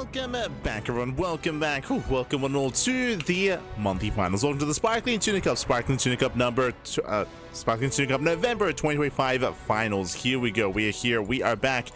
Welcome back, everyone. Welcome back. Welcome one and all to the monthly finals. Welcome to the Sparkling Tuna Cup, Sparkling Tuna Cup November 2025 finals. Here we go. We are here. We are back.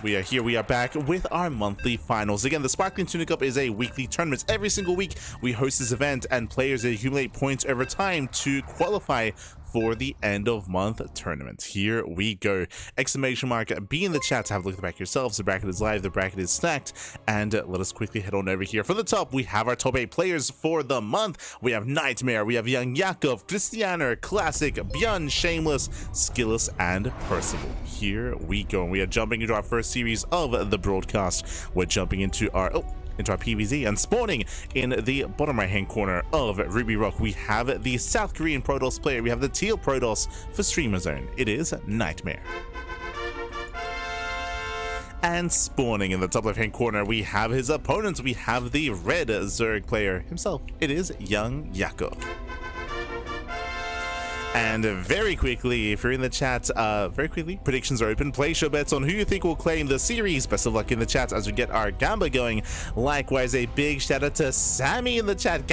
We are here. We are back with our monthly finals. Again, the Sparkling Tuna Cup is a weekly tournament. Every single week, we host this event, and players accumulate points over time to qualify for the end of month tournament. Here we go. Exclamation mark, be in the chat to have a look at the back yourselves. The bracket is live, the bracket is stacked, and let us quickly head on over here. From the top, we have our top 8 players for the month. We have Nightmare, we have Young Yakov, Christiana, Classic, ByuN, Shameless, Skillous, and Percival. Here we go. We are jumping into our first series of the broadcast. We're jumping into our PvZ, and spawning in the bottom right hand corner of Ruby Rock, we have the South Korean Protoss player. We have the teal Protoss for Streamer Zone. It is Nightmare. And spawning in the top left hand corner, we have his opponents. We have the red Zerg player himself. It is Young Yakov. And very quickly, if you're in the chat, very quickly, predictions are open. Place your bets on who you think will claim the series. Best of luck in the chat as we get our gamba going. Likewise, a big shout out to Sammy in the chat.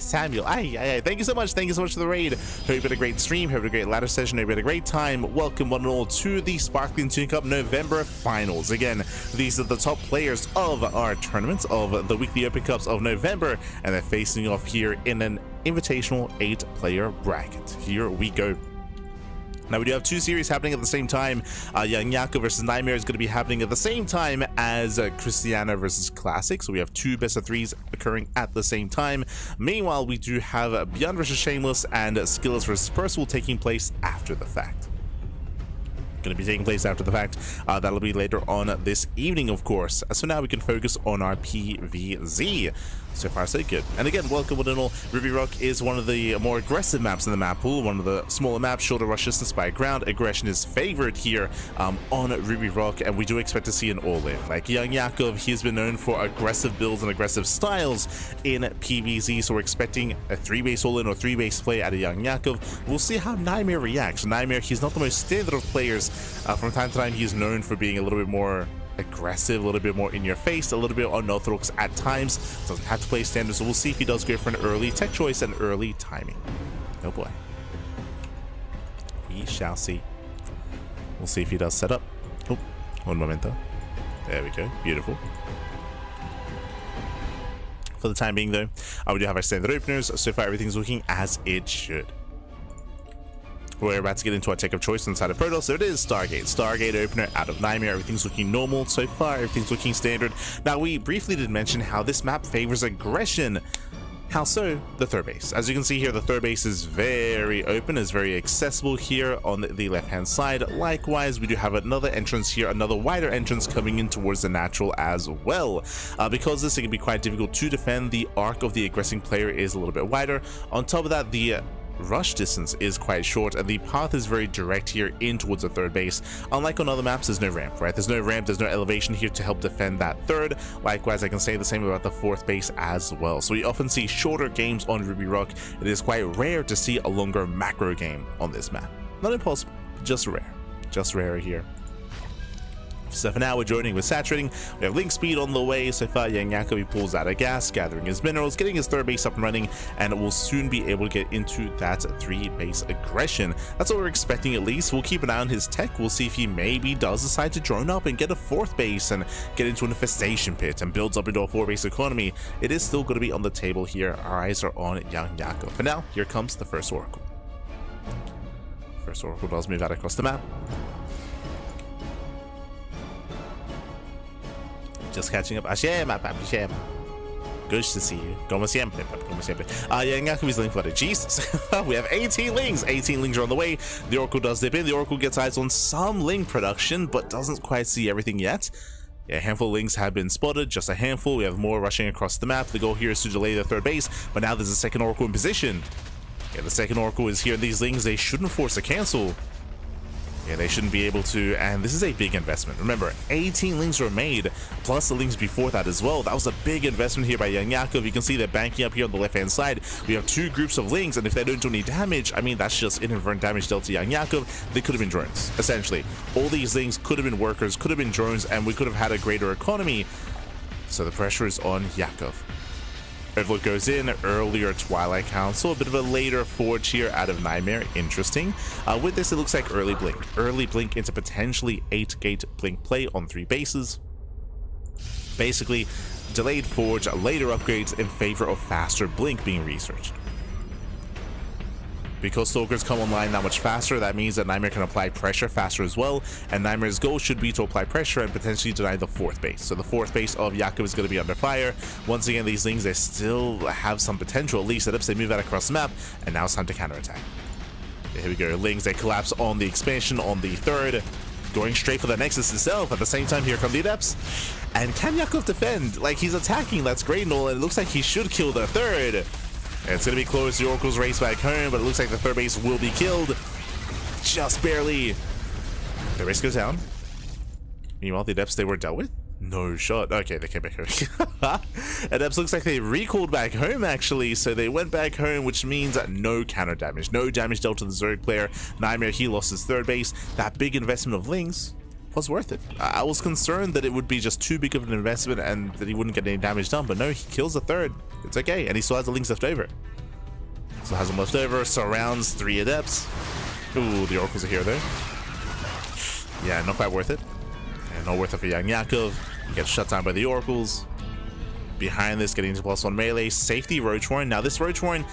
Samuel. Thank you so much. Thank you so much for the raid. Hope you had a great stream. Hope you had a great ladder session. Hope you had a great time. Welcome one and all to the Sparkling Tuna Cup November finals. Again, these are the top players of our tournaments of the weekly Open Cups of November, and they're facing off here in an invitational 8-player bracket. Here we go. Now we do have 2 series happening at the same time. Young Yakov versus Nightmare is going to be happening at the same time as Christiana versus Classic. So we have 2 best of 3s occurring at the same time. Meanwhile, we do have ByuN versus Shameless and Skillous versus Percival taking place after the fact. Going to be taking place after the fact. That'll be later on this evening, of course. So now we can focus on our PvZ. So far, so good. And again, welcome one and all. Ruby Rock is one of the more aggressive maps in the map pool, one of the smaller maps, shorter rush distance by ground. Aggression is favored here on Ruby Rock, and we do expect to see an all-in. Like Young Yakov, he's been known for aggressive builds and aggressive styles in PvZ, so we're expecting a 3-base all-in or 3-base play at a Young Yakov. We'll see how Nightmare reacts. Nightmare, he's not the most standard of players. From time to time, he's known for being a little bit more aggressive, a little bit more in your face, a little bit unorthodox at times. Doesn't have to play standard, so we'll see if he does go for an early tech choice and early timing. Oh boy. We shall see. We'll see if he does set up. Oh, one momento. There we go. Beautiful. For the time being, though, we do have our standard openers. So far, everything's looking as it should. We're about to get into our tech of choice inside of Protoss. So it is Stargate opener out of Nightmare. Everything's looking normal so far. Everything's looking standard. Now, we briefly did mention how this map favors aggression. How so? The third base. As you can see here, the third base is very open, is very accessible here on the left-hand side. Likewise, we do have another entrance here, another wider entrance coming in towards the natural as well. Because this, it can be quite difficult to defend. The arc of the aggressing player is a little bit wider. On top of that, the rush distance is quite short, and the path is very direct here in towards the third base. Unlike on other maps, there's no ramp, right? There's no ramp, there's no elevation here to help defend that third. Likewise, I can say the same about the fourth base as well. So we often see shorter games on Ruby Rock. It is quite rare to see a longer macro game on this map. Not impossible, just rare. Just rare here. So for now, we're joining with saturating. We have link speed on the way. So far, Young Yakov, he pulls out of gas, gathering his minerals, getting his third base up and running, and will soon be able to get into that 3-base aggression. That's what we're expecting, at least. We'll keep an eye on his tech. We'll see if he maybe does decide to drone up and get a 4th base and get into an infestation pit and builds up into a 4-base economy. It is still going to be on the table here. Our eyes are on Young Yakov. For now, here comes the first Oracle. First Oracle does move out across the map. Just catching up. Good to see you. Como siempre. Como siempre. Young Yakov is looking for the Jesus. We have 18 lings. 18 lings are on the way. The Oracle does dip in. The Oracle gets eyes on some ling production, but doesn't quite see everything yet. Yeah, a handful of lings have been spotted. Just a handful. We have more rushing across the map. The goal here is to delay the third base, but now there's a second Oracle in position. Yeah, the second Oracle is here. These lings, they shouldn't force a cancel. Yeah, they shouldn't be able to, and this is a big investment. Remember, 18 links were made, plus the links before that as well. That was a big investment here by ByuN Yakov. You can see they're banking up here on the left-hand side. We have 2 groups of links, and if they don't do any damage, I mean, that's just inadvertent damage dealt to ByuN Yakov. They could have been drones, essentially. All these links could have been workers, could have been drones, and we could have had a greater economy. So the pressure is on Yakov. Overlook goes in, earlier Twilight Council, a bit of a later forge here out of Nightmare, interesting. With this, it looks like early blink into potentially 8-gate blink play on 3 bases. Basically, delayed forge, later upgrades in favor of faster blink being researched. Because Stalkers come online that much faster, that means that Nightmare can apply pressure faster as well, and Nightmare's goal should be to apply pressure and potentially deny the 4th base. So the 4th base of Yakov is going to be under fire. Once again, these things, they still have some potential, at least setups. They move that across the map, and now it's time to counterattack. Here we go, Lings, they collapse on the expansion on the 3rd, going straight for the Nexus itself. At the same time, here come the Adepts. And can Yakov defend? Like, he's attacking, that's great and all, and it looks like he should kill the 3rd. It's going to be close. The Oracle's race back home, but it looks like the 3rd base will be killed. Just barely. The race goes down. Meanwhile, the Adepts, they were dealt with. No shot. Okay, they came back home. Adepts looks like they recalled back home, actually. So they went back home, which means no counter damage. No damage dealt to the Zerg player. Nightmare, he lost his 3rd base. That big investment of Lings was worth it. I was concerned that it would be just too big of an investment and that he wouldn't get any damage done, but no, he kills the 3rd. It's okay, and he still has the Lings left over. So has them left over, surrounds 3 Adepts. Ooh, the Oracles are here though. Yeah, not quite worth it. And not worth it for ByuN Yakov. He gets shut down by the Oracles. Behind this, getting into +1 melee. Safety Roach Warren. Now this Roach Warren,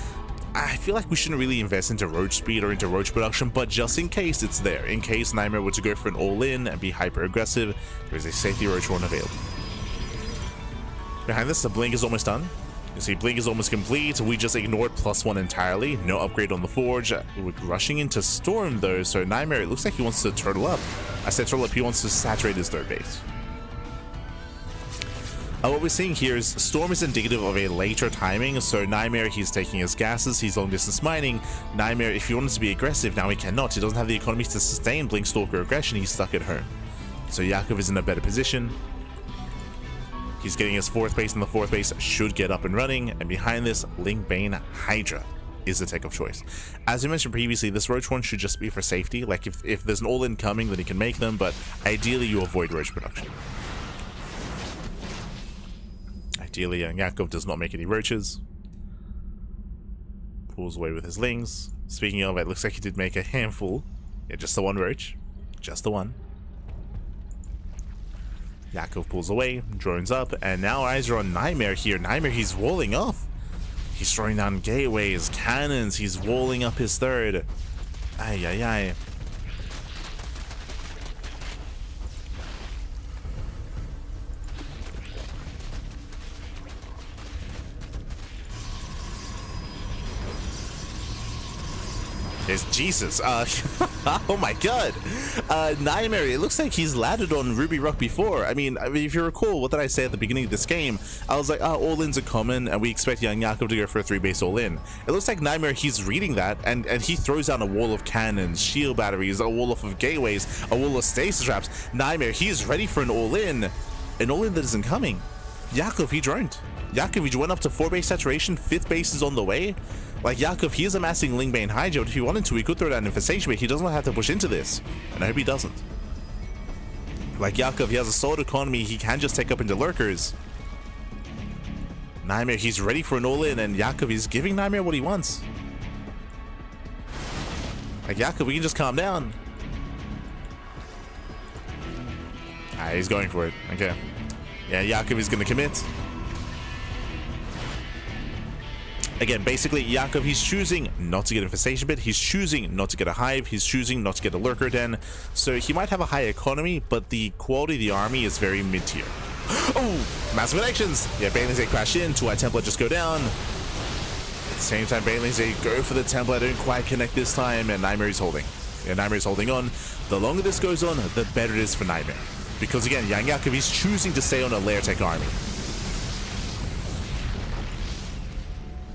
I feel like we shouldn't really invest into Roach speed or into Roach production, but just in case it's there, in case Nightmare were to go for an all-in and be hyper-aggressive, there is a safety Roach Warren available. Behind this, the Blink is almost done. You see, Blink is almost complete. We just ignored +1 entirely. No upgrade on the Forge. We're rushing into Storm, though, so Nightmare, it looks like he wants to turtle up. I said turtle up, he wants to saturate his 3rd base. What we're seeing here is Storm is indicative of a later timing, so Nightmare, he's taking his gases, he's long distance mining. Nightmare, if he wanted to be aggressive, now he cannot. He doesn't have the economy to sustain Blink Stalker aggression, he's stuck at home. So Yakov is in a better position. He's getting his 4th base, and the 4th base should get up and running, and behind this, Linkbane Hydra is the take of choice. As we mentioned previously, this Roach one should just be for safety. Like, if there's an all-in coming, then he can make them, but ideally you avoid Roach production. Ideally, Yakov does not make any roaches. Pulls away with his Lings. Speaking of, it looks like he did make a handful. Yeah, just the 1 roach. Just the 1. Yakov pulls away, drones up, and now eyes are on Nightmare here. Nightmare, he's walling off. He's throwing down gateways, cannons, he's walling up his 3rd. Ay, ay, ay. There's Jesus. Oh my god. Nightmare, it looks like he's landed on Ruby Rock before. I mean, if you recall, what did I say at the beginning of this game? I was like, all-ins are common, and we expect ByuN Yakov to go for a 3-base all-in. It looks like Nightmare, he's reading that, and he throws down a wall of cannons, shield batteries, a wall of gateways, a wall of stasis traps. Nightmare, he's ready for an all-in that isn't coming. Yakov, he droned. Yakov, he went up to 4-base saturation, 5th base is on the way. Like, Yakov, he is amassing Linkbane Hydra, but if he wanted to, he could throw down Infestation, but he doesn't have to push into this. And I hope he doesn't. Like, Yakov, he has a solid economy, he can just take up into Lurkers. Nightmare, he's ready for an all-in, and Yakov, he's giving Nightmare what he wants. Like, Yakov, we can just calm down. He's going for it. Okay. Yeah, Yakov is going to commit. Again, basically, Yakov, he's choosing not to get Infestation Bit, he's choosing not to get a Hive, he's choosing not to get a Lurker Den, so he might have a high economy, but the quality of the army is very mid-tier. Oh! Massive connections! Yeah, Banelings, they crash in, 2-eye Templar just go down. At the same time, Banelings, they go for the Templar, don't quite connect this time, and Nightmare's holding. Yeah, Nightmare's holding on. The longer this goes on, the better it is for Nightmare. Because again, ByuN Yakov, he's choosing to stay on a Lair Tech army.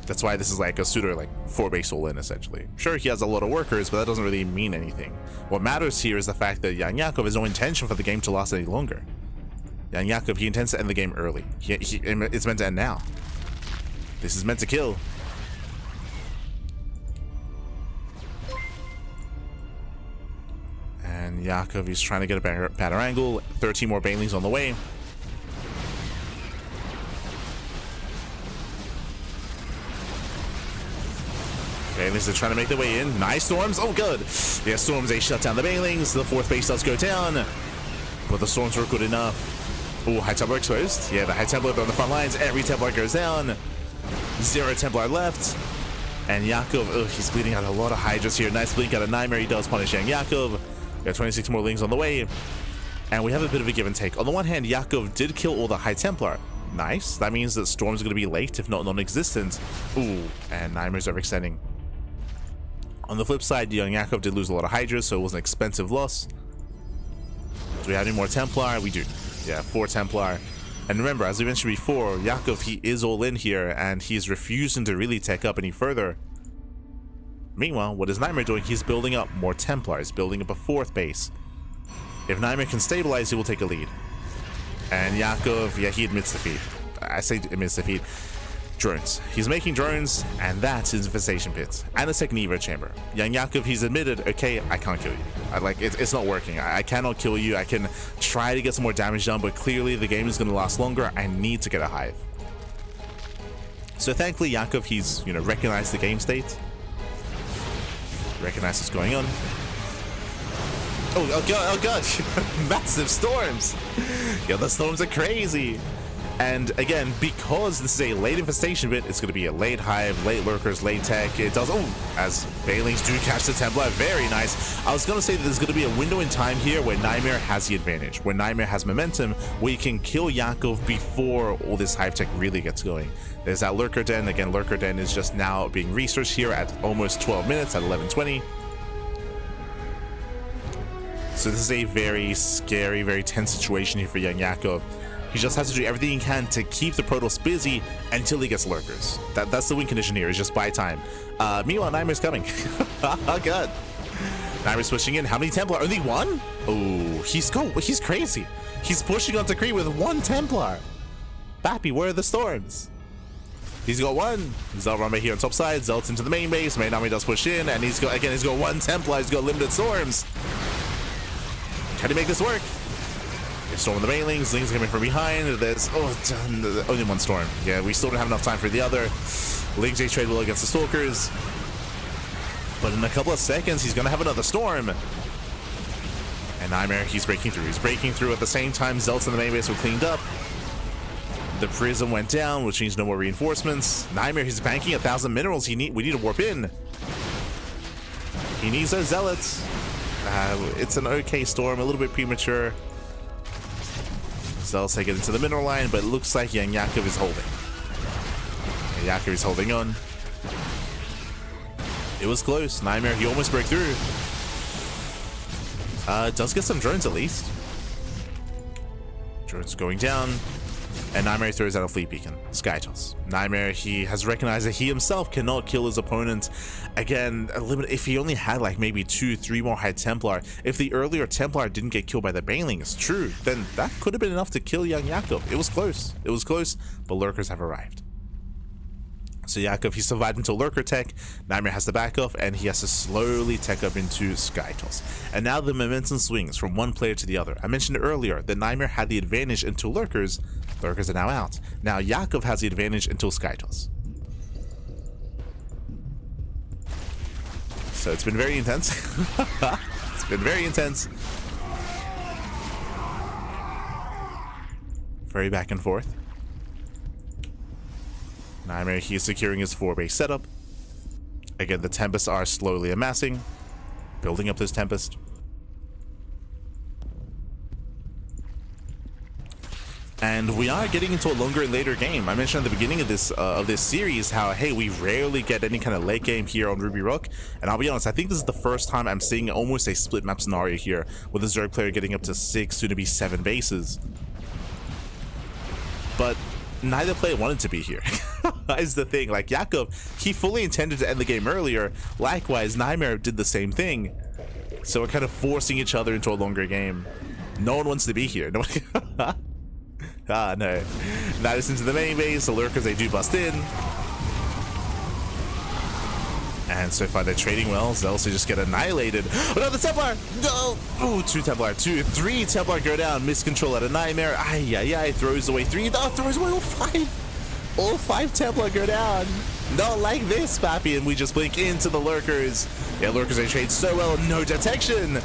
That's why this is like a pseudo like 4-base all-in essentially. Sure, he has a lot of workers, but that doesn't really mean anything. What matters here is the fact that Jan Jakov has no intention for the game to last any longer. Jan Jakov, he intends to end the game early. It's meant to end now. This is meant to kill. And Jakov, he's trying to get a better angle. 13 more banelings on the way. Banelings are trying to make their way in. Nice Storms. Oh, good. Yeah, Storms, they shut down the banelings. The 4th base does go down. But the Storms were good enough. Oh, High Templar exposed. Yeah, the High Templar on the front lines. Every Templar goes down. 0 Templar left. And Jakov, oh, he's bleeding out a lot of Hydras here. Nice blink out of Nightmare. He does punish Jan Jakov. We got 26 more Lings on the way. And we have a bit of a give and take. On the one hand, Jakov did kill all the High Templar. Nice. That means that Storms are going to be late, if not non-existent. Ooh, and Nightmare's overextending. On the flip side, Jan Jakov did lose a lot of Hydras, so it was an expensive loss. Do we have any more Templar? We do. Yeah, 4 Templar. And remember, as we mentioned before, Jakov, he is all in here, and he's refusing to really tech up any further. Meanwhile, what is Nightmare doing? He's building up more Templars, building up a 4th base. If Nightmare can stabilize, he will take a lead. And Jakov, yeah, he admits defeat. I say admits defeat. Drones. He's making drones, and that's his infestation pits. And a second Evo chamber. Jan Jakov, he's admitted, okay, I can't kill you. It's not working. I cannot kill you. I can try to get some more damage done, but clearly the game is going to last longer. I need to get a hive. So thankfully, Jakov, he's, recognized the game state. Recognized what's going on. Oh gosh. Massive storms. Yeah, the storms are crazy. And again, because this is a late infestation bit, it's going to be a late hive, late lurkers, late tech. It does, as banelings do catch the Templar, very nice. I was going to say that there's going to be a window in time here where Nightmare has the advantage, where Nightmare has momentum, where you can kill Jakov before all this hive tech really gets going. There's that lurker den. Again, lurker den is just now being researched here at almost 12 minutes at 11:20. So this is a very scary, very tense situation here for Jan Jakov. He just has to do everything he can to keep the Protoss busy until he gets lurkers. That's the win condition here, is just buy time. Meanwhile, Nightmare's coming. Oh god. Nightmare's pushing in. How many Templar? Only 1? Oh, he's crazy. He's pushing onto Kree with 1 Templar. Bappy, where are the storms? He's got 1. Zelt run right here on top side. Zelt's into the main base. Nightmare does push in, and he's got 1 Templar. He's got limited storms. Can he make this work? Storm on the banelings, Lings coming from behind. There's only 1 storm. Yeah, we still don't have enough time for the other. Lings a trade well against the Stalkers. But in a couple of seconds, he's gonna have another storm. And Nightmare, he's breaking through. He's breaking through at the same time. Zelts in the main base were cleaned up. The prism went down, which means no more reinforcements. Nightmare, he's banking 1,000 minerals. We need to warp in. He needs those zealots. It's an okay storm, a little bit premature. Zelts take it into the mineral line, but it looks like Jan Jakov is holding. Yeah, Jakov is holding on. It was close. Nightmare, he almost broke through. Does get some drones at least. Drones going down. And Nightmare throws out a fleet beacon. Sky toss. Nightmare, he has recognized that he himself cannot kill his opponent. Again, if he only had like maybe 2-3 more High Templar, if the earlier Templar didn't get killed by the banelings, true, then that could have been enough to kill Jan Jakov. It was close. It was close, but lurkers have arrived. So Jakov, he survived until lurker tech. Nightmare has to back off, and he has to slowly tech up into Sky Toss. And now the momentum swings from one player to the other. I mentioned earlier that Nightmare had the advantage until lurkers. Lurkers are now out. Now Jakov has the advantage until Sky Toss. So it's been very intense. It's been very intense. Very back and forth. Nightmare, he's securing his 4-base setup. Again, the Tempests are slowly amassing, building up this Tempest. And we are getting into a longer and later game. I mentioned at the beginning of this series how, hey, we rarely get any kind of late game here on Ruby Rock. And I'll be honest, I think this is the first time I'm seeing almost a split map scenario here, with a Zerg player getting up to 6, soon to be 7 bases. But neither player wanted to be here. Is the thing. Like, Jakub, he fully intended to end the game earlier. Likewise, Nightmare did the same thing. So we're kind of forcing each other into a longer game. No one wants to be here. No one. Ah, no. That is into the main base. The lurkers, they do bust in. And so far they're trading well. They also just get annihilated. Another Templar! No! Oh, 2 Templar. 3 Templar go down. Miscontrol at a Nightmare. Ay. Throws away 3. No, throws away all 5. All 5 Templar go down. Not like this, Pappy. And we just blink into the lurkers. Yeah, lurkers, they trade so well. No detection.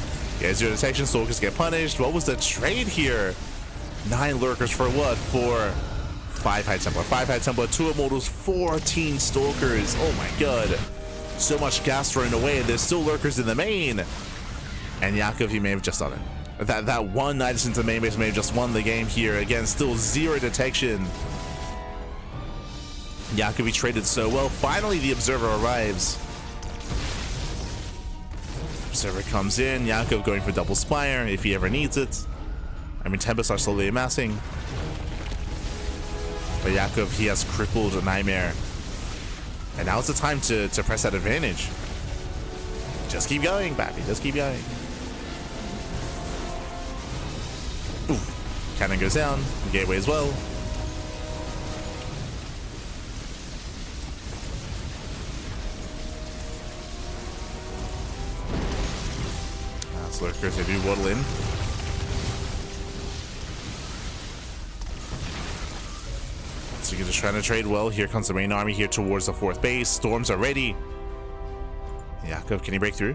Yeah, 0 detection. Stalkers get punished. What was the trade here? 9 lurkers for what? For 5 High Templar. 5 High Templar, 2 Immortals, 14 Stalkers. Oh my god. So much gas thrown away, and there's still lurkers in the main. And Jakub, he may have just done it. That one Nidus into the main base may have just won the game here. Again, still 0 detection. Jakub, he traded so well. Finally, the Observer arrives. Observer comes in. Jakub going for double Spire if he ever needs it. I mean, Tempest are slowly amassing. But Jakub, he has crippled a Nightmare. And now's the time to press that advantage. Just keep going, Pappy. Just keep going. Ooh. Cannon goes down. Gateway as well. That's lurkers. They do waddle in. So you're just trying to trade well. Here comes the main army here towards the 4th base. Storms are ready. Jakub, can he break through?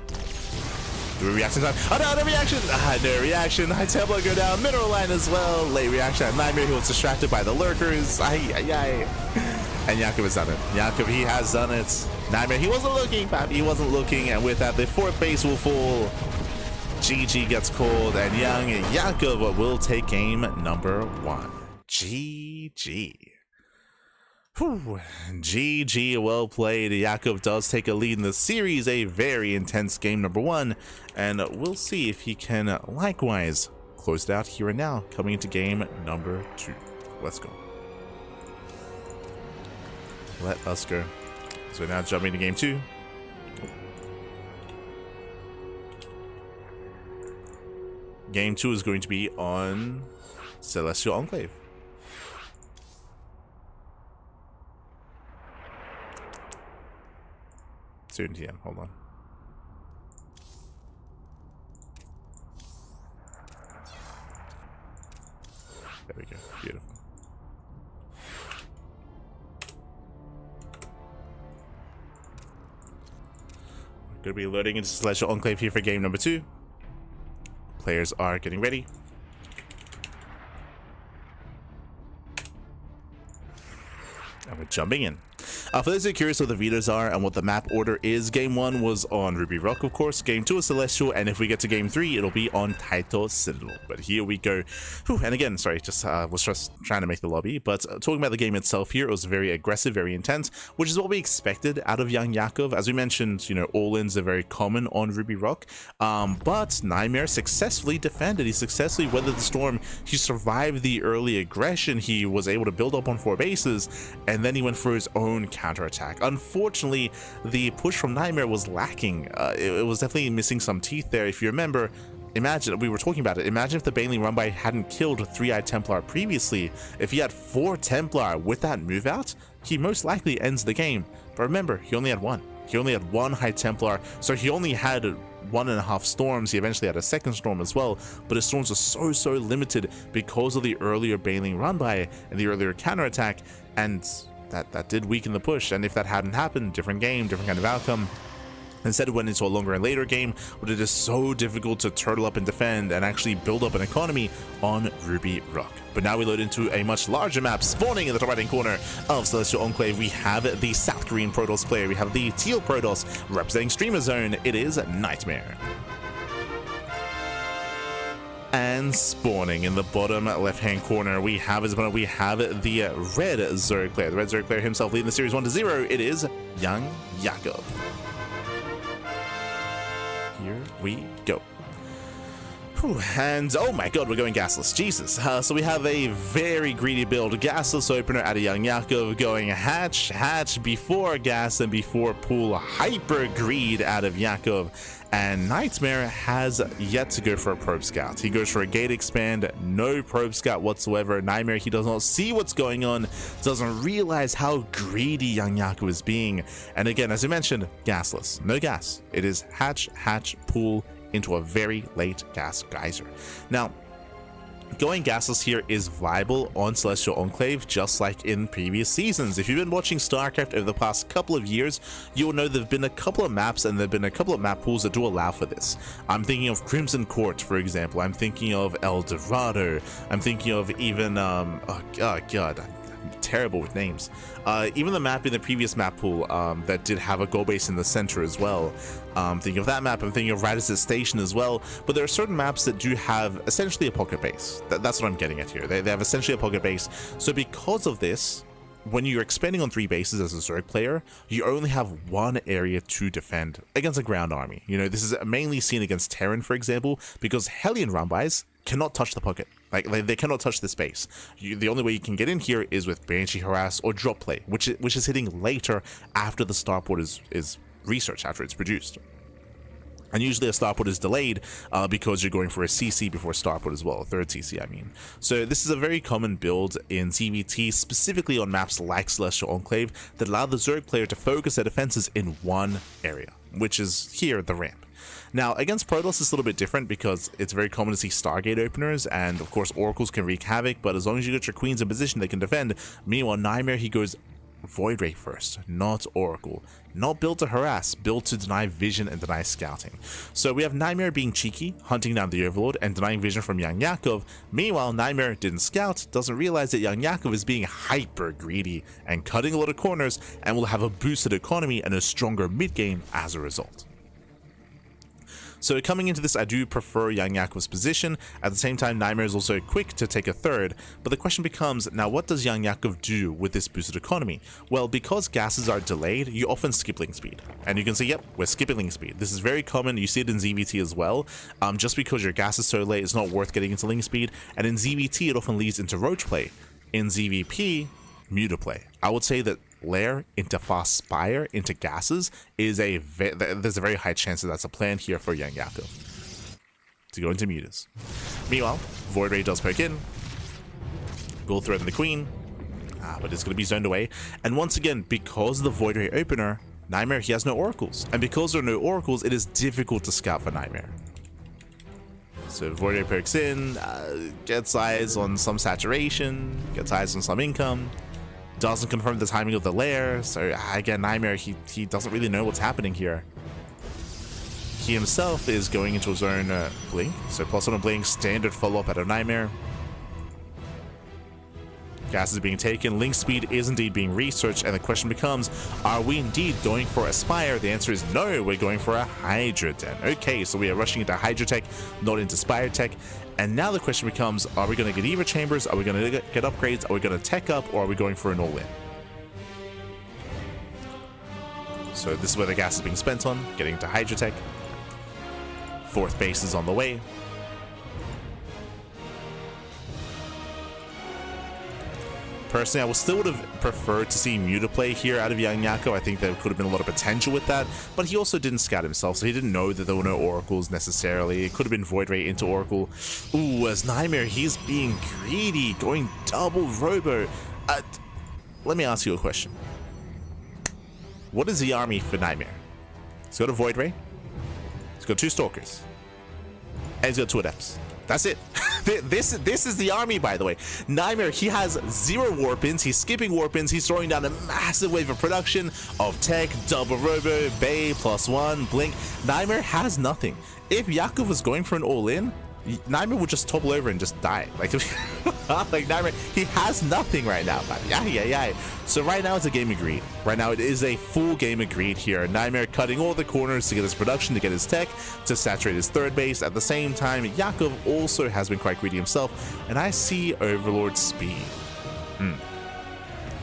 Do a reaction time? Oh no, no reaction! No reaction. High Templar go down. Mineral line as well. Late reaction at Nightmare. He was distracted by the lurkers. And Jakub has done it. Jakub, he has done it. Nightmare, he wasn't looking, Pappy. He wasn't looking. And with that, the 4th base will fall. GG gets called. And young Jakub will take game number 1. GG. Whew. GG, well played. Jakub does take a lead in the series, a very intense game number 1, and we'll see if he can likewise close it out here and now, coming into game number 2. Let's go. Let us go. So now jumping to game 2. Game 2 is going to be on Celestial Enclave. Soon TM, hold on. There we go, beautiful. We're gonna be loading into Celestial Enclave here for game number 2. Players are getting ready. And we're jumping in. For those who are curious what the Vitas are and what the map order is, game 1 was on Ruby Rock, of course. Game 2 is Celestial, and if we get to game 3, it'll be on Taito Citadel. But here we go. Whew, and again, sorry, was just trying to make the lobby. But talking about the game itself here, it was very aggressive, very intense, which is what we expected out of young Jakub. As we mentioned, you know, all-ins are very common on Ruby Rock. But Nightmare successfully defended. He successfully weathered the storm. He survived the early aggression. He was able to build up on 4 bases, and then he went for his own counterattack. Unfortunately, the push from Nightmare was lacking. It was definitely missing some teeth there. If you remember, imagine, we were talking about it, imagine if the Baneling Run-By hadn't killed 3-Eyed Templar previously. If he had 4 Templar with that move out, he most likely ends the game. But remember, he only had 1. He only had 1 High Templar, so he only had 1.5 storms. He eventually had a 2nd storm as well, but his storms were so limited because of the earlier Baneling Run-By and the earlier counterattack, and that did weaken the push. And if that hadn't happened, different game, different kind of outcome. Instead, it went into a longer and later game, but it is so difficult to turtle up and defend and actually build up an economy on Ruby Rock. But now we load into a much larger map. Spawning in the top right-hand corner of Celestial Enclave, we have the South Korean Protoss player. We have the Teal Protoss representing Streamer Zone. It is Nightmare. And spawning in the bottom left-hand corner, we have his opponent. We have the red Zerg player. The red Zerg player himself leading the series 1-0. It is young Jakub. Here we go. Whew, and oh my god, we're going gasless. Jesus. So we have a very greedy build. Gasless opener out of Young Yakov going hatch before gas and before pool. Hyper greed out of Yakov. And Nightmare has yet to go for a probe scout. He goes for a gate expand, no probe scout whatsoever. Nightmare, he does not see what's going on, doesn't realize how greedy Young Yakov is being. And again, as I mentioned, gasless. No gas. It is hatch, pool into a very late gas geyser. Now, going gasless here is viable on Celestial Enclave, just like in previous seasons. If you've been watching StarCraft over the past couple of years, you will know there have been a couple of maps and there have been a couple of map pools that do allow for this. I'm thinking of Crimson Court, for example. I'm thinking of El Dorado. I'm thinking of even, oh god, I'm terrible with names. Even the map in the previous map pool that did have a goal base in the center as well. Thinking of that map, I'm thinking of Radisson Station as well, but there are certain maps that do have essentially a pocket base. That's what I'm getting at here. They have essentially a pocket base. So because of this, when you're expanding on 3 bases as a Zerg player, you only have one area to defend against a ground army. You know, this is mainly seen against Terran, for example, because Hellion Rumbais cannot touch the pocket. Like they cannot touch the space. The only way you can get in here is with Banshee Harass or Drop Play, which is hitting later after the starport is researched, after it's produced. And usually a starport is delayed because you're going for a CC before starport as well, a third CC I mean. So this is a very common build in ZVT, specifically on maps like Celestial Enclave, that allow the Zerg player to focus their defenses in one area, which is here, the ramp. Now, against Protoss, it's a little bit different because it's very common to see Stargate openers, and of course Oracles can wreak havoc, but as long as you get your Queens in position, they can defend. Meanwhile, Nightmare, he goes Void Ray first, not Oracle. Not built to harass, built to deny vision and deny scouting. So we have Nightmare being cheeky, hunting down the Overlord and denying vision from Young Yakov. Meanwhile, Nightmare didn't scout, doesn't realize that Young Yakov is being hyper greedy and cutting a lot of corners, and will have a boosted economy and a stronger mid game as a result. So coming into this, I do prefer Young Yakov's position. At the same time, Nightmare is also quick to take a third. But the question becomes, now what does Young Yakov do with this boosted economy? Well, because gases are delayed, you often skip link speed. And you can see, yep, we're skipping link speed. This is very common. You see it in ZVT as well. Just because your gas is so late, it's not worth getting into link speed. And in ZVT, it often leads into roach play. In ZVP, muta play. I would say that Lair into fast spire into gases is there's a very high chance that that's a plan here for Young Yakov to go into mutas. Meanwhile, Void Ray does poke in, will threaten the Queen, but it's going to be zoned away. And once again, because of the Void Ray opener, Nightmare, he has no oracles, and because there are no oracles, it is difficult to scout for Nightmare. So Void Ray pokes in, gets eyes on some saturation, gets eyes on some income. Doesn't confirm the timing of the lair, so again, Nightmare, he doesn't really know what's happening here. He himself is going into his own blink, so +1 blink, standard follow-up out of Nightmare. Gas is being taken, link speed is indeed being researched, and the question becomes, are we indeed going for a Spire? The answer is no, we're going for a Hydra Den. Okay, so we are rushing into Hydra Tech, not into Spire Tech. And now the question becomes, are we going to get Eva Chambers? Are we going to get upgrades? Are we going to tech up? Or are we going for an all-in? So this is where the gas is being spent on, getting to Hydra Tech. 4th base is on the way. Personally, I still would have preferred to see muta play here out of Young Yakov. I think there could have been a lot of potential with that, but he also didn't scout himself, so he didn't know that there were no oracles necessarily. It could have been Void Ray into Oracle. Ooh, as Nightmare, he's being greedy, going double robo. Let me ask you a question. What is the army for Nightmare? He's got a Void Ray, he's got 2 Stalkers, and he's got 2 Adepts. That's it. This is the army, by the way. Nightmare, he has 0 warp-ins. He's skipping warp-ins. He's throwing down a massive wave of production of tech, double robo, bay, +1, blink. Nightmare has nothing. If Yakov was going for an all-in, Nightmare would just topple over and just die. Like Nightmare, he has nothing right now. Yeah. So right now it's a game of greed. Right now it is a full game of greed here. Nightmare cutting all the corners to get his production, to get his tech, to saturate his 3rd base. At the same time, Yakov also has been quite greedy himself, and I see Overlord speed.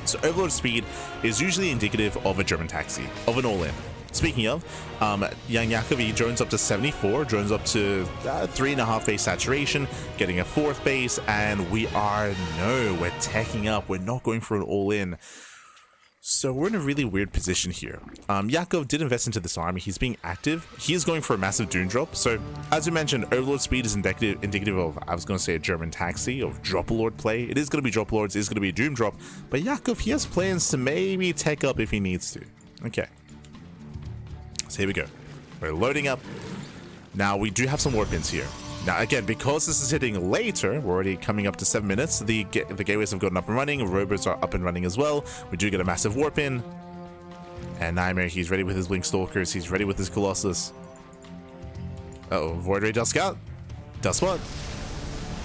So Overlord speed is usually indicative of a German taxi, of an all-in. Speaking of, young Yakov, he drones up to 74, drones up to 3.5 base saturation, getting a 4th base, and we're teching up. We're not going for an all-in. So we're in a really weird position here. Yakov did invest into this army. He's being active. He is going for a massive Doom drop. So as we mentioned, Overlord speed is indicative of, I was going to say, a German taxi of Drop Lord play. It is going to be Drop Lords, it is going to be a Doom drop. But Yakov, he has plans to maybe tech up if he needs to. Okay. So here we go. We're loading up. Now we do have some warp ins here. Now again, because this is hitting later, we're already coming up to 7 minutes. The gateways have gotten up and running. Robots are up and running as well. We do get a massive warp in. And Nightmare, he's ready with his Blink Stalkers. He's ready with his Colossus. Uh-oh, Void Ray does scout. Does what?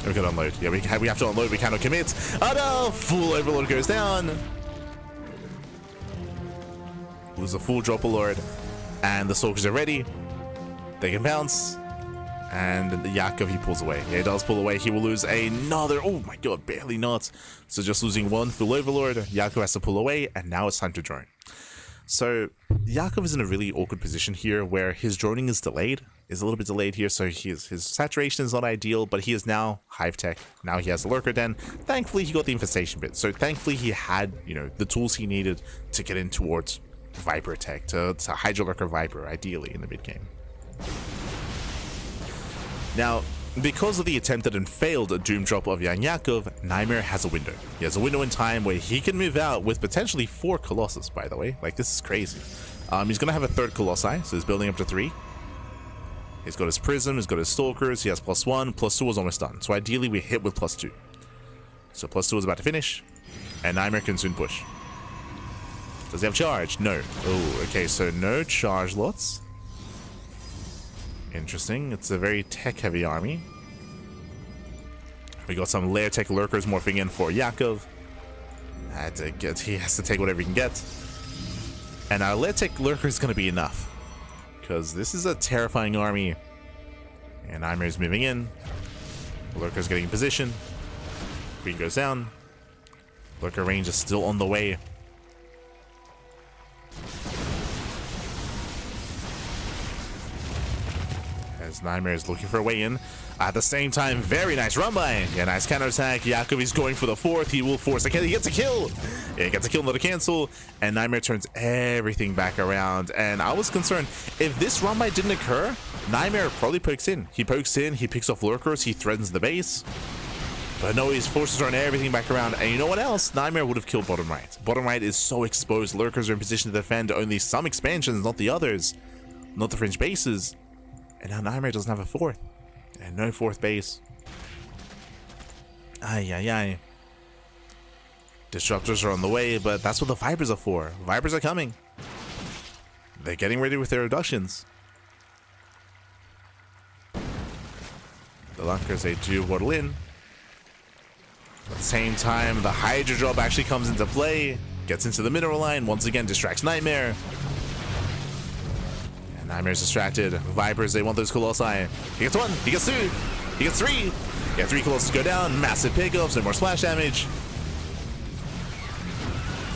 We can unload. Yeah, we have to unload. We cannot commit. Oh no! Full Overlord goes down. Lose a full Drop Lord. And the Stalkers are ready. They can bounce. And the Yakov, he pulls away. Yeah, he does pull away. He will lose another. Oh my god, barely not. So just losing one full Overlord. Yakov has to pull away. And now it's time to drone. So Yakov is in a really awkward position here where his droning is delayed. Is a little bit delayed here. So his saturation is not ideal. But he is now Hive Tech. Now he has the Lurker Den. Thankfully, he got the Infestation bit. So thankfully, he had, the tools he needed to get in towards Viper Tech, to Hydra Lurker Viper, ideally, in the mid-game. Now, because of the attempted and failed Doom drop of young Yakov, Nightmare has a window. He has a window in time where he can move out with potentially 4 Colossus, by the way. Like, this is crazy. He's going to have a 3rd Colossi, so he's building up to 3. He's got his Prism, he's got his Stalkers, he has +1, +2 is almost done. So ideally, we hit with +2. So +2 is about to finish, and Nightmare can soon push. Does he have charge? No. Oh, okay, so no charge lots. Interesting. It's a very tech-heavy army. We got some layer tech lurkers morphing in for Yakov. He has to take whatever he can get. And our layer tech lurker is going to be enough. Because this is a terrifying army. And Nightmare's moving in. Lurker's getting in position. Green goes down. Lurker range is still on the way. As Nightmare is looking for a way in. At the same time, very nice run by. Yeah, nice counterattack. Yakov is going for the 4th. He will force a kill. He gets a kill. Yeah, he gets a kill, not a cancel. And Nightmare turns everything back around. And I was concerned, if this run by didn't occur, Nightmare probably pokes in. He pokes in, he picks off lurkers, he threatens the base. But no, he's forced to turn everything back around. And you know what else? Nightmare would have killed bottom right. Bottom right is so exposed. Lurkers are in position to defend only some expansions, not the others. Not the fringe bases. And now Nightmare doesn't have a 4th. And no 4th base. Ay. Disruptors are on the way, but that's what the Vipers are for. Vipers are coming. They're getting ready with their reductions. The Lunkers, they do waddle in. At the same time, the Hydra drop actually comes into play. Gets into the mineral line. Once again, distracts Nightmare. Nightmare's distracted. Vipers, they want those Colossi. He gets 1, he gets 2, he gets 3. Yeah, 3 Colossus go down. Massive pickups, no more splash damage.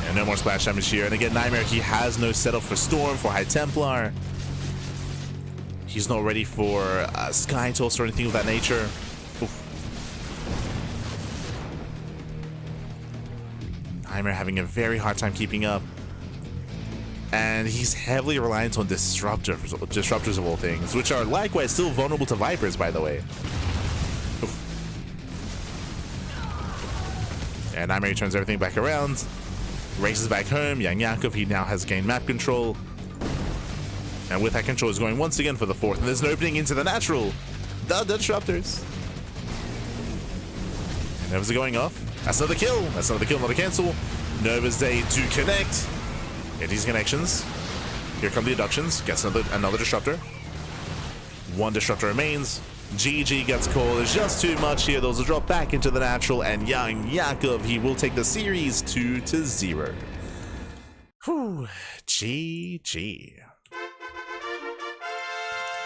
And no more splash damage here. And again, Nightmare, he has no setup for Storm, for High Templar. He's not ready for Sky Toss or anything of that nature. Oof. Nightmare having a very hard time keeping up. And he's heavily reliant on disruptors of all things, which are likewise still vulnerable to Vipers, by the way. Oof. And Nightmare turns everything back around, races back home. Young Yakov, he now has gained map control. And with that control, is going once again for the 4th. And there's an opening into the natural. The disruptors. And Novas are going off. That's another kill. That's another kill, not a cancel. Nova's Day to connect. Get these connections. Here come the abductions. Gets another disruptor. 1 disruptor remains. GG gets called. It's just too much here. Those will drop back into the natural. And young Yakov, he will take the series 2-0. Whew. GG.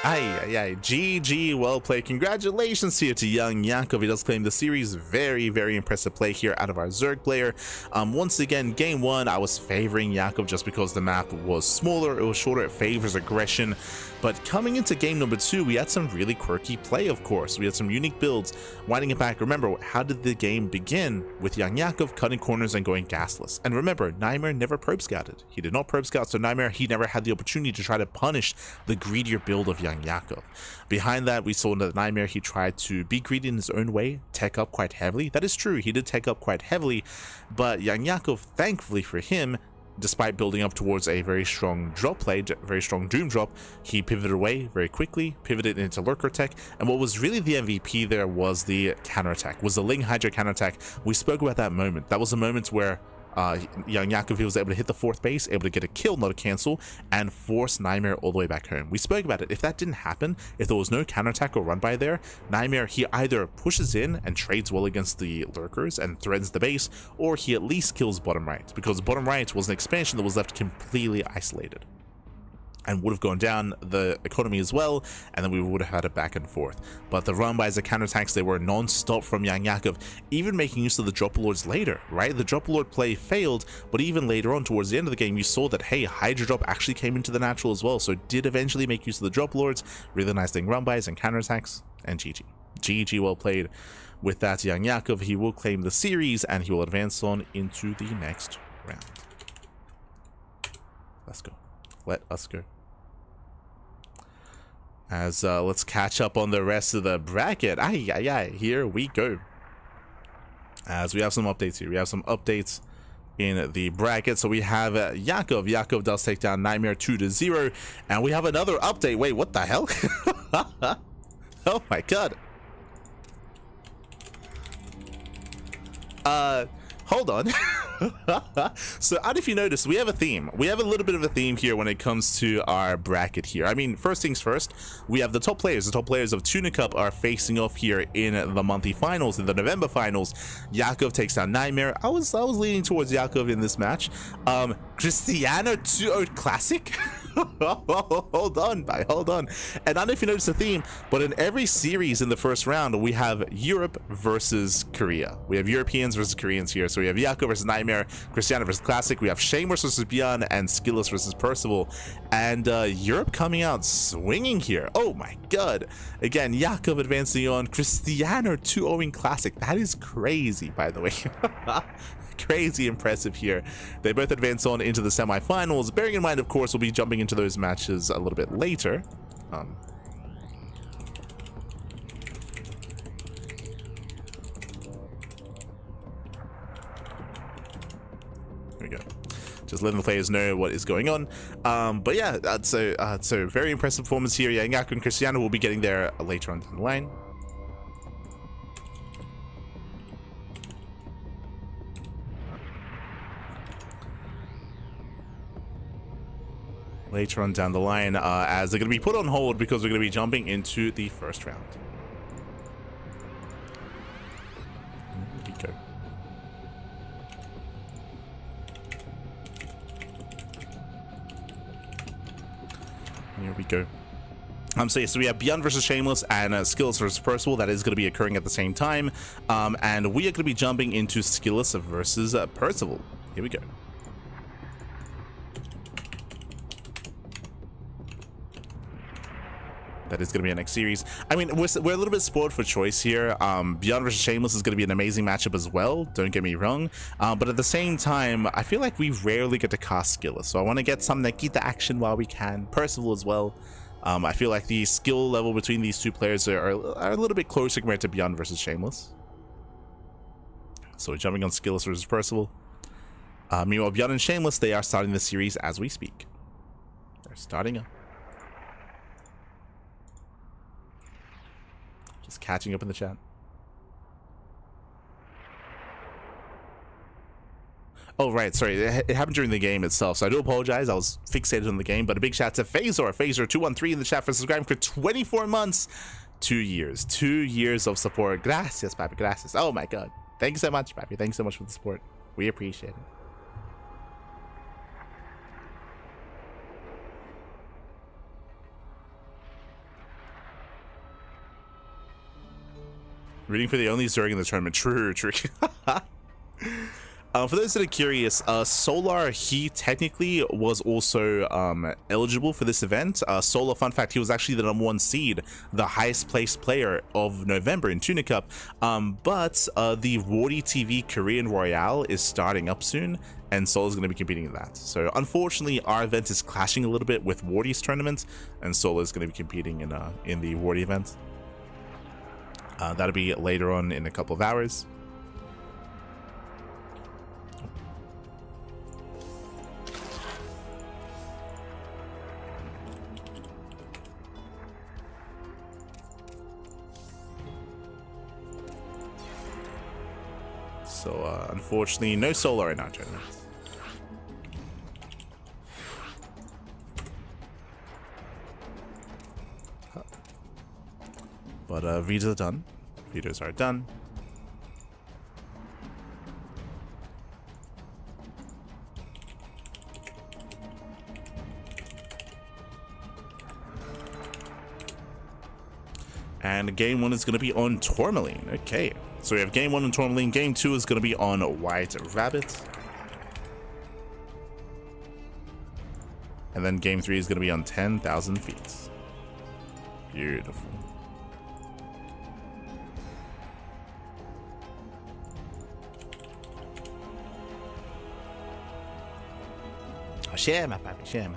Ay, GG, well played. Congratulations here to young Yakov. He does claim the series. Very, very impressive play here out of our Zerg player. Once again, game one, I was favoring Yakov just because the map was smaller, it was shorter, it favors aggression. But coming into game number two, we had some really quirky play, of course. We had some unique builds, winding it back. Remember, how did the game begin? With young Yakov cutting corners and going gasless. And remember, Nightmare never probe scouted. He did not probe scout, so Nightmare, he never had the opportunity to try to punish the greedier build of young Yakov. Behind that, we saw that Nightmare, he tried to be greedy in his own way, tech up quite heavily. That is true, he did tech up quite heavily, but young Yakov, thankfully for him, despite building up towards a very strong drop play, very strong doom drop, he pivoted away very quickly, pivoted into lurker tech, and what was really the MVP there was the counterattack, was the Ling Hydra counterattack. We spoke about that moment. That was a moment where young Yakov, he was able to hit the fourth base, able to get a kill, not a cancel, and force Nightmare all the way back home. We spoke about it. If that didn't happen, if there was no counterattack or run by there, Nightmare, he either pushes in and trades well against the lurkers and threatens the base, or he at least kills bottom right, because bottom right was an expansion that was left completely isolated and would have gone down the economy as well, and then we would have had it back and forth. But the run bys, the counterattacks, they were non-stop from young Yakov, even making use of the drop lords later, right? The drop lord play failed, but even later on towards the end of the game, you saw that, hey, Hydra drop actually came into the natural as well, so it did eventually make use of the drop lords, really nice thing run bys and counterattacks, and GG, well played. With that, young Yakov, he will claim the series, and he will advance on into the next round. Let's go. Let us go. As let's catch up on the rest of the bracket. Here we go. As we have some updates here. We have some updates in the bracket. So we have Yakov. Yakov does take down Nightmare 2-0. And we have another update. Wait, what the hell? Oh my god. Hold on. So, I don't know if you noticed, we have a theme. We have a little bit of a theme here when it comes to our bracket here. I mean, first things first, we have the top players. The top players of Tuna Cup are facing off here in the monthly finals, in the November finals. Yakov takes down Nightmare. I was leaning towards Yakov in this match. Cristiano 2-0 Classic. Hold on. And I don't know if you noticed the theme, but in every series in the first round, we have Europe versus Korea. We have Europeans versus Koreans here. So we have Yakov versus Nightmare, Cristiano versus Classic. We have Shameless versus ByuN, and SKillous versus Percival. And Europe coming out swinging here. Oh my god. Again, Yakov advancing on, Cristiano 2-0 Classic. That is crazy, by the way. Crazy impressive here. They both advance on into the semifinals. Bearing in mind, of course, we'll be jumping into those matches a little bit later. Here we go. Just letting the players know what is going on. But yeah, so very impressive performance here. Yeah, Yakov and Cristiano will be getting there later on down the line. Later on down the line, as they're going to be put on hold because we're going to be jumping into the first round. Here we go. Here we go. So we have ByuN versus Shameless and SKillous versus Percival. That is going to be occurring at the same time. And we are going to be jumping into SKillous versus Percival. Here we go. That is going to be our next series. I mean, we're a little bit spoiled for choice here. ByuN versus Shameless is going to be an amazing matchup as well. Don't get me wrong. But at the same time, I feel like we rarely get to cast SKillous. So I want to get something that keep the action while we can. Percival as well. I feel like the skill level between these two players are a little bit closer compared to ByuN versus Shameless. So we're jumping on SKillous versus Percival. Meanwhile, ByuN and Shameless, they are starting the series as we speak. They're starting up. Just catching up in the chat. Oh, right. Sorry. It happened during the game itself, so I do apologize. I was fixated on the game, but a big shout to Phasor213 in the chat for subscribing for 24 months. 2 years. 2 years of support. Gracias, papi. Gracias. Oh, my God. Thanks so much, papi. Thanks so much for the support. We appreciate it. Rooting for the only Zerg in the tournament. True, true. For those that are curious, Solar, he technically was also eligible for this event. Solar, fun fact, he was actually the #1 seed, the highest placed player of November in Tuna Cup. But the Wardy TV Korean Royale is starting up soon, and Solar's going to be competing in that. So unfortunately, our event is clashing a little bit with Wardy's tournament, and Solar's going to be competing in the Wardy event. That'll be later on in a couple of hours. So unfortunately, no Solar in our tournament. But videos are done. Videos are done. And game 1 is going to be on Tourmaline. Okay. So we have game 1 on Tourmaline. Game 2 is going to be on White Rabbit. And then game 3 is going to be on 10,000 feet. Beautiful. Oh, share my papi, share my.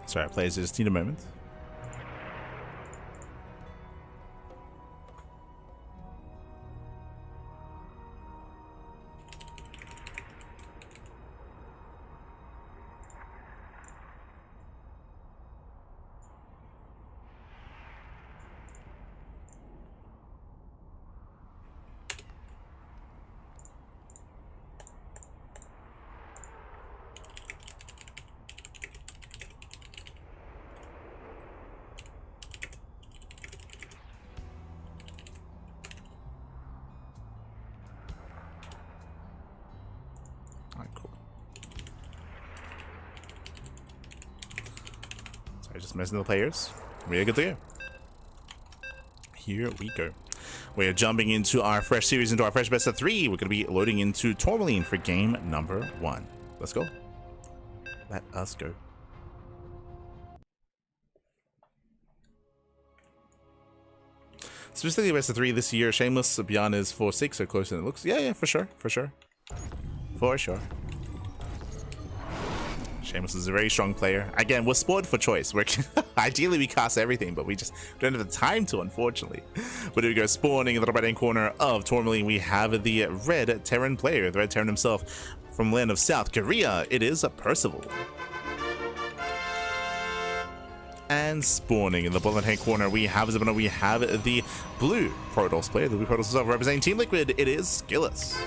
Sorry, players, just need a moment. Cool. Sorry, just messing with the players. We are good to go. Here we go. We are jumping into our fresh series, into our fresh best of 3. We're going to be loading into Tourmaline for game number 1. Let's go. Let us go. Specifically best of 3 this year. Shameless, ByuN is 4-6, so closer than it looks. Yeah, for sure, for sure. For sure. Shameless is a very strong player. Again, we're spoiled for choice. Ideally, we cast everything, but we just don't have the time to, unfortunately. But here we go, spawning in the right-hand corner of Tourmaline, we have the Red Terran player, the Red Terran himself from the land of South Korea. It is Percival. And spawning in the bottom-hand corner, we have the Blue Protoss player, the Blue Protoss himself representing Team Liquid. It is SKillous.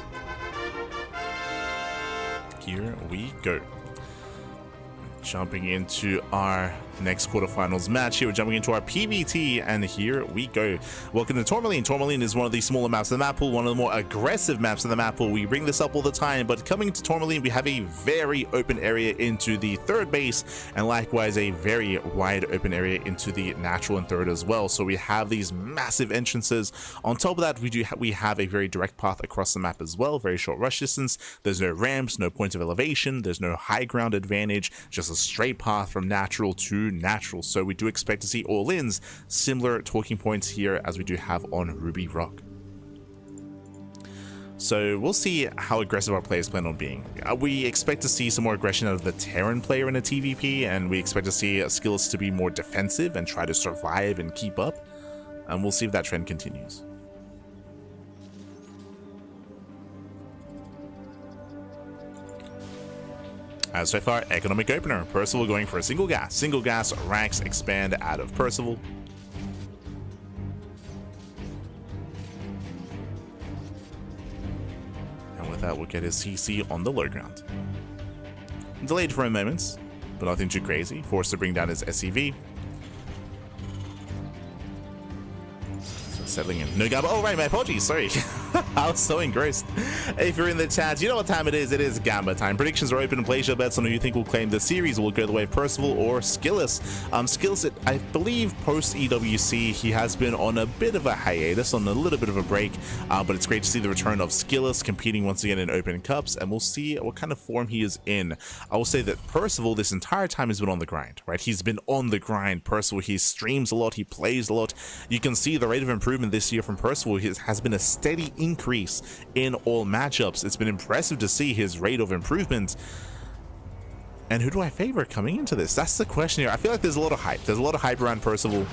Here we go. Jumping into our next quarterfinals match here. We're jumping into our PVT, and here we go. Welcome to Tourmaline. Tourmaline is one of the smaller maps of the map pool, one of the more aggressive maps of the map pool. We bring this up all the time, but coming to Tourmaline, we have a very open area into the third base, and likewise a very wide open area into the natural and third as well. So we have these massive entrances. On top of that, we have a very direct path across the map as well. Very short rush distance. There's no ramps, no points of elevation. There's no high ground advantage. Just a straight path from natural to natural. So we do expect to see all-ins, similar talking points here as we do have on Ruby Rock. So we'll see how aggressive our players plan on being. We expect to see some more aggression out of the Terran player in a TVP, and we expect to see SKillous to be more defensive and try to survive and keep up. And we'll see if that trend continues. As so far, economic opener. Percival going for a single gas. Single gas, ranks expand out of Percival. And with that, we'll get his CC on the low ground. Delayed for a moment, but nothing too crazy. Forced to bring down his SCV. Settling in. No Gamba. Oh, right, my apologies. Sorry. I was so engrossed. If you're in the chat, you know what time it is. It is Gamba time. Predictions are open. Play show bets on who you think will claim the series. Will go the way of Percival or SKillous. SKillous, I believe, post EWC, he has been on a bit of a hiatus, on a little bit of a break, but it's great to see the return of SKillous competing once again in Open Cups, and we'll see what kind of form he is in. I will say that Percival this entire time has been on the grind, right? He's been on the grind. Percival, he streams a lot, he plays a lot. You can see the rate of improvement this year from Percival has been a steady increase in all matchups. It's been impressive to see his rate of improvement. And who do I favor coming into this? That's the question here. I feel like there's a lot of hype. There's a lot of hype around Percival.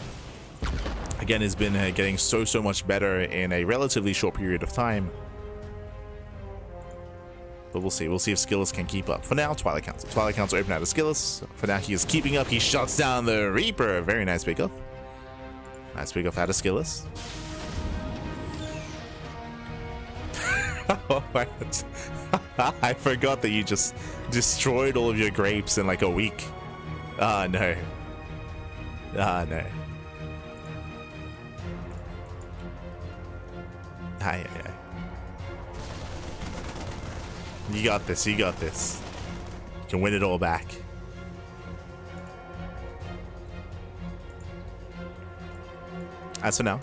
Again, has been getting so much better in a relatively short period of time. But we'll see. We'll see if SKillous can keep up. For now, Twilight Council. Twilight Council open out of SKillous. For now, he is keeping up. He shuts down the Reaper. Very nice pickup. Nice pickup out of SKillous. Oh my God. I forgot that you just destroyed all of your grapes in like a week. Ah, no. Ah, no. Aye. You got this. You got this. You can win it all back. As for now,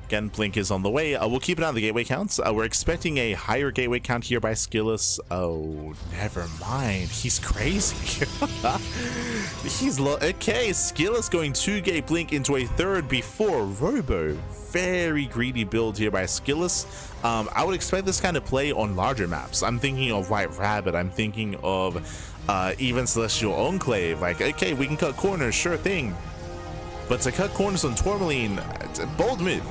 again, Blink is on the way. We'll keep it on the gateway counts. We're expecting a higher gateway count here by SKillous. Oh, never mind. He's crazy. He's okay. SKillous going 2-gate Blink into a third before Robo. Very greedy build here by SKillous. I would expect this kind of play on larger maps. I'm thinking of White Rabbit. I'm thinking of even Celestial Enclave. Like, okay, we can cut corners, sure thing. But to cut corners on Tourmaline, it's a bold move.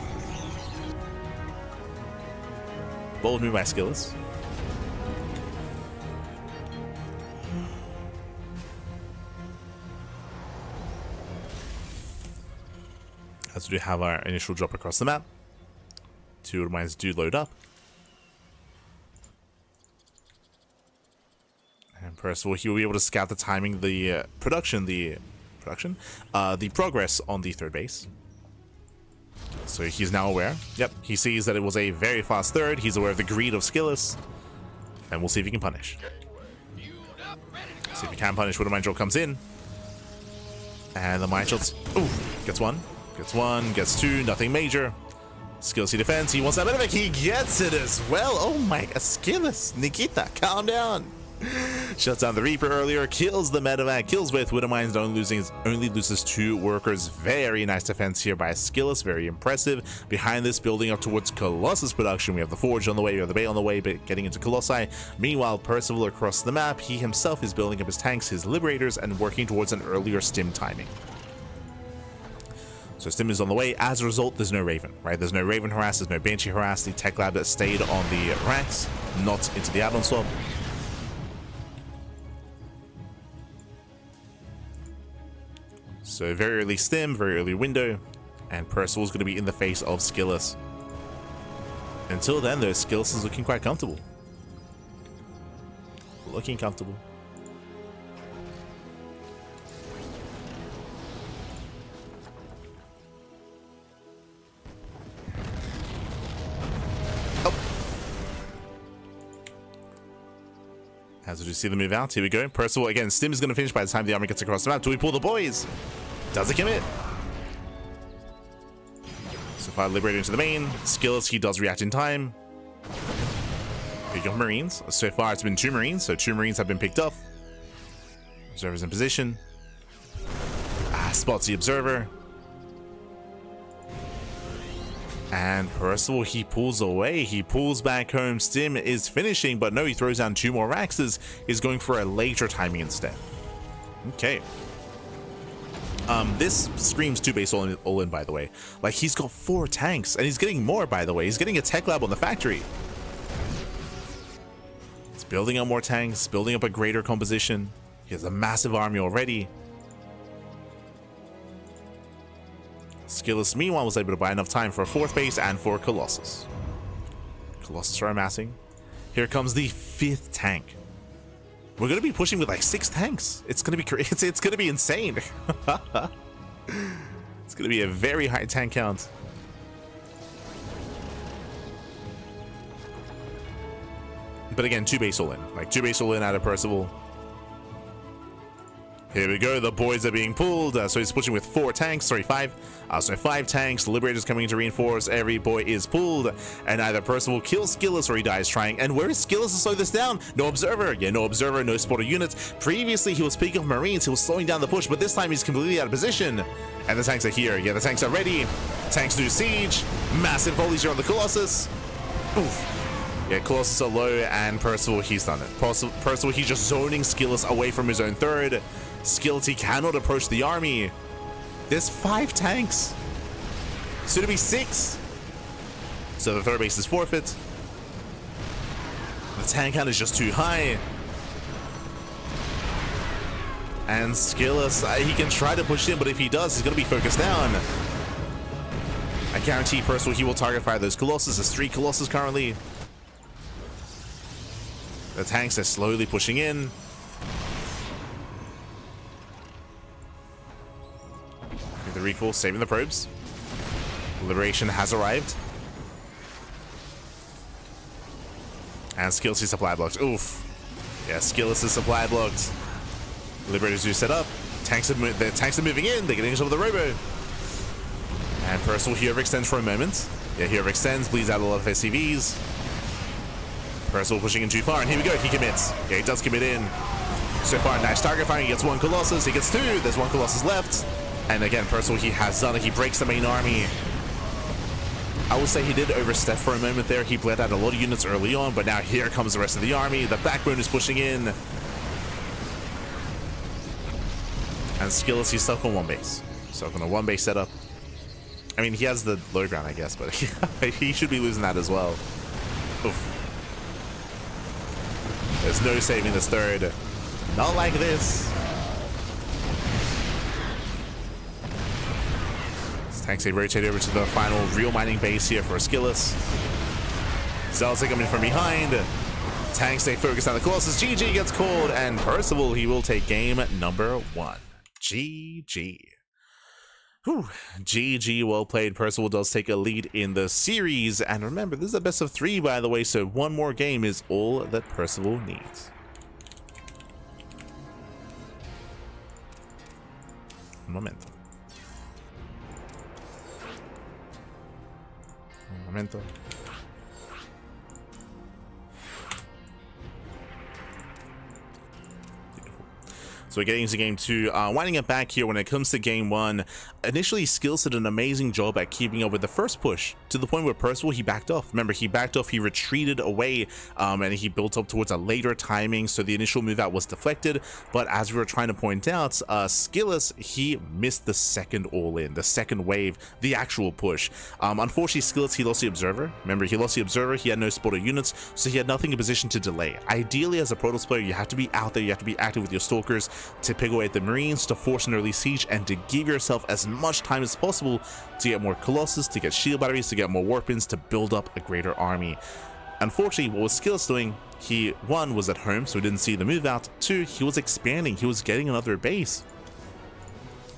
Bold move by SKillous. As we have our initial drop across the map. 2 of mines do load up. And Percival, he will be able to scout the timing, the the progress on the third base. So he's now aware. Yep, he sees that it was a very fast third. He's aware of the greed of SKillous. And we'll see if he can punish. See if he can punish when the mine drill comes in. And the mine shots. Ooh, gets one. Gets one, gets two, nothing major. SKillous, he defends. He wants that medevac. He gets it as well. Oh my, SKillous. Nikita, calm down. Shuts down the Reaper earlier, kills the medevac, kills with Widowmines, only loses 2 workers. Very nice defense here by SKillous, very impressive. Behind this, building up towards Colossus production, we have the Forge on the way, we have the Bay on the way, but getting into Colossi. Meanwhile, Percival across the map, he himself is building up his tanks, his Liberators, and working towards an earlier stim timing. So stim is on the way. As a result, there's no Raven, right? There's no Raven harass, there's no Banshee harass. The Tech Lab that stayed on the racks, not into the add-on swap. So very early stim, very early window, and Percival's going to be in the face of SKillous. Until then, though, SKillous is looking quite comfortable. Looking comfortable. As we see the move out, here we go. Percival, again, stim is going to finish by the time the army gets across the map. Do we pull the boys? Does it commit? So far, Liberator into the main. SKillous, he does react in time. Pick up Marines. So far, it's been 2 Marines, so 2 Marines have been picked up. Observer's in position. Spots the Observer. And Percival, he pulls away. He pulls back home. Stim is finishing, but no, he throws down 2 more Raxes. He's going for a later timing instead. Okay. This screams 2 base all in, by the way. Like, he's got 4 tanks, and he's getting more, by the way. He's getting a Tech Lab on the factory. It's building up more tanks, building up a greater composition. He has a massive army already. SKillous, meanwhile, was able to buy enough time for a 4th base and for Colossus. Colossus are amassing. Here comes the 5th tank. We're going to be pushing with like 6 tanks. It's going to be it's going to be insane. It's going to be a very high tank count. But again, 2 base all in. Like 2 base all in out of Percival. Here we go. The boys are being pulled. So he's pushing with 4 tanks. Sorry, 5. So 5 tanks. Liberator's coming to reinforce. Every boy is pulled. And either Percival kills SKillous or he dies trying. And where is SKillous to slow this down? No observer. Yeah, no observer. No spotter units. Previously, he was picking up Marines. He was slowing down the push. But this time, he's completely out of position. And the tanks are here. Yeah, the tanks are ready. Tanks do siege. Massive volleys here on the Colossus. Oof. Yeah, Colossus are low. And Percival, he's done it. Percival, he's just zoning SKillous away from his own 3rd. SKillous, he cannot approach the army. There's 5 tanks. Soon to be 6. So the 3rd base is forfeit. The tank count is just too high. And SKillous, he can try to push in, but if he does, he's going to be focused down. I guarantee Percival, he will target fire those Colossus. There's 3 Colossus currently. The tanks are slowly pushing in. The recall, saving the probes. Liberation has arrived. And SKillous is supply blocked. Oof. Yeah, SKillous is supply blocked. Liberators do set up. The tanks are moving in. They're getting into the robo. And Percival here overextends for a moment. Yeah, he overextends, bleeds out a lot of SCVs. Percival pushing in too far, and here we go. He commits. Yeah, he does commit in. So far, nice target firing. He gets 1 Colossus. He gets 2. There's 1 Colossus left. And again, Percival, he has done it. He breaks the main army. I will say he did overstep for a moment there. He bled out a lot of units early on, but now here comes the rest of the army. The backbone is pushing in. And SKillous, he's stuck on 1 base. Stuck on a 1 base setup. I mean, he has the low ground, I guess, but he should be losing that as well. Oof. There's no saving this 3rd. Not like this. Tanks, they rotate over to the final real mining base here for SKillous. Zealots are coming from behind. Tanks, they focus on the Colossus. GG gets called, and Percival, he will take game number 1. GG. Whew. GG, well played. Percival does take a lead in the series. And remember, this is a best of 3, by the way, so 1 more game is all that Percival needs. Momentum. Momento. So we're getting into game 2, winding it back here. When it comes to game 1, initially SKillous did an amazing job at keeping up with the first push, to the point where Percival, he backed off. Remember, he backed off, he retreated away, and he built up towards a later timing, so the initial move out was deflected. But as we were trying to point out, SKillous, he missed the 2nd all-in, the 2nd wave, the actual push. Unfortunately, SKillous, he lost the observer. Remember, he lost the observer, he had no spotter units, so he had nothing in position to delay. Ideally, as a Protoss player, you have to be out there, you have to be active with your stalkers, to pick away at the Marines, to force an early siege, and to give yourself as much time as possible to get more Colossus, to get shield batteries, to get more warpins, to build up a greater army. Unfortunately, what was SKillous doing, he, 1, was at home, so he didn't see the move out. 2, he was expanding, he was getting another base.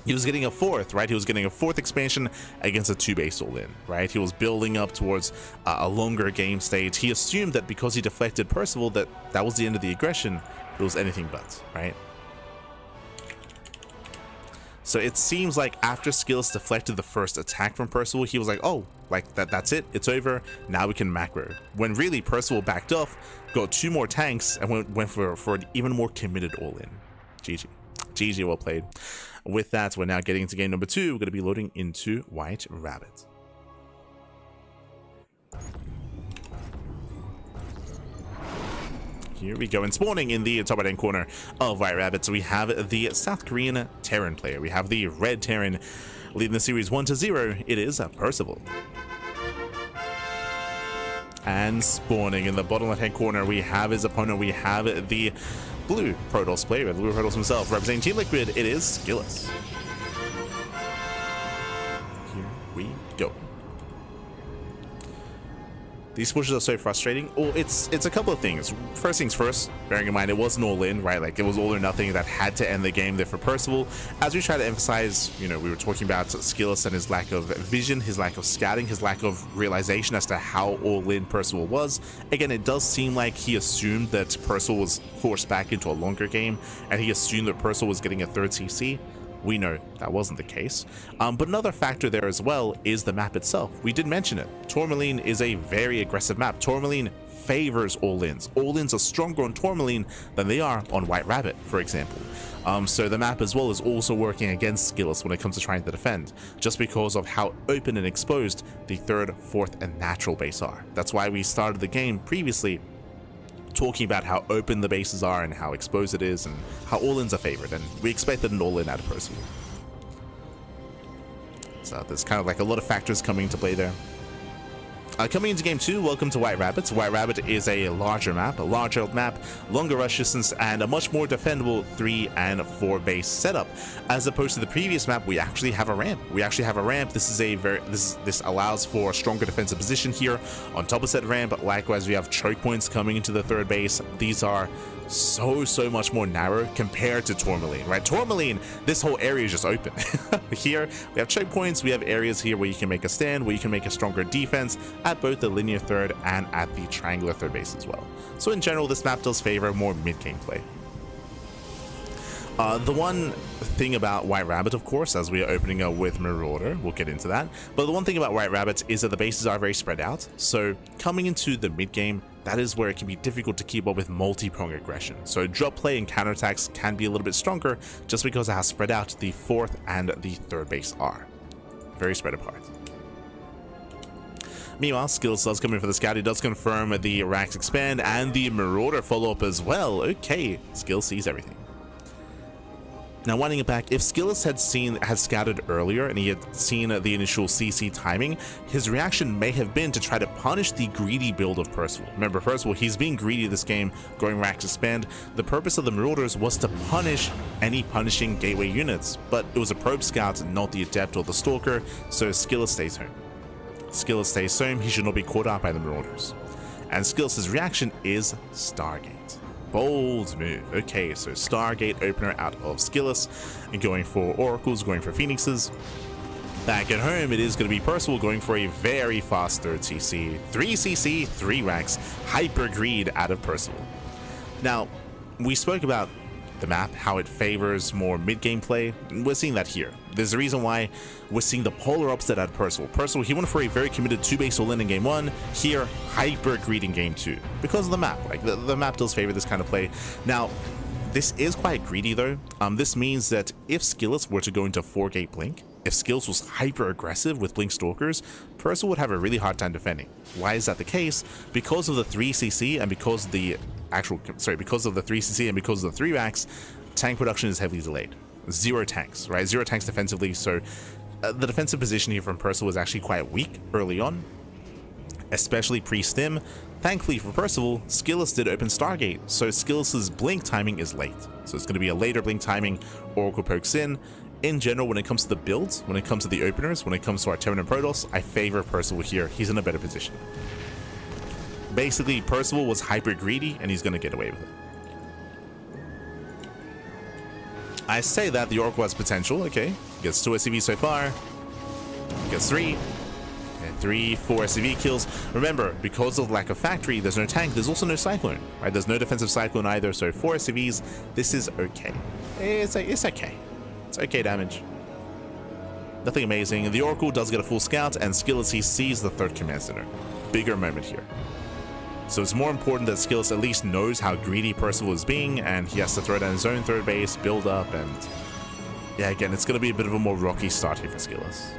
He was getting a 4th, right? He was getting a 4th expansion against a 2 base all-in, right? He was building up towards a longer game stage. He assumed that because he deflected Percival, that was the end of the aggression. It was anything but, right? So it seems like after SKillous deflected the first attack from Percival, he was like, oh, like that's it, it's over, now we can macro. When really Percival backed off, got 2 more tanks, and went for an even more committed all-in. GG. GG, well played. With that, we're now getting into game number 2. We're going to be loading into White Rabbit. Here we go, and spawning in the top right-hand corner of White Rabbit, so we have the South Korean Terran player. We have the Red Terran leading the series 1-0. It is Percival. and spawning in the bottom left hand corner. We have his opponent. We have the blue Protoss player, the blue Protoss himself, representing Team Liquid. It is SKillous. Here we go. These pushes are so frustrating. Well, it's a couple of things. First things first, bearing in mind it wasn't all in, right? Like it was all or nothing that had to end the game there for Percival. As we try to emphasize, you know, we were talking about SKillous and his lack of vision, his lack of scouting, his lack of realization as to how all in Percival was. Again, it does seem like he assumed that Percival was forced back into a longer game, and he assumed that Percival was getting a third CC. We know that wasn't the case. But another factor there as well is the map itself. We did mention it. Tourmaline is a very aggressive map. Tourmaline favors all-ins. All-ins are stronger on Tourmaline than they are on White Rabbit, for example. So the map as well is also working against SKillous when it comes to trying to defend, just because of how open and exposed the third, fourth, and natural base are. That's why we started the game previously talking about how open the bases are and how exposed it is and how all-ins are favored, and we expected an all-in out of Percival. So there's kind of like a lot of factors coming into play there. Coming into game 2, welcome to White Rabbit. White Rabbit is a larger map, longer rush distance, and a much more defendable 3 and 4 base setup. As opposed to the previous map, we actually have a ramp. This is this allows for a stronger defensive position here. On top of said ramp, likewise, we have choke points coming into the third base. These are so much more narrow compared to Tourmaline, right? Tourmaline, this whole area is just open. Here we have choke points, we have areas here where you can make a stand, where you can make a stronger defense at both the linear third and at the triangular third base as well. So in general, this map does favor more mid-game play. The one thing about White Rabbit, of course, as we are opening up with Marauder, we'll get into that, but the one thing about White Rabbit is that the bases are very spread out, so coming into the mid-game, that is where it can be difficult to keep up with multi-prong aggression. So drop play and counterattacks can be a little bit stronger just because of how spread out the fourth and the third base are. Very spread apart. Meanwhile, SKillous does come in for the scout. He does confirm the Rax expand and the Marauder follow-up as well. Okay, SKillous sees everything. Now, winding it back, if SKillous had scouted earlier and he had seen the initial CC timing, his reaction may have been to try to punish the greedy build of Percival. Remember, Percival, he's being greedy this game, going Rax expand. The purpose of the Marauders was to punish any punishing gateway units, but it was a probe scout, not the adept or the stalker, so SKillous stays home. SKillous stays home, he should not be caught out by the Marauders. And SKillous' reaction is Stargate. Bold move. Okay, so Stargate opener out of SKillous, and going for Oracles, going for Phoenixes. Back at home, it is going to be Percival going for a very fast third CC. 3 CC, 3 racks, hyper greed out of Percival. Now, we spoke about the map, how it favors more mid-game play. We're seeing that here. There's a reason why we're seeing the polar opposite at Percival. Percival, he went for a very committed 2-base all-in game 1. Here, hyper greed in game 2 because of the map. Like the map does favor this kind of play. Now, this is quite greedy though. This means that if SKillous were to go into 4-gate blink, if SKillous was hyper aggressive with blink stalkers, Percival would have a really hard time defending. Why is that the case? Because of the 3 CC and because of the 3 CC and because of the 3 racks, tank production is heavily delayed. 0 tanks, right? 0 tanks defensively, so the defensive position here from Percival was actually quite weak early on, especially pre-stim. Thankfully for Percival, SKillous did open Stargate, so SKillous' blink timing is late. So it's going to be a later blink timing, Oracle pokes in. In general, when it comes to the builds, when it comes to the openers, when it comes to our Terran and Protoss, I favor Percival here. He's in a better position. Basically, Percival was hyper greedy, and he's going to get away with it. I say that the Oracle has potential. Okay, gets 2 SCVs so far. Gets 3. And 3, 4 SCV kills. Remember, because of lack of factory, there's no tank. There's also no Cyclone, right? There's no defensive Cyclone either, so 4 SCVs. This is okay. It's okay. It's okay damage. Nothing amazing. The Oracle does get a full scout, and SKillous, he sees the 3rd command center. Bigger moment here. So it's more important that SKillous at least knows how greedy Percival is being, and he has to throw down his own 3rd base, build up, and yeah, again, it's going to be a bit of a more rocky start here for SKillous.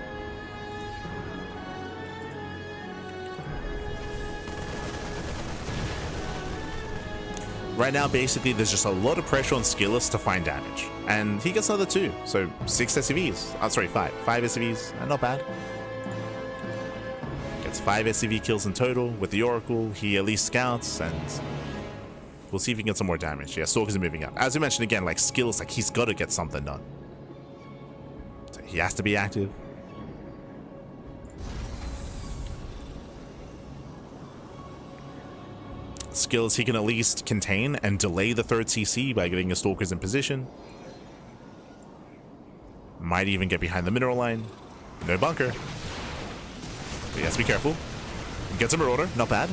Right now, basically, there's just a lot of pressure on SKillous to find damage. And he gets another 2, so 6 SCVs. 5 SCVs, not bad. Gets 5 SCV kills in total. With the Oracle, he at least scouts, and we'll see if he can get some more damage. Yeah, Stalkers are moving up. As we mentioned again, like skills, like he's got to get something done. So he has to be active. Skills, he can at least contain and delay the 3rd CC by getting his Stalkers in position. Might even get behind the mineral line. No bunker. But he has to be careful. Gets a Marauder, not bad.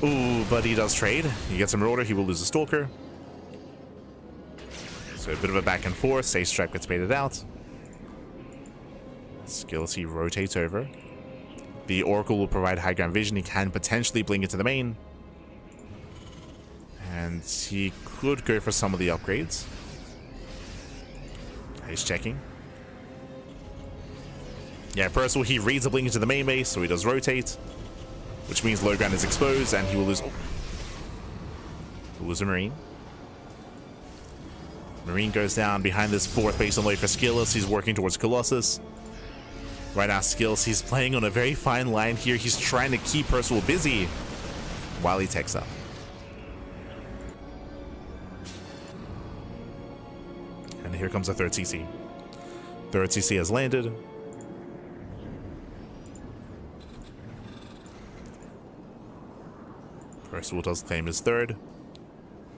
Ooh, but he does trade. He gets a Marauder, he will lose a Stalker. So a bit of a back and forth. Safe Strike gets baited out. Skills, he rotates over. The Oracle will provide high ground vision. He can potentially blink into the main. And he could go for some of the upgrades. He's checking. Yeah, Percival, he reads a blink into the main base, so he does rotate. Which means low ground is exposed, and he will lose... Oh. He'll lose a Marine. Marine goes down behind this 4th base on low for SKillous. He's working towards Colossus. Right now, SKillous, he's playing on a very fine line here. He's trying to keep Percival busy while he takes up. And here comes a 3rd CC. 3rd CC has landed. Percival does claim his 3rd.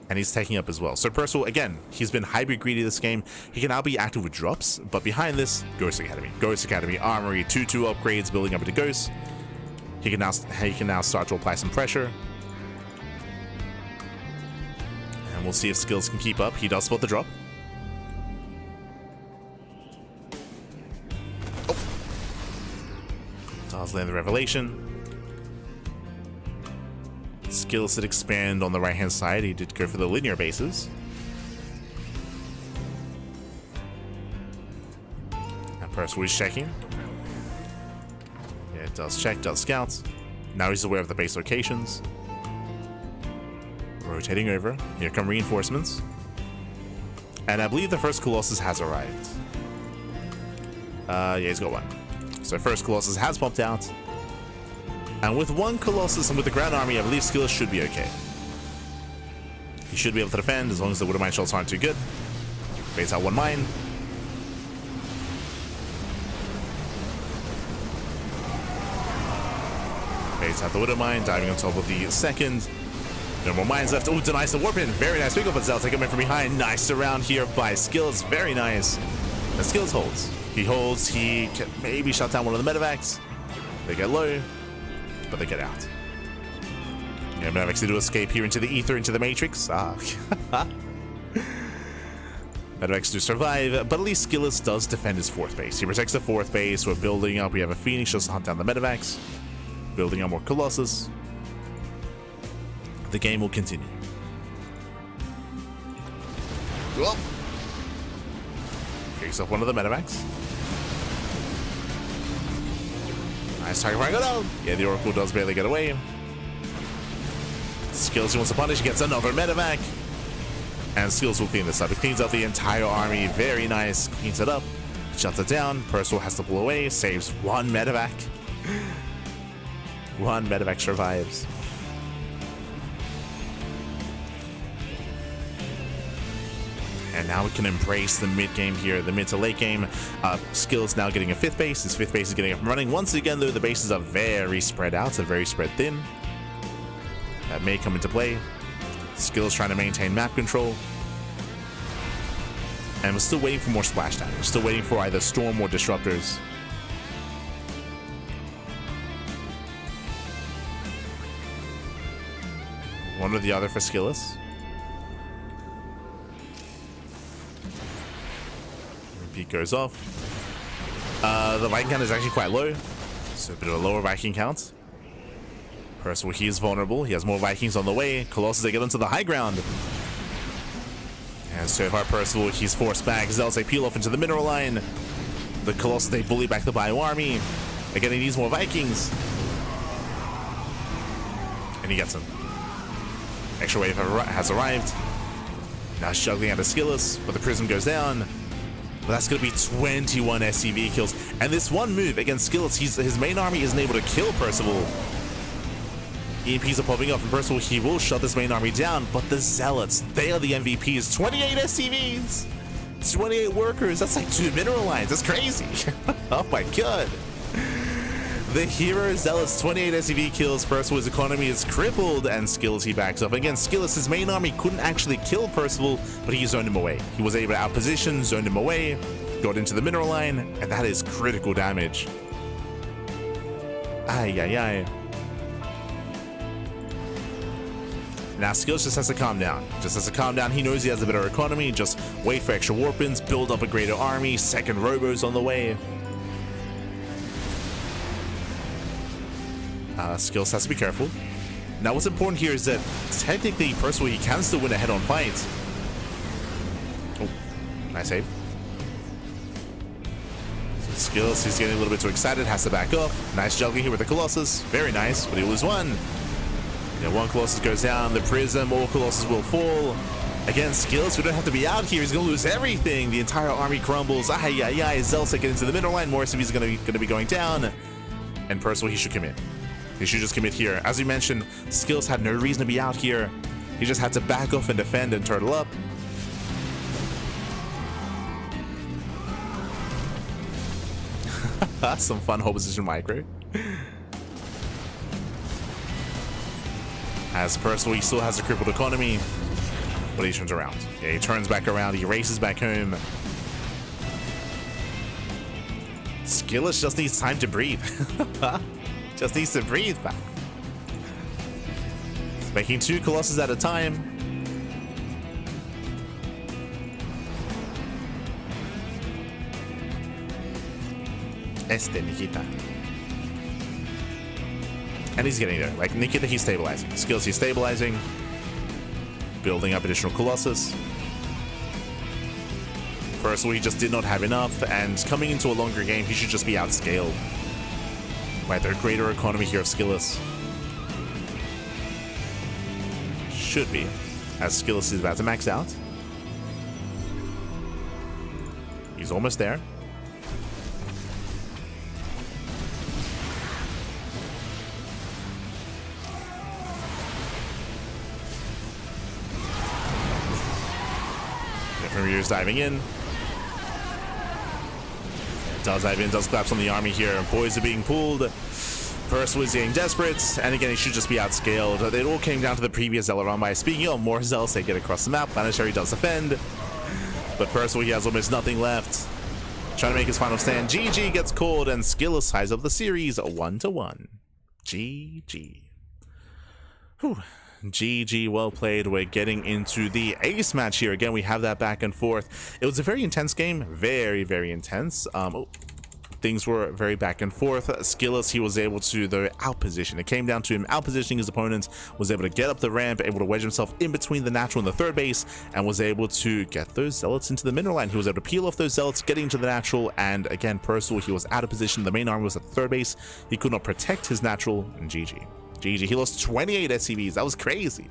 And he's taking up as well. So Percival, again, he's been hybrid greedy this game. He can now be active with drops, but behind this, Ghost Academy. Ghost Academy, Armory, 2/2 upgrades, building up into Ghost. He can now start to apply some pressure. And we'll see if Skills can keep up. He does spot the drop. Oh. Does land the Revelation. Skills that expand on the right hand side. He did go for the linear bases. And Percival is checking. Yeah, it does check, does scout. Now he's aware of the base locations. Rotating over. Here come reinforcements. And I believe the first Colossus has arrived. Yeah, he's got one. So first Colossus has popped out. And with one Colossus and with the ground army, I believe SKillous should be okay. He should be able to defend as long as the Widowmine shots aren't too good. Baits out one mine. Baits out the Widowmine, diving on top of the 2nd. No more mines left. Oh, denies the warp in. Very nice pick up, but Zell take him in from behind. Nice surround here by SKillous. Very nice. And SKillous holds. He holds. He can maybe shut down one of the medevacs. They get low, but they get out. Yeah, medevacs do escape here into the ether, into the matrix. Medevacs do survive, but at least SKillous does defend his 4th base. He protects the 4th base. We're building up. We have a Phoenix just to hunt down the medevacs. Building up more Colossus. The game will continue. Whoa. Picks up one of the medevacs. Nice target fire, go down. Yeah, the Oracle does barely get away. Skills, he wants to punish, gets another medevac. And Skills will clean this up. It cleans up the entire army. Very nice. Cleans it up. Shuts it down. Percival has to pull away. Saves one medevac. One medevac survives. And now we can embrace the mid game here, the mid to late game. Skills now getting a 5th base. His 5th base is getting up and running. Once again, though, the bases are very spread out, so very spread thin. That may come into play. Skills trying to maintain map control. And we're still waiting for more splash damage. Still waiting for either Storm or Disruptors. One or the other for SKillous. Repeat goes off. The Viking count is actually quite low. So a bit of a lower Viking count. Percival, he is vulnerable. He has more Vikings on the way. Colossus, they get onto the high ground. And so far, Percival, he's forced back. Zealots, they peel off into the mineral line. The Colossus, they bully back the ByuN army. Again, he needs more Vikings. And he gets them. Extra wave has arrived. Now struggling out of SKillous, but the prism goes down. But that's going to be 21 SCV kills. And this one move against SKillous, his main army isn't able to kill Percival. EMPs are popping up from Percival. He will shut this main army down, but the Zealots, they are the MVPs. 28 SCVs, 28 workers. That's like 2 mineral lines. That's crazy. Oh my god. The hero Zealots, 28 SCV kills. Percival's economy is crippled, and SKillous, he backs up. Again, SKillous, his main army couldn't actually kill Percival, but he zoned him away. He was able to outposition, zoned him away, got into the mineral line, and that is critical damage. Ay, ay, ay. Now SKillous just has to calm down. Just has to calm down. He knows he has a better economy. Just wait for extra warpins, build up a greater army. Second Robo's on the way. SKillous has to be careful. Now what's important here is that technically, Percival, he can still win a head-on fight. Oh, nice save. So SKillous, he's getting a little bit too excited, has to back up. Nice juggling here with the Colossus. Very nice, but he lose one. Yeah, one Colossus goes down, the Prism, all Colossus will fall. Again, SKillous, we don't have to be out here. He's going to lose everything. The entire army crumbles. Ay, ay, ay. Zealots get into the middle line. More SCVs are going to be going down. And Percival, he should commit. He should just commit here. As we mentioned, SKillous had no reason to be out here. He just had to back off and defend and turtle up. Some fun hold position micro. As Percival, he still has a crippled economy, but he turns around. Yeah, he turns back around. He races back home. SKillous just needs time to breathe. Just needs to breathe back. He's making 2 Colossus at a time. Nikita. And he's getting there. Like Nikita, he's stabilizing. SKillous, he's stabilizing. Building up additional Colossus. Percival, he just did not have enough, and coming into a longer game, he should just be outscaled by the greater economy here of SKillous. Should be, as SKillous is about to max out. He's almost there. Different diving in. Does dive in, does collapse on the army here. Boys are being pulled. Percival is getting desperate, and again, he should just be outscaled. It all came down to the previous Zealot run by. Speaking of more Zealots, they get across the map. Planetary does defend, but Percival, he has almost nothing left. Trying to make his final stand. GG gets called, and SKillous ties up the series 1-1. GG. Whew. GG, well played. We're getting into the ace match here. Again, we have that back and forth. It was a very intense game. Very, very intense. Things were very back and forth. SKillous, he was able to, though, outposition. It came down to him outpositioning his opponents, was able to get up the ramp, able to wedge himself in between the natural and the third base, and was able to get those Zealots into the middle line. He was able to peel off those Zealots, getting into the natural, and again, Percival, he was out of position. The main army was at the third base. He could not protect his natural, and GG. GG. He lost 28 SCVs. That was crazy.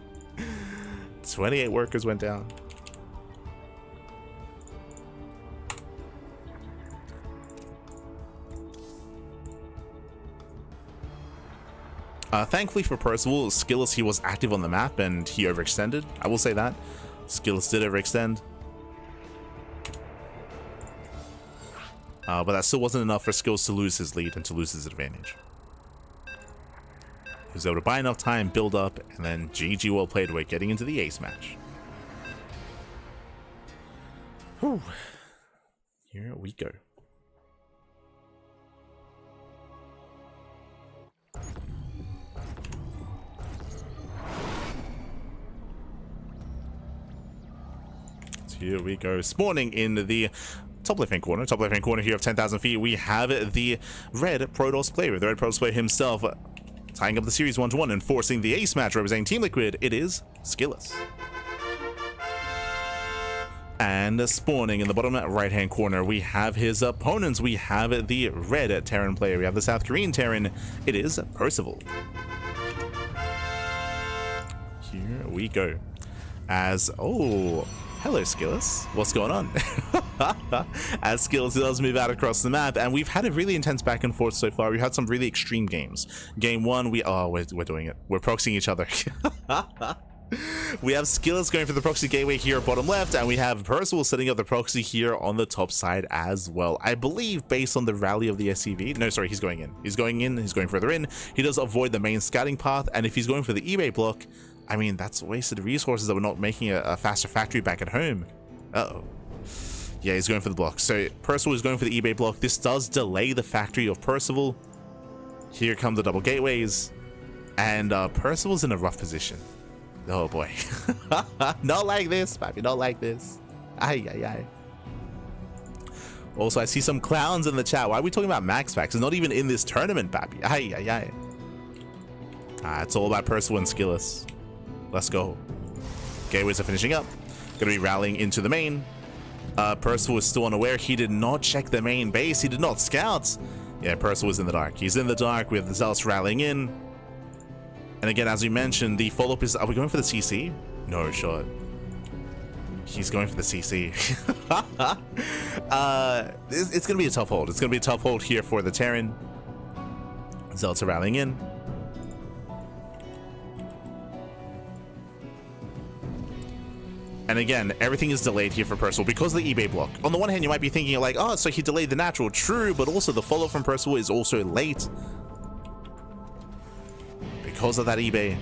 28 workers went down. Thankfully for Percival, SKillous, he was active on the map and he overextended. I will say that. SKillous did overextend. But that still wasn't enough for SKillous to lose his lead and to lose his advantage. He was able to buy enough time, build up, and then GG, well played. We're getting into the ace match. Whew. Here we go. Here we go. Spawning in the top left-hand corner. Top left-hand corner here of 10,000 feet, we have the red Protoss player. The red Protoss player himself tying up the series 1-1 and forcing the ace match representing Team Liquid. It is SKillous. And spawning in the bottom right-hand corner, we have his opponents. We have the red Terran player. We have the South Korean Terran. It is Percival. Here we go. As, oh, Hello, SKillous. What's going on? As SKillous does move out across the map, and we've had a really intense back and forth so far. We've had some really extreme games. Game one, we're doing it. We're proxying each other. We have SKillous going for the proxy gateway here bottom left, and we have Percival setting up the proxy here on the top side as well. I believe based on the rally of the SCV, no, sorry, he's going in. He's going further in. He does avoid the main scouting path, and if he's going for the eBay block, I mean, that's wasted resources that we're not making a faster factory back at home. Uh-oh. Yeah, he's going for the block. So Percival is going for the eBay block. This does delay the factory of Percival. Here come the double gateways, and Percival's in a rough position. Oh boy. Not like this, papi, not like this. Ay, ay, ay. Also, I see some clowns in the chat. Why are we talking about max packs? It's not even in this tournament, papi. Ay, ay, ay. It's all about Percival and SKillous. Let's go. Gateways are finishing up. Gonna be rallying into the main. Percival is still unaware. He did not check the main base. He did not scout. Yeah, Percival is in the dark. He's in the dark with the Zealots rallying in. And again, as we mentioned, the follow-up is... Are we going for the CC? No, sure. He's going for the CC. It's going to be a tough hold. It's going to be a tough hold here for the Terran. Zealots are rallying in. And again, everything is delayed here for Percival because of the eBay block. On the one hand, you might be thinking like, oh, so he delayed the natural. True, but also the follow-up from Percival is also late. Because of that eBay.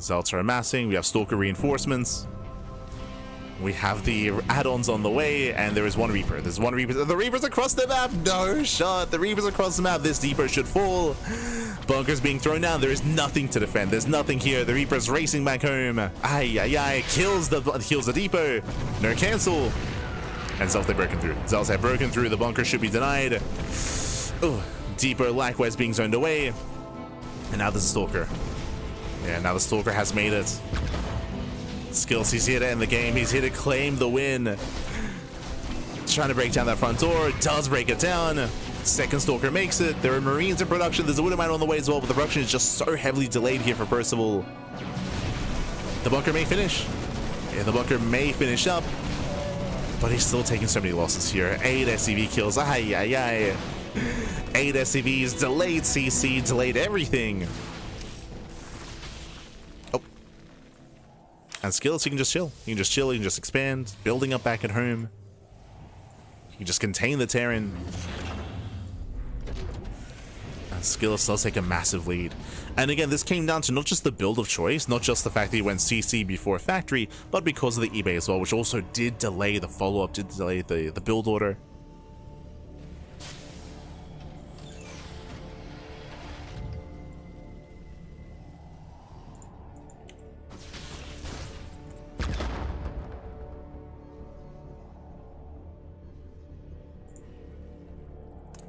Zealots are amassing. We have Stalker reinforcements. We have the add-ons on the way, and there is one Reaper. There's one Reaper. The Reaper's across the map. No shot. The Reaper's across the map. This depot should fall. Bunkers being thrown down. There is nothing to defend. There's nothing here. The Reaper's racing back home. Ay, ay, ay. Kills the depot. No cancel. And Zealots have broken through. Zealots have broken through. The bunker should be denied. Oh. Depot likewise being zoned away, and now there's a Stalker. Yeah, now the Stalker has made it. SKillous, he's here to end the game. He's here to claim the win. Trying to break down that front door, does break it down. Second Stalker makes it. There are Marines in production. There's a Widow Mine on the way as well, but the production is just so heavily delayed here for Percival. The bunker may finish. Yeah, the bunker may finish up, but he's still taking so many losses here. 8 SCV kills. Ay, ay, ay. 8 SCVs, delayed CC, delayed everything. Oh. And SKillous, you can just chill. You can just chill, you can just expand, building up back at home. You can just contain the Terran. And SKillous does take a massive lead. And again, this came down to not just the build of choice, not just the fact that he went CC before factory, but because of the eBay as well, which also did delay the follow-up, did delay the build order.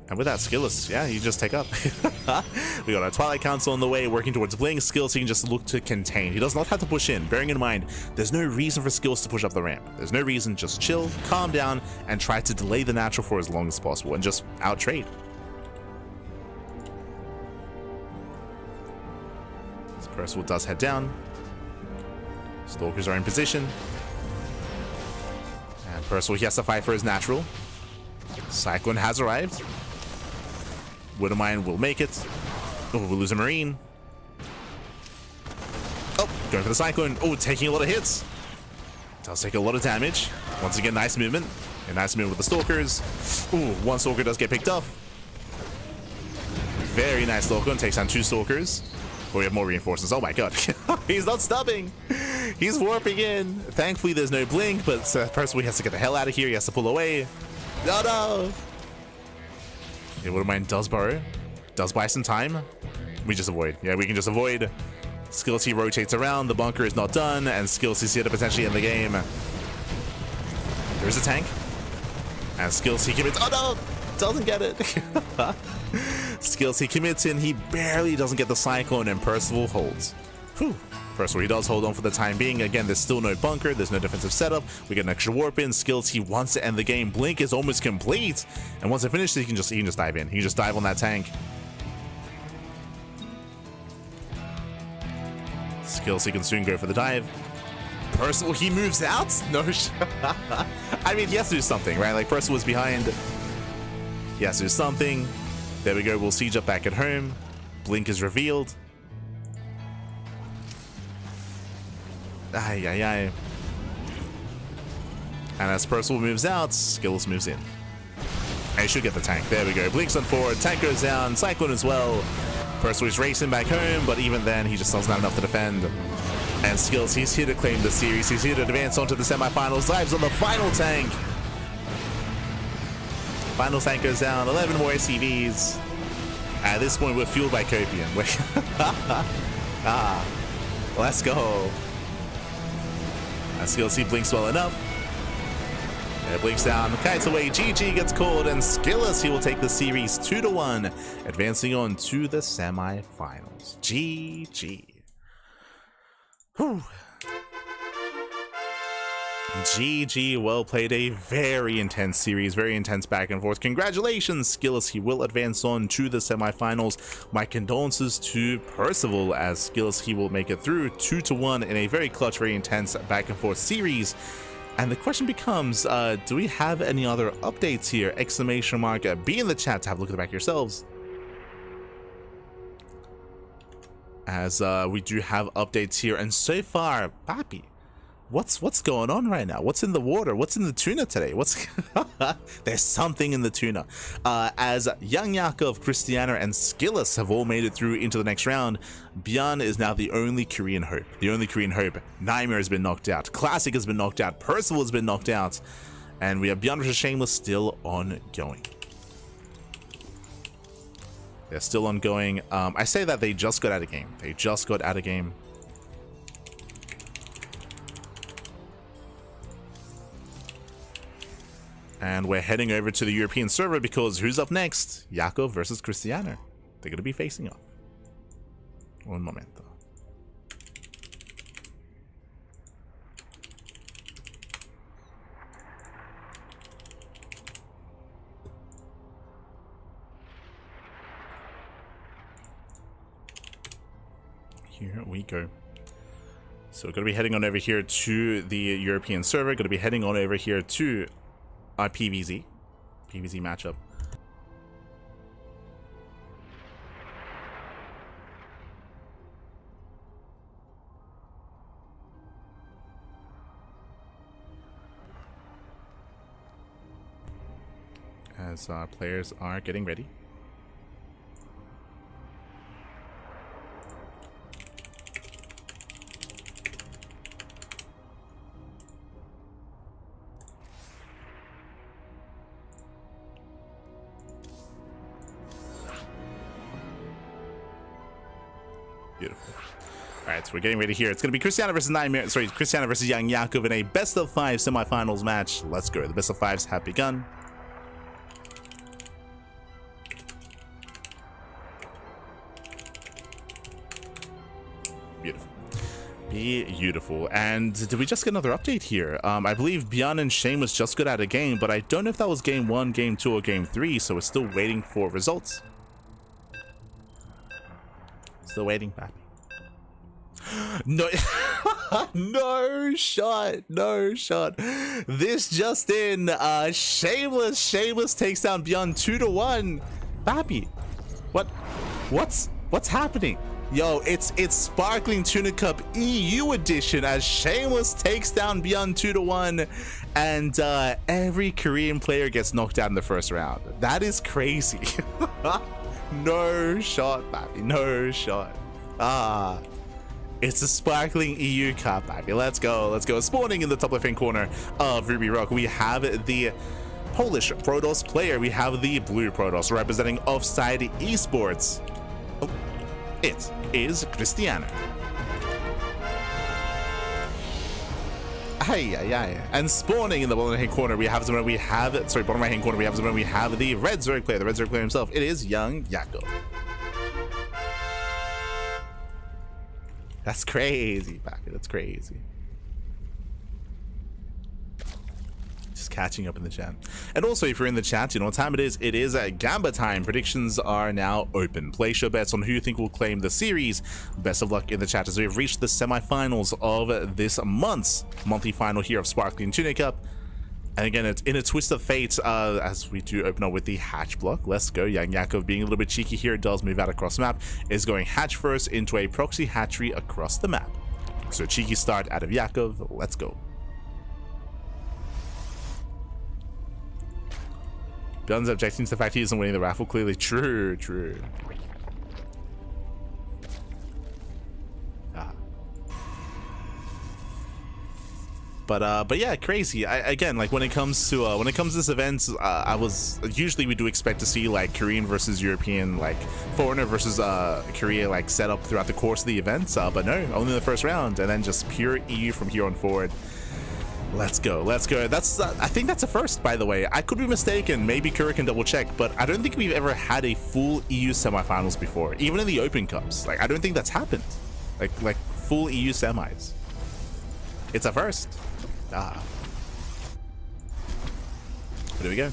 And with that, SKillous, yeah, you just take up. We got our Twilight Council on the way, working towards Blink. SKillous, he can just look to contain. He does not have to push in, bearing in mind, there's no reason for SKillous to push up the ramp. There's no reason, just chill, calm down, and try to delay the natural for as long as possible, and just out-trade. So Percival does head down. Stalkers are in position. And Percival, he has to fight for his natural. Cyclone has arrived. Widow Mine will make it. Oh, we'll lose a Marine. Oh, going for the Cyclone. Oh, taking a lot of hits. Does take a lot of damage. Once again, nice movement. A nice movement with the Stalkers. Ooh, one Stalker does get picked up. Very nice Stalker. And takes down 2 Stalkers. Oh, we have more reinforcements. Oh my god. He's not stopping. He's warping in. Thankfully, there's no blink, but Percival has to get the hell out of here. He has to pull away. No, no. Yeah, Widow Mine does burrow. Does buy some time. We just avoid. Yeah, we can just avoid. SKillous, he rotates around. The bunker is not done, and SKillous is here to potentially end the game. There's a tank. And SKillous, he commits. Oh no! Doesn't get it. SKillous, he commits in. He barely doesn't get the Cyclone, and Percival holds. Whew. Percival, he does hold on for the time being. Again, there's still no bunker. There's no defensive setup. We get an extra warp in. SKillous, he wants to end the game. Blink is almost complete. And once it finishes, he can just dive in. He can just dive on that tank. Skills, he can soon go for the dive. Percival, he moves out? No. I mean, he has to do something, right? Like, Percival was behind. He has to do something. There we go. We'll siege up back at home. Blink is revealed. Ay, ay, ay. And as Percival moves out, SKillous moves in. And he should get the tank. There we go. Blink's on forward. Tank goes down. Cyclone as well. Percival is racing back home, but even then, he just doesn't have enough to defend. And SKillous, he's here to claim the series. He's here to advance onto the semifinals. Dives on the final tank. Final tank goes down. 11 more SCVs. At this point, we're fueled by Copium. Let's go. SKillous, he blinks well enough. It blinks down, kites away, GG gets called, and SKillous, he will take the series 2-1, advancing on to the semi-finals. GG. Whew. GG, well played. A very intense series, very intense back and forth. Congratulations, SKillous. He will advance on to the semifinals. My condolences to Percival, as SKillous, he will make it through 2-1 in a very clutch, very intense back and forth series. And the question becomes, do we have any other updates here? Exclamation mark. Be in the chat to have a look at the back yourselves. As we do have updates here, and so far, Papi, what's going on right now? What's in the water? What's in the tuna today? What's there's something in the tuna. As Young Yakov, Christiana, and SKillous have all made it through into the next round, ByuN is now the only Korean hope. The only Korean hope. Nightmare has been knocked out. Classic has been knocked out. Percival has been knocked out. And we have ByuN vs Shameless still ongoing. They're still ongoing. I say that they just got out of game. They just got out of game. And we're heading over to the European server because who's up next? Yakov versus Christiana. They're going to be facing off. Un momento. Here we go. So we're going to be heading on over here to the European server. Going to be heading on over here to our PvZ matchup. As our players are getting ready. Beautiful. All right, so we're getting ready here. It's going to be Christiana versus Christiana versus Young Yakov in a best-of-5 semifinals match. Let's go. The best-of-5s have begun. Beautiful. Beautiful. And did we just get another update here? I believe ByuN and Shameless just got out of game, but I don't know if that was game 1, game 2, or game 3, so we're still waiting for results. Still waiting, Pappy. No, no shot, no shot. This just in, Shameless takes down ByuN 2-1. Pappy, what's happening? Yo, it's Sparkling Tuna Cup EU edition as Shameless takes down ByuN 2-1, and every Korean player gets knocked out in the first round. That is crazy. No shot, Pappy, no shot. It's a Sparkling EU Cup, Pappy. Let's go, let's go. Spawning in the top left-hand corner of Ruby Rock, we have the Polish Protoss player. We have the blue Protoss representing Offside Esports. Oh, it is Christiana. And spawning in the bottom right-hand corner, we have the red Zerg player, himself. It is Young Yakov. That's crazy, Pappy. That's crazy. Just catching up in the chat. And also, if you're in the chat, you know what time it is. It is Gamba time. Predictions are now open. Place your bets on who you think will claim the series. Best of luck in the chat as we've reached the semifinals of this month's monthly final here of Sparkling Tuna Cup. And again, it's in a twist of fate as we do open up with the hatch block. Let's go. Young Yakov being a little bit cheeky here, does move out across the map, is going hatch first into a proxy hatchery across the map. So cheeky start out of Yakov. Let's go. ByuN's objecting to the fact he isn't winning the raffle. Clearly true. But yeah, crazy. Again, like when it comes to this event, usually we do expect to see like Korean versus European, like foreigner versus Korea, like set up throughout the course of the event. But no, only the first round, and then just pure EU from here on forward. Let's go. That's I think that's a first, by the way. I could be mistaken. Maybe Kura can double check, but I don't think we've ever had a full EU semifinals before, even in the Open Cups. Like I don't think that's happened. Like full EU semis. It's a first. But here we go.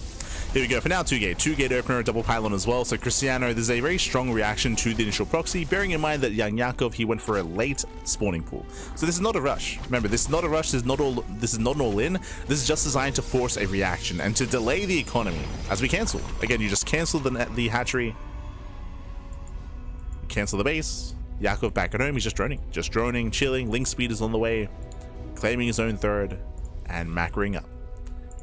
For now, 2-gate opener, double pylon as well. So Cristiano, there's a very strong reaction to the initial proxy, bearing in mind that Young Yakov, he went for a late spawning pool. So this is not a rush. Remember, this is not a rush. This is not an all-in. This is just designed to force a reaction and to delay the economy as we cancel. Again, you just cancel the hatchery, cancel the base. Yakov back at home. He's just droning, chilling. Link speed is on the way, claiming his own third and macroing up.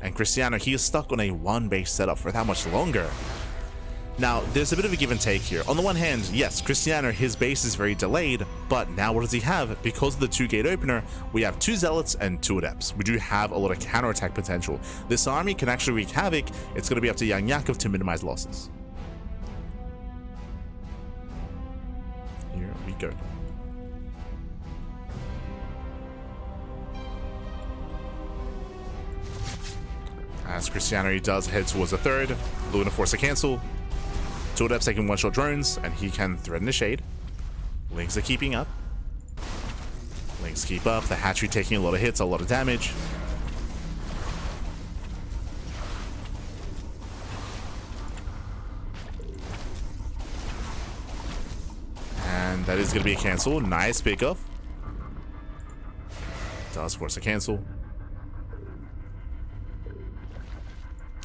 And Cristiano, he is stuck on a one base setup for that much longer. Now, there's a bit of a give and take here. On the one hand, yes, Cristiano, his base is very delayed, but now what does he have? Because of the 2-gate opener, we have 2 Zealots and 2 Adepts. We do have a lot of counterattack potential. This army can actually wreak havoc. It's going to be up to Young Yakov to minimize losses. Here we go. As Cristiano, he does head towards the third. Luna force a cancel. 2 Adepts taking one-shot drones, and he can threaten the shade. Links are keeping up. Links keep up. The hatchery taking a lot of hits, a lot of damage. And that is going to be a cancel. Nice pickup. Does force a cancel.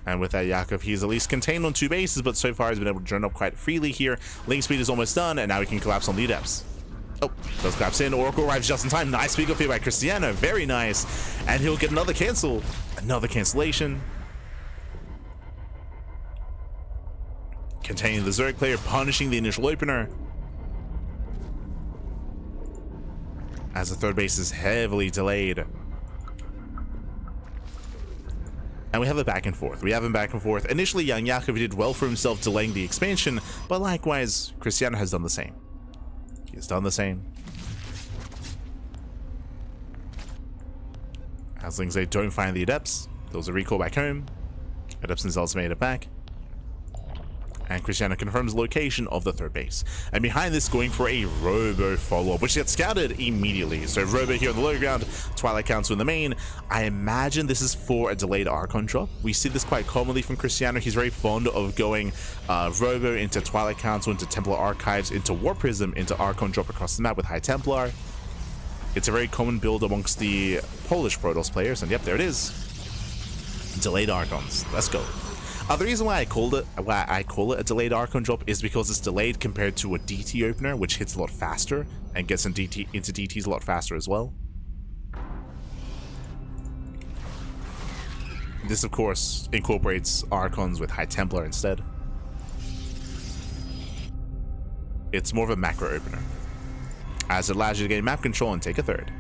And with that, Yakov, he's at least contained on 2 bases, but so far he's been able to drone up quite freely here. Link speed is almost done, and now he can collapse on the Adepts. Oh, does collapse in. Oracle arrives just in time. Nice pick up here by Cristiano. Very nice. And he'll get another cancel. Another cancellation. Containing the Zerg player, punishing the initial opener. As the third base is heavily delayed. And we have a back and forth. Initially, Young Yakov did well for himself delaying the expansion, but likewise, Cristiano has done the same. He has done the same. As long as they don't find the Adepts, there was a recall back home. Adepts and Zealots made it back. And Cristiano confirms the location of the third base. And behind this, going for a Robo follow-up, which gets scouted immediately. So Robo here on the low ground, Twilight Council in the main. I imagine this is for a delayed Archon drop. We see this quite commonly from Cristiano. He's very fond of going Robo into Twilight Council, into Templar Archives, into War Prism, into Archon drop across the map with High Templar. It's a very common build amongst the Polish Protoss players. And yep, there it is. Delayed Archons. Let's go. The reason why I call it a delayed Archon drop is because it's delayed compared to a DT opener, which hits a lot faster and gets into DTs a lot faster as well. This, of course, incorporates Archons with High Templar instead. It's more of a macro opener, as it allows you to gain map control and take a third.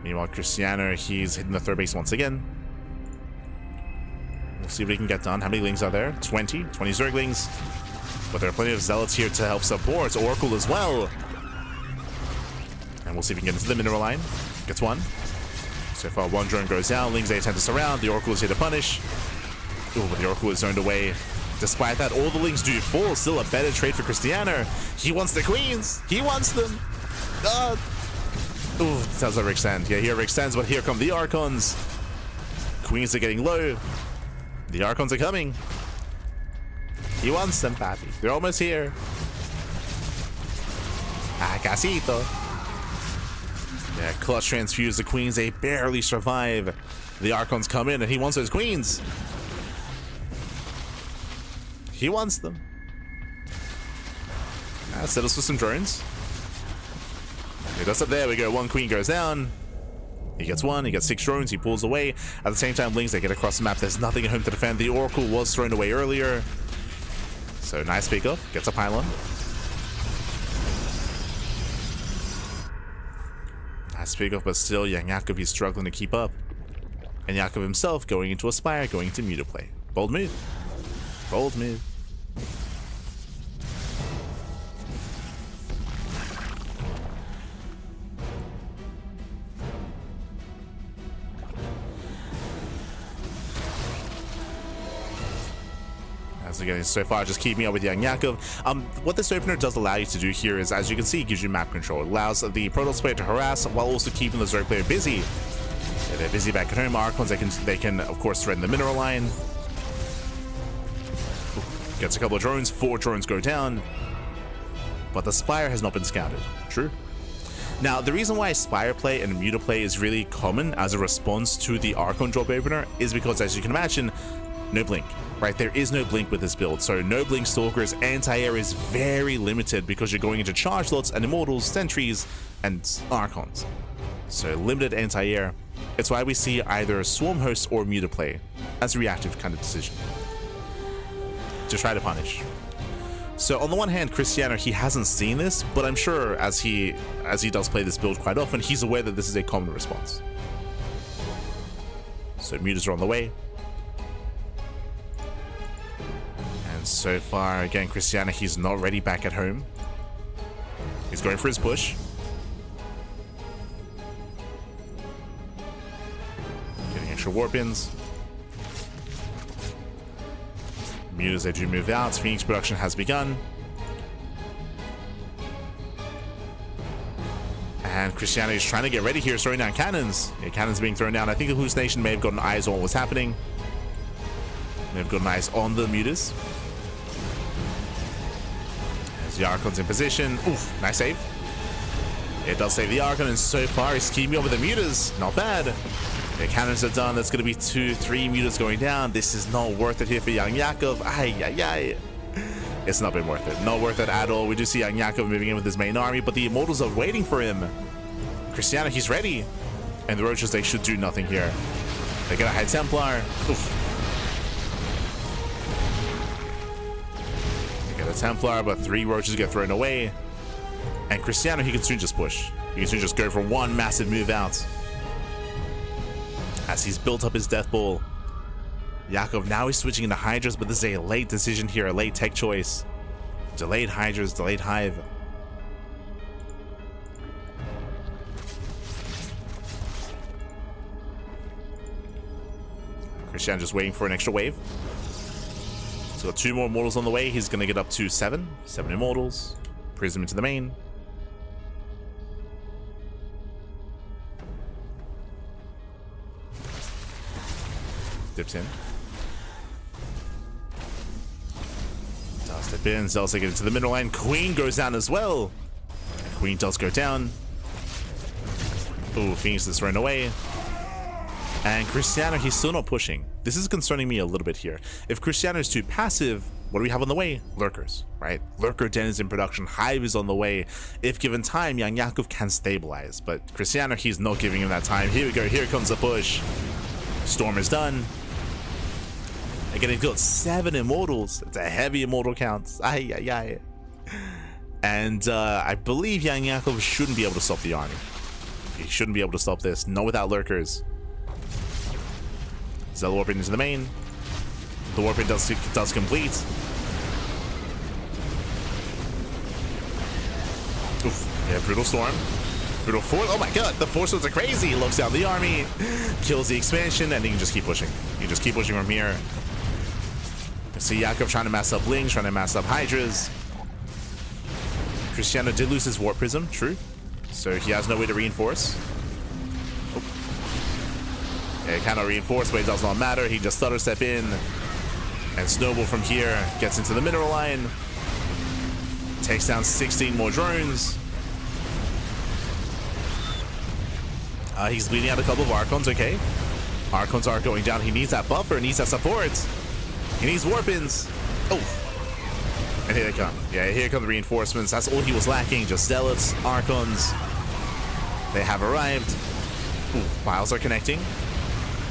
Meanwhile, Cristiano, he's hitting the third base once again. We'll see what he can get done. How many Lings are there? 20 Zerglings. But there are plenty of Zealots here to help support. Oracle as well. And we'll see if we can get into the mineral line. Gets one. So far, one drone goes down. Lings, they attempt to surround. The Oracle is here to punish. Ooh, but the Oracle is zoned away. Despite that, all the Lings do fall. Still a better trade for Cristiano. He wants the Queens. He wants them. Ooh, sounds like extend. Yeah, here extends, but here come the Archons. Queens are getting low. The Archons are coming. He wants them, papi. They're almost here. Ah, casito. Yeah, clutch transfuse the Queens. They barely survive. The Archons come in and he wants those Queens. He wants them. Settles for some drones. He does it. There we go. One Queen goes down. He gets one. He gets 6 drones. He pulls away. At the same time, Lings, they get across the map. There's nothing at home to defend. The Oracle was thrown away earlier. So nice pickup. Gets a pylon. Nice pickup, but still, young Yakov, he's struggling to keep up. And Yakov himself going into a Spire, going into Muta play. Bold move. Bold move. Again, so far just keeping up with young Yakov. What this opener does allow you to do here is, as you can see, it gives you map control. It allows the Protoss player to harass while also keeping the Zerg player busy. Yeah, they're busy back at home. Archons, they can of course threaten the mineral line. Gets a couple of drones. 4 drones go down. But the Spire has not been scouted. True. Now, the reason why Spire play and Muta play is really common as a response to the Archon drop opener is because, as you can imagine, no blink, right? There is no blink with this build. So no blink Stalkers, anti-air is very limited because you're going into charge lots and Immortals, Sentries, and Archons. So limited anti-air. It's why we see either Swarm Host or Muta play as a reactive kind of decision to try to punish. So on the one hand, Cristiano, he hasn't seen this, but I'm sure as he does play this build quite often, he's aware that this is a common response. So Mutas are on the way. So far, again, Cristiano, he's not ready back at home. He's going for his push. Getting extra warp ins. Mutas, they do move out. Phoenix production has begun. And Cristiano is trying to get ready here, throwing down cannons. Yeah, cannons being thrown down. I think the hallucination may have gotten eyes on what was happening. They've gotten eyes on the Mutas. The Archon's in position. Oof, nice save. It does save the Archon, and so far he's keeping up with the Mutas. Not bad. The cannons are done. That's going to be 2, 3 Mutas going down. This is not worth it here for young Yakov. Ay, ay, ay. It's not been worth it. Not worth it at all. We do see young Yakov moving in with his main army, but the Immortals are waiting for him. Cristiano, he's ready. And the Roaches, they should do nothing here. They get a High Templar. Oof. A Templar, but 3 Roaches get thrown away. And Cristiano, he can soon just push. He can soon just go for one massive move out. As he's built up his Death Ball. Yakov, now he's switching into Hydras, but this is a late decision here, a late tech choice. Delayed Hydras, delayed Hive. Cristiano just waiting for an extra wave. So got 2 more Immortals on the way. He's going to get up to 7 Immortals. Prism into the main. Dips in. Does dip in. Zelsa get into the middle line. Queen goes down as well. Queen does go down. Ooh, Phoenix is thrown away. And Cristiano, he's still not pushing. This is concerning me a little bit here. If Cristiano is too passive, what do we have on the way? Lurkers, right? Lurker Den is in production. Hive is on the way. If given time, young Yakov can stabilize. But Cristiano, he's not giving him that time. Here we go. Here comes the push. Storm is done. Again, he's got 7 Immortals. It's a heavy Immortal count. Ay, ay, ay. And I believe young Yakov shouldn't be able to stop the army. He shouldn't be able to stop this. Not without Lurkers. Zell warping into the main. The warping does complete. Oof. Yeah, Brutal Storm. Brutal Force. Oh my god, the Force Swords are crazy. He looks down the army, kills the expansion, and he can just keep pushing. He can just keep pushing from here. See Yakov trying to mass up Lings, trying to mass up Hydras. Cristiano did lose his Warp Prism, true. So he has no way to reinforce. Oh. Yeah, he cannot reinforce, but it does not matter. He just stutter step in. And Snowball from here gets into the mineral line. Takes down 16 more drones. He's bleeding out a couple of Archons, okay. Archons are going down. He needs that buffer, needs that support. He needs Warpins. Oh. And here they come. Yeah, here come the reinforcements. That's all he was lacking. Just Zealots, Archons. They have arrived. Ooh, Biles are connecting.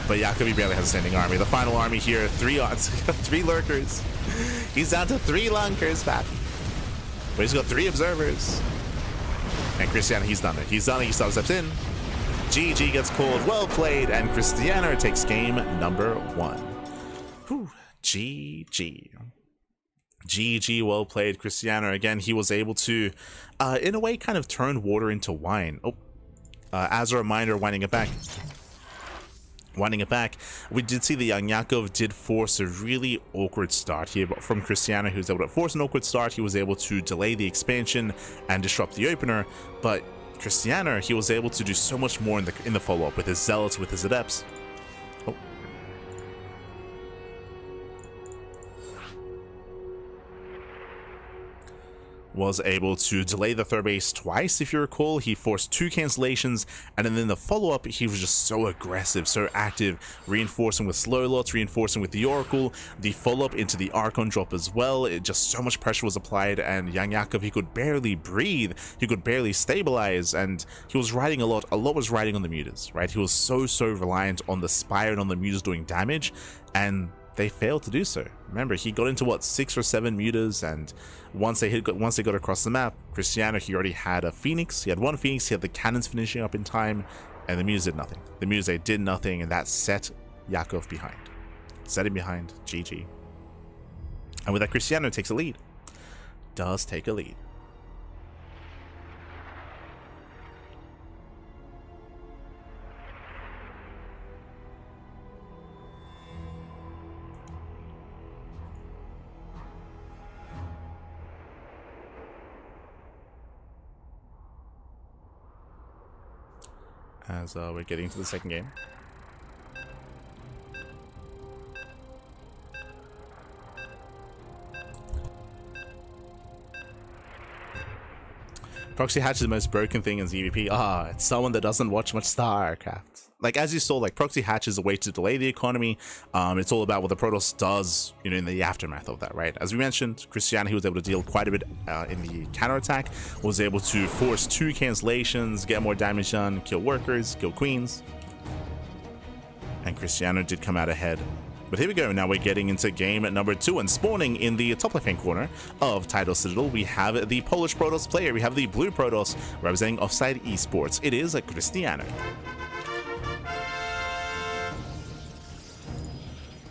But Jakov barely has a standing army. The final army here, 3 odds. 3 lurkers. He's down to 3 lunkers, Pat. But he's got 3 observers. And Cristiano, he's done it. He's done it. He steps in. GG gets called. Well played. And Cristiano takes game number 1. Whew. GG. GG, well played, Cristiano. Again, he was able to, in a way, kind of turn water into wine. Oh, as a reminder, winding it back, we did see the young Jakov did force a really awkward start here, but from Cristiano, he was able to force an awkward start. He was able to delay the expansion and disrupt the opener, but Cristiano, he was able to do so much more in the follow-up with his Zealots, with his Adepts. Oh. Was able to delay the third base twice, if you recall. He forced 2 cancellations, and then in the follow-up, he was just so aggressive, so active, reinforcing with slow lots, reinforcing with the Oracle, the follow-up into the Archon drop as well. It just so much pressure was applied, and young Jakov, he could barely breathe, he could barely stabilize, and he was riding a lot was riding on the mutas, right? He was so reliant on the Spire and on the mutas doing damage, and they failed to do so. Remember, he got into what, 6 or 7 mutas, and once they got across the map, Cristiano, he already had a Phoenix. He had 1 Phoenix. He had the cannons finishing up in time, and the mutas did nothing. The mutas, they did nothing, and that set Jakov behind. Set him behind. GG. And with that, Cristiano takes a lead. Does take a lead. As we're getting to the second game. Proxy Hatch is the most broken thing in ZVP. It's someone that doesn't watch much StarCraft. Like, as you saw, like, Proxy Hatch is a way to delay the economy. It's all about what the Protoss does, you know, in the aftermath of that, right? As we mentioned, Cristiano, he was able to deal quite a bit in the counterattack, was able to force 2 cancellations, get more damage done, kill workers, kill queens. And Cristiano did come out ahead. But here we go, now we're getting into game number 2, and spawning in the top left-hand corner of Tidal Citadel, we have the Polish Protoss player. We have the blue Protoss representing Offside Esports. It is Cristiano.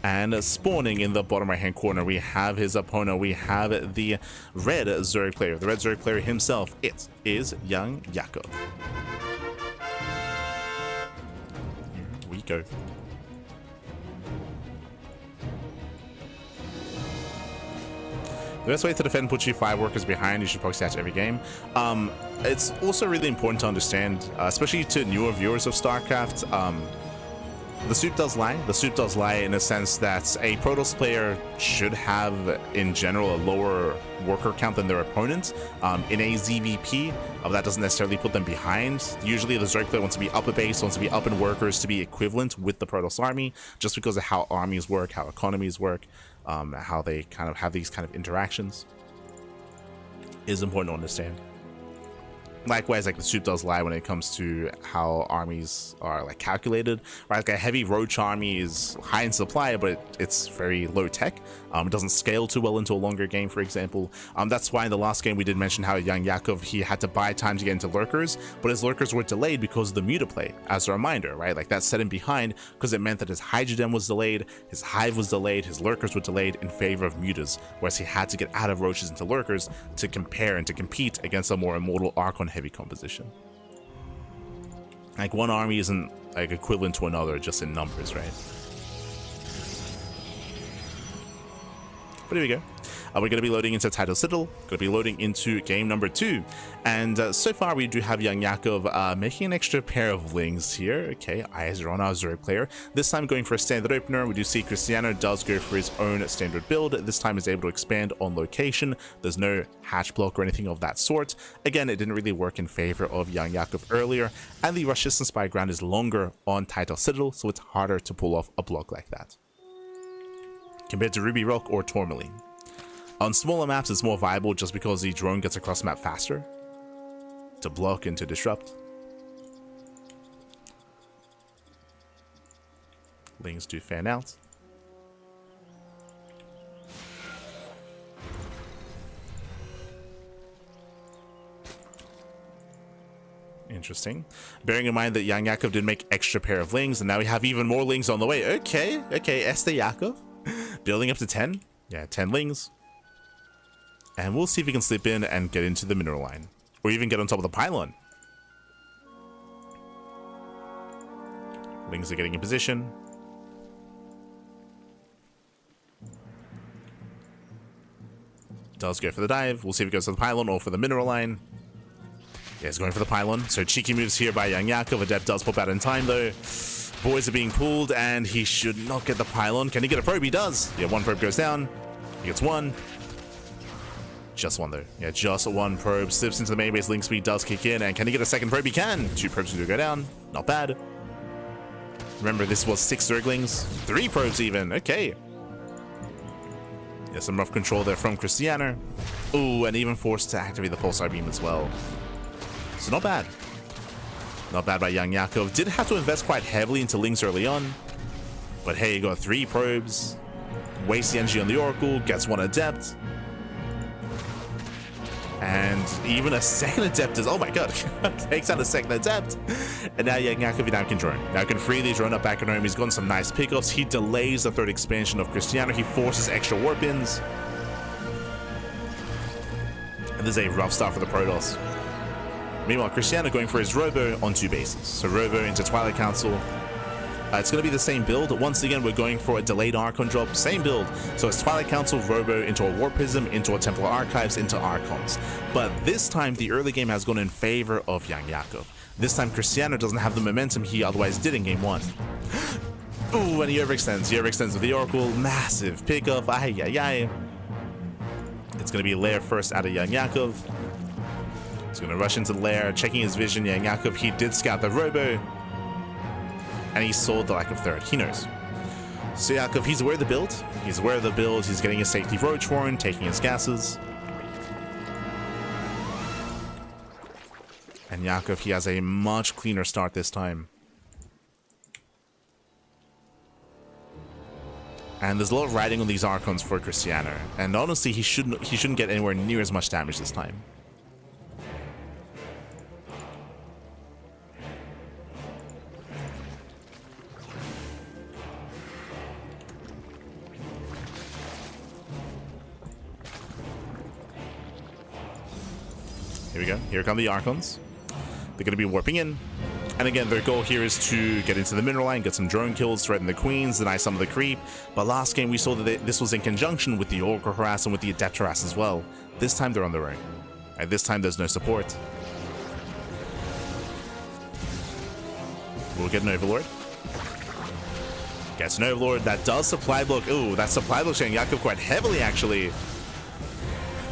And spawning in the bottom right-hand corner, we have his opponent. We have the red Zerg player. The red Zerg player himself, it is young Jakov. Here we go. The best way to defend puts you 5 workers behind. You should proxy hatch every game. It's also really important to understand, especially to newer viewers of StarCraft, the soup does lie. The soup does lie in a sense that a Protoss player should have, in general, a lower worker count than their opponent. In a ZVP, that doesn't necessarily put them behind. Usually the Zerg player wants to be up a base, wants to be up in workers to be equivalent with the Protoss army, just because of how armies work, how economies work, how they kind of have these kind of interactions. It is important to understand. Likewise, like, the soup does lie when it comes to how armies are, like, calculated, right? Like, a heavy roach army is high in supply, but it's very low tech. It doesn't scale too well into a longer game, for example. That's why in the last game we did mention how young Jakov, he had to buy time to get into lurkers, but his lurkers were delayed because of the muta play, as a reminder, right? Like, that set him behind because it meant that his Hydrodem was delayed, his hive was delayed, his lurkers were delayed in favor of mutas, whereas he had to get out of roaches into lurkers to compare and to compete against a more immortal Archon heavy composition. Like, one army isn't, like, equivalent to another just in numbers, right? But here we go. We're going to be loading into Title Citadel, going to be loading into game number 2. And so far we do have young Yakov making an extra pair of lings here. Okay, eyes are on our Zerg player. This time going for a standard opener. We do see Cristiano does go for his own standard build. This time is able to expand on location. There's no hatch block or anything of that sort. Again, it didn't really work in favor of young Yakov earlier, and the rush distance by ground is longer on Title Citadel, so it's harder to pull off a block like that compared to Ruby Rock or Tourmaline. On smaller maps, it's more viable just because the drone gets across the map faster to block and to disrupt. Lings do fan out. Interesting. Bearing in mind that young Yakov did make extra pair of lings, and now we have even more lings on the way. Okay, Este Yakov. Building up to 10. Yeah, 10 lings. And we'll see if we can slip in and get into the mineral line. Or even get on top of the pylon. Lings are getting in position. Does go for the dive. We'll see if it goes to the pylon or for the mineral line. Yeah, he's going for the pylon. So cheeky moves here by young Yakov. Adept does pop out in time though. Boys are being pulled and he should not get the pylon. Can he get a probe? He does. Yeah, one probe goes down. He gets one. Just one though. Yeah, just one probe. Slips into the main base. Link speed does kick in. And can he get a second probe? He can. 2 probes do go down. Not bad. Remember, this was 6 Zerglings. 3 probes even. Okay. Yeah, some rough control there from Cristiano. Ooh, and even forced to activate the pulsar beam as well. So not bad. Not bad by young Yakov. Did have to invest quite heavily into lings early on. But hey, you got 3 probes. Waste the energy on the Oracle. Gets 1 adept. And even a second adept is, oh my god, takes out a second adept. And now young Yakov now can drone. Now can free the drone up back at home. He's gotten some nice pickups. He delays the 3rd expansion of Cristiano. He forces extra warp ins. And this is a rough start for the Protoss. Meanwhile, Cristiano going for his Robo on 2 bases. So Robo into Twilight Council. It's going to be the same build. Once again, we're going for a delayed Archon drop. Same build. So it's Twilight Council, Robo into a War Prism, into a Templar Archives, into Archons. But this time, the early game has gone in favor of young Yakov. This time, Cristiano doesn't have the momentum he otherwise did in game 1. Ooh, and he overextends. He overextends with the Oracle. Massive pickup. Ay, ay, ay. It's going to be Lair first out of young Yakov. He's going to rush into the lair, checking his vision. Young Yakov, he did scout the Robo. And he saw the lack of 3rd. He knows. So Yakov, he's aware of the build. He's aware of the build. He's getting his safety Roach Warren, taking his gases. And Yakov, he has a much cleaner start this time. And there's a lot of riding on these Archons for Cristiano. And honestly, he shouldn't get anywhere near as much damage this time. Here we go. Here come the Archons. They're going to be warping in. And again, their goal here is to get into the mineral line, get some drone kills, threaten the queens, deny some of the creep. But last game, we saw that this was in conjunction with the Oracle harass and with the Adept harass as well. This time, they're on their own. And this time, there's no support. We'll get an Overlord. Gets an Overlord. That does supply block. Ooh, that supply block showing Yakov quite heavily, actually.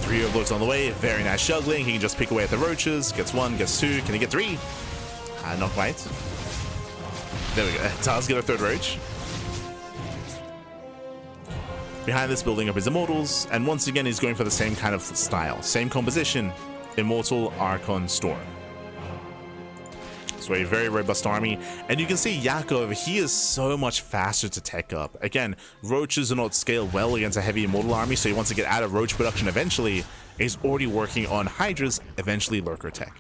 3 Overlords on the way. Very nice juggling. He can just pick away at the roaches. Gets 1, gets 2. Can he get 3? Not quite. There we go. Does get a 3rd roach. Behind this, building up his Immortals. And once again, he's going for the same kind of style. Same composition. Immortal, Archon, Storm. So a very robust army. And you can see Yakov, he is so much faster to tech up. Again, roaches do not scale well against a heavy Immortal army, so he wants to get out of roach production eventually. He's already working on Hydras, eventually Lurker tech.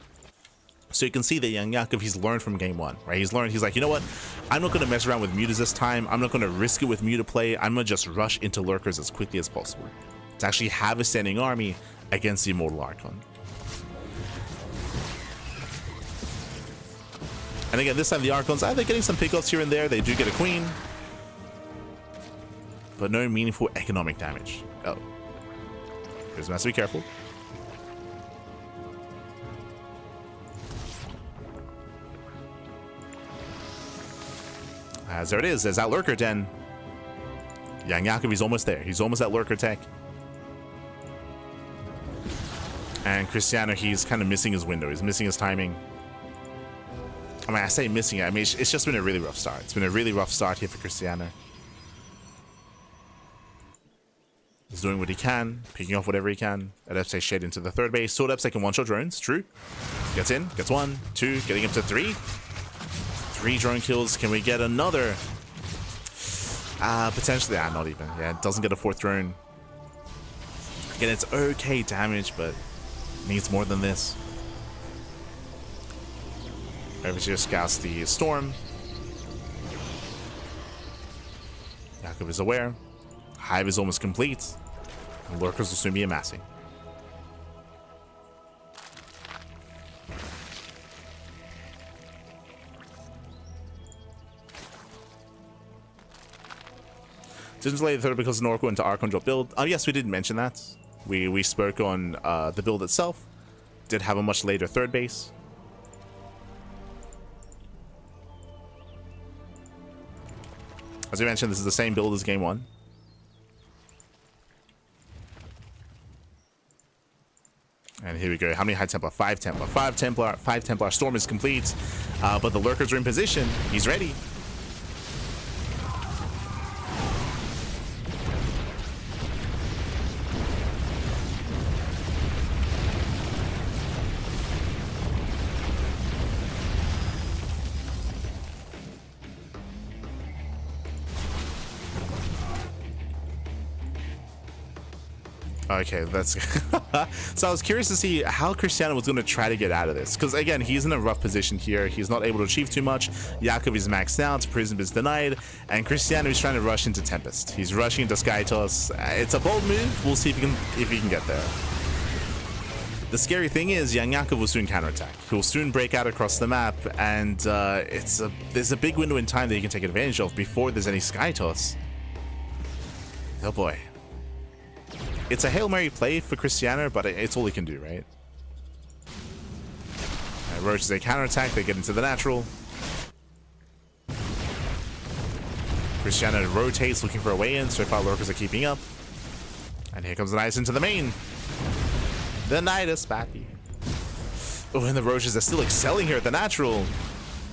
So you can see that young Yakov, he's learned from game 1, right? He's learned, he's like, you know what? I'm not going to mess around with mutas this time. I'm not going to risk it with muta play. I'm going to just rush into Lurkers as quickly as possible to actually have a standing army against the Immortal Archon. And again, this time the Archons, they're getting some pickups here and there. They do get a queen, but no meaningful economic damage. Oh. Lurkers must be careful. As there it is, there's that Lurker den. Young Yakov, he's almost there. He's almost at Lurker tech. And Cristiano, he's kind of missing his window. He's missing his timing. I mean, I say missing it. I mean, it's just been a really rough start. It's been a really rough start here for Cristiano. He's doing what he can, picking off whatever he can. Adepte shade into the third base. So Adepte can one-shot drones. True. Gets in. Gets 1, 2. Getting him to 3. 3 drone kills. Can we get another? Potentially. Not even. Yeah, it doesn't get a 4th drone. Again, it's okay damage, but needs more than this. Overseer scouts the storm. Yakov is aware. Hive is almost complete. And Lurkers will soon be amassing. Didn't delay the third because of an Oracle into Archon drop build. Oh yes, we did mention that. We spoke on the build itself. Did have a much later third base. As we mentioned, this is the same build as game 1. And here we go. How many High Templar? 5 Templar. 5 Templar. 5 Templar. Storm is complete. But the Lurkers are in position. He's ready. Okay, that's so I was curious to see how Cristiano was going to try to get out of this, because again, he's in a rough position here. He's not able to achieve too much. Yakov is maxed out, Prism is denied, and Cristiano is trying to rush into Tempest. He's rushing into Sky Toss. It's a bold move. We'll see if he can get there. The scary thing is, young Yakov will soon counterattack. He'll soon break out across the map, and there's a big window in time that he can take advantage of before there's any Sky Toss. Oh boy. It's a Hail Mary play for Cristiano, but it's all he can do, right? Roaches, they counterattack, they get into the natural. Cristiano rotates, looking for a way in. So far, Lurkers are keeping up. And here comes the Nidus into the main. The Nidus, Pappy. Oh, and the Roaches are still excelling here at the natural.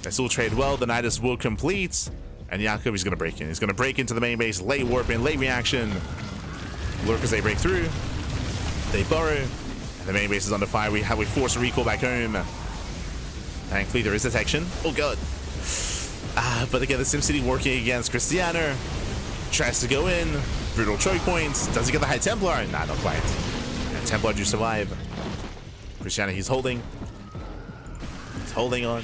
They still trade well. The Nidus will complete. And Yakov is going to break in. He's going to break into the main base, late warp in, late reaction. Lurkers, they break through. They burrow. And the main base is under fire. We force a recall back home. Thankfully, there is detection. Oh, God. But again, the SimCity working against Cristiano. Tries to go in. Brutal choke points. Does he get the High Templar? Nah, not quite. And Templar do survive. Cristiano, he's holding. He's holding on.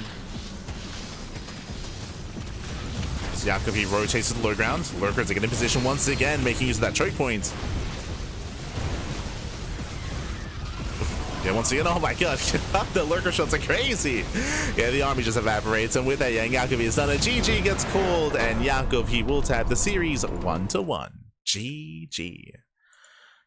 So Yakov, he rotates to the low ground. Lurkers are getting in position once again, making use of that choke point. Yeah, once again, oh my god, the Lurker shots are crazy. Yeah, the army just evaporates, and with that, young Yakov is done. A GG gets called, and Yakov, he will tap the series 1-1. GG.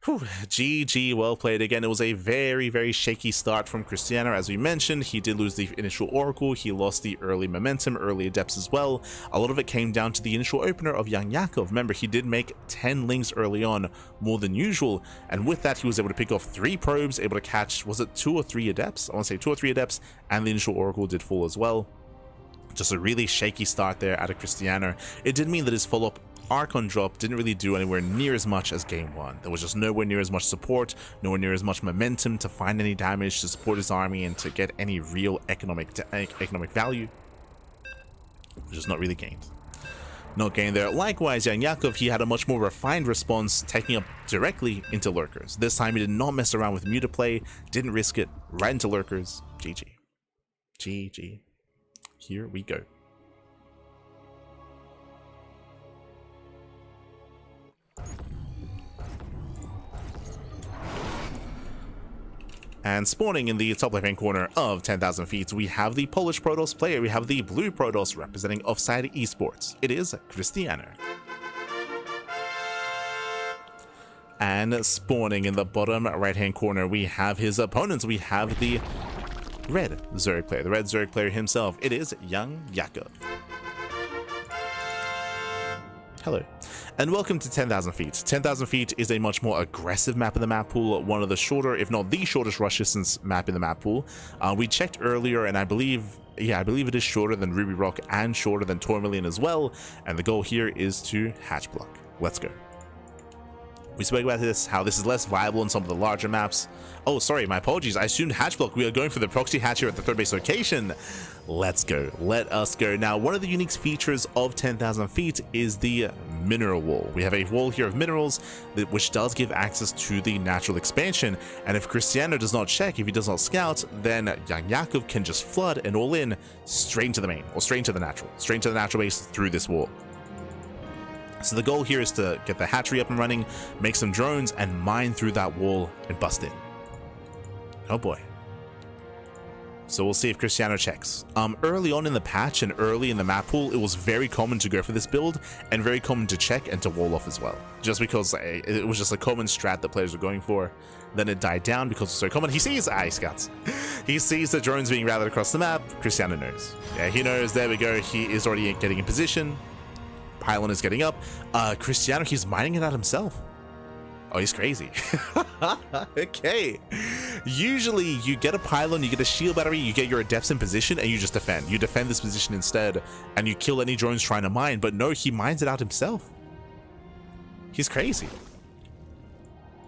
Whew, GG, well played. Again, it was a very, very shaky start from Cristiano. As we mentioned, he did lose the initial Oracle. He lost the early momentum, early Adepts as well. A lot of it came down to the initial opener of young Yakov. Remember, he did make 10 links early on, more than usual. And with that, he was able to pick off 3 probes, able to catch, was it 2 or 3 Adepts? I want to say 2 or 3 Adepts, and the initial Oracle did fall as well. Just a really shaky start there out of Cristiano. It did mean that his follow-up Archon drop didn't really do anywhere near as much as game 1. There was just nowhere near as much support, nowhere near as much momentum to find any damage, to support his army, and to get any real economic value. Just not really gained. Not gained there. Likewise, young Yakov, he had a much more refined response, taking up directly into Lurkers. This time he did not mess around with Muta play, didn't risk it, right into Lurkers. GG. GG. Here we go. And spawning in the top left-hand corner of 10,000 feet, we have the Polish Protoss player. We have the blue Protoss representing Offside Esports. It is Cristiano. And spawning in the bottom right-hand corner, we have his opponents. We have the red Zerg player, the red Zerg player himself. It is Young Yakov. Hello, and welcome to 10,000 feet. 10,000 feet is a much more aggressive map in the map pool, one of the shorter, if not the shortest rush distance map in the map pool. We checked earlier, and I believe it is shorter than Ruby Rock and shorter than Tourmaline as well. And the goal here is to hatch block. Let's go. We spoke about this, how this is less viable in some of the larger maps. Oh, sorry, my apologies. I assumed hatch block. We are going for the proxy hatch here at the third base location. Let's go. Let us go. Now, one of the unique features of 10,000 feet is the mineral wall. We have a wall here of minerals, which does give access to the natural expansion. And if Cristiano does not check, if he does not scout, then Young Yakov can just flood and all in straight into the main, or straight into the natural base through this wall. So the goal here is to get the hatchery up and running, make some drones, and mine through that wall and bust in. Oh boy. So we'll see if Cristiano checks. Early on in the patch and early in the map pool, it was very common to go for this build and very common to check and to wall off as well. Just because it was just a common strat that players were going for. Then it died down because it's so common. He sees scouts. He sees the drones being routed across the map. Cristiano knows. Yeah, he knows. There we go. He is already getting in position. Pylon is getting up. Cristiano, he's mining it out himself. Oh, he's crazy. Okay. Usually you get a pylon, you get a shield battery, you get your adepts in position, and you just defend. You defend this position instead, and you kill any drones trying to mine. But no, he mines it out himself. He's crazy.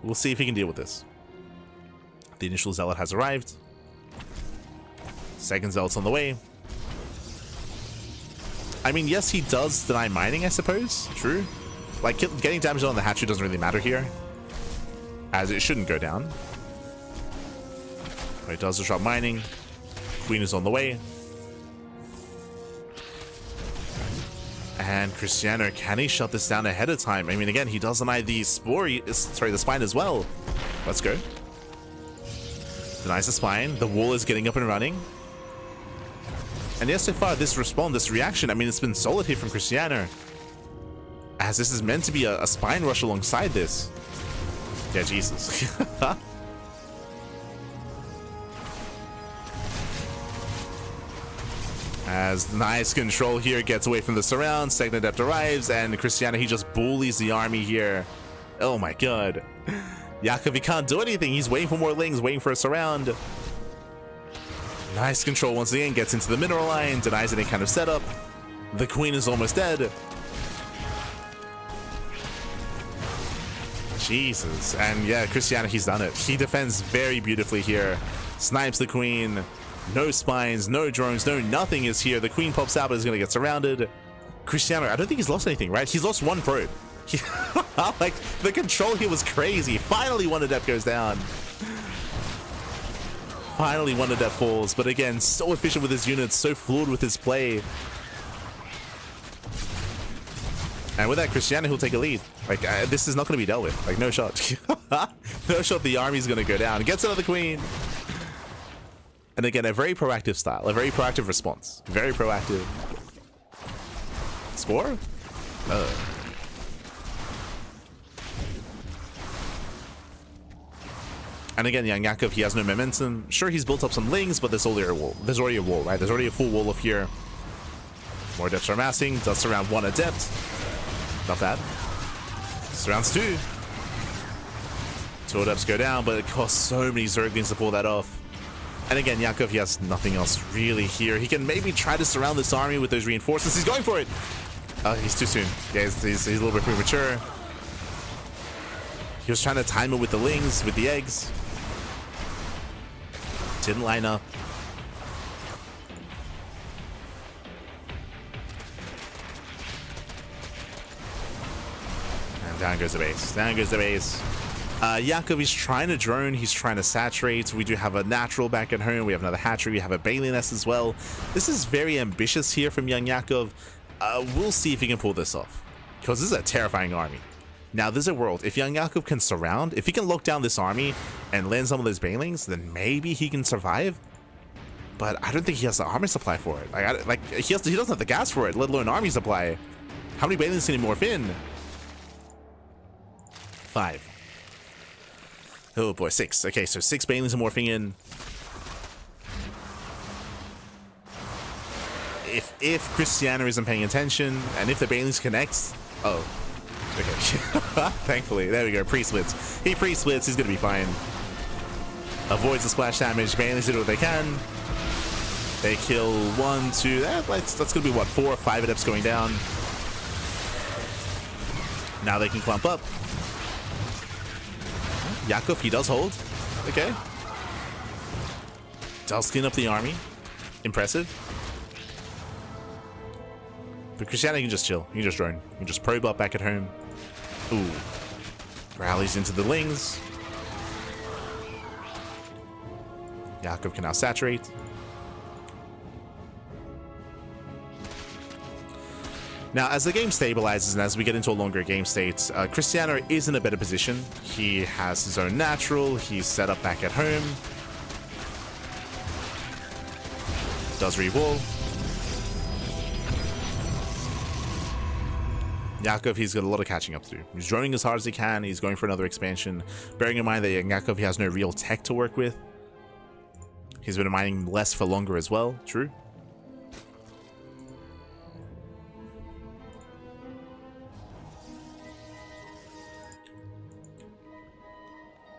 We'll see if he can deal with this. The initial zealot has arrived. Second zealot's on the way. I mean, yes, he does deny mining, I suppose. True. Like, getting damage on the hatchery doesn't really matter here, as it shouldn't go down. But it does disrupt mining. Queen is on the way. And Cristiano, can he shut this down ahead of time? I mean, again, he does deny the the spine as well. Let's go. Denies the spine. The wall is getting up and running. And yes, so far, this reaction, I mean, it's been solid here from Cristiano, as this is meant to be a spine rush alongside this. Yeah, Jesus. As nice control here, gets away from the surround. Second adept arrives, and Cristiano, he just bullies the army here. Oh my god. Yakov, he can't do anything. He's waiting for more lings, waiting for a surround. Nice control once again, gets into the mineral line, denies any kind of setup. The queen is almost dead. Jesus. And yeah, Cristiano, he's done it. He defends very beautifully here. Snipes the queen. No spines, no drones, no nothing is here. The queen pops out, but is going to get surrounded. Cristiano, I don't think he's lost anything, right? He's lost one probe. Like, the control here was crazy. Finally, one adept goes down. Finally, one adept falls, but again, so efficient with his units, so fluid with his play. And with that, Cristiano, he'll take a lead. Like, this is not going to be dealt with. Like, no shot. No shot, the army's going to go down. Gets another queen. And again, a very proactive style, a very proactive response. Very proactive. Score? And again, Young Yakov, he has no momentum. Sure, he's built up some lings, but there's already a wall. There's already a wall, right? There's already a full wall up here. More adepts are amassing. Does surround one adept. Not bad. Surrounds two. Two adepts go down, but it costs so many Zerglings to pull that off. And again, Yakov, he has nothing else really here. He can maybe try to surround this army with those reinforcements. He's going for it. He's too soon. Yeah, he's a little bit premature. He was trying to time it with the lings, with the eggs. Didn't line up. And down goes the base. Down goes the base. Yakov, he's trying to drone. He's trying to saturate. We do have a natural back at home. We have another hatchery. We have a Bailey nest as well. This is very ambitious here from Young Yakov. We'll see if he can pull this off, because this is a terrifying army. Now, there's a world. If Young Yakov can surround, if he can lock down this army and land some of those Bailings, then maybe he can survive. But I don't think he has the army supply for it. He doesn't have the gas for it, let alone army supply. How many Bailings can he morph in? 5. Oh boy, 6. Okay, so 6 Banelings are morphing in. If Cristiano isn't paying attention, and if the Banelings connects, oh, okay. Thankfully, there we go. Pre-splits. He pre-splits. He's gonna be fine. Avoids the splash damage. Banelings do what they can. They kill 1, 2. That's gonna be what, 4 or 5 adepts going down. Now they can clump up. Yakov, he does hold. Okay. Does clean up the army. Impressive. But Cristiano can just chill. He can just drone. He can just probe up back at home. Ooh. Rallies into the Lings. Yakov can now saturate. Now, as the game stabilizes and as we get into a longer game state, Cristiano is in a better position. He has his own natural. He's set up back at home. Does re-wall. Yakov, he's got a lot of catching up to do. He's droning as hard as he can. He's going for another expansion. Bearing in mind that Yakov, he has no real tech to work with. He's been mining less for longer as well. True.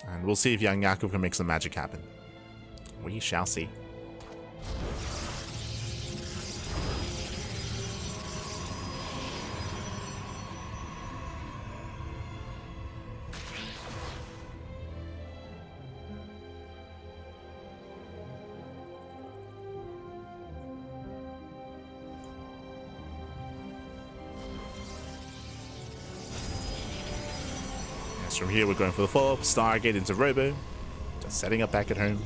And we'll see if young Yakov can make some magic happen. We shall see. From here, we're going for the follow-up. Stargate into Robo. Just setting up back at home.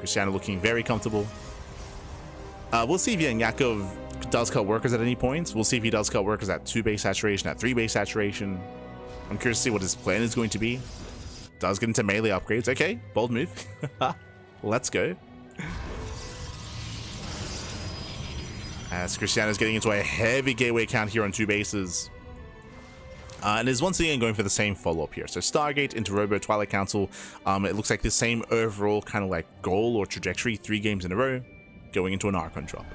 Cristiano looking very comfortable. We'll see if Yakov does cut workers at any point. We'll see if he does cut workers at 2 base saturation, at 3 base saturation. I'm curious to see what his plan is going to be. Does get into melee upgrades. Okay, bold move. Let's go. As Cristiano's getting into a heavy gateway count here on 2 bases. And is once again going for the same follow-up here. So Stargate into Robo Twilight Council. It looks like the same overall kind of like goal or trajectory, 3 games in a row, going into an Archon drop.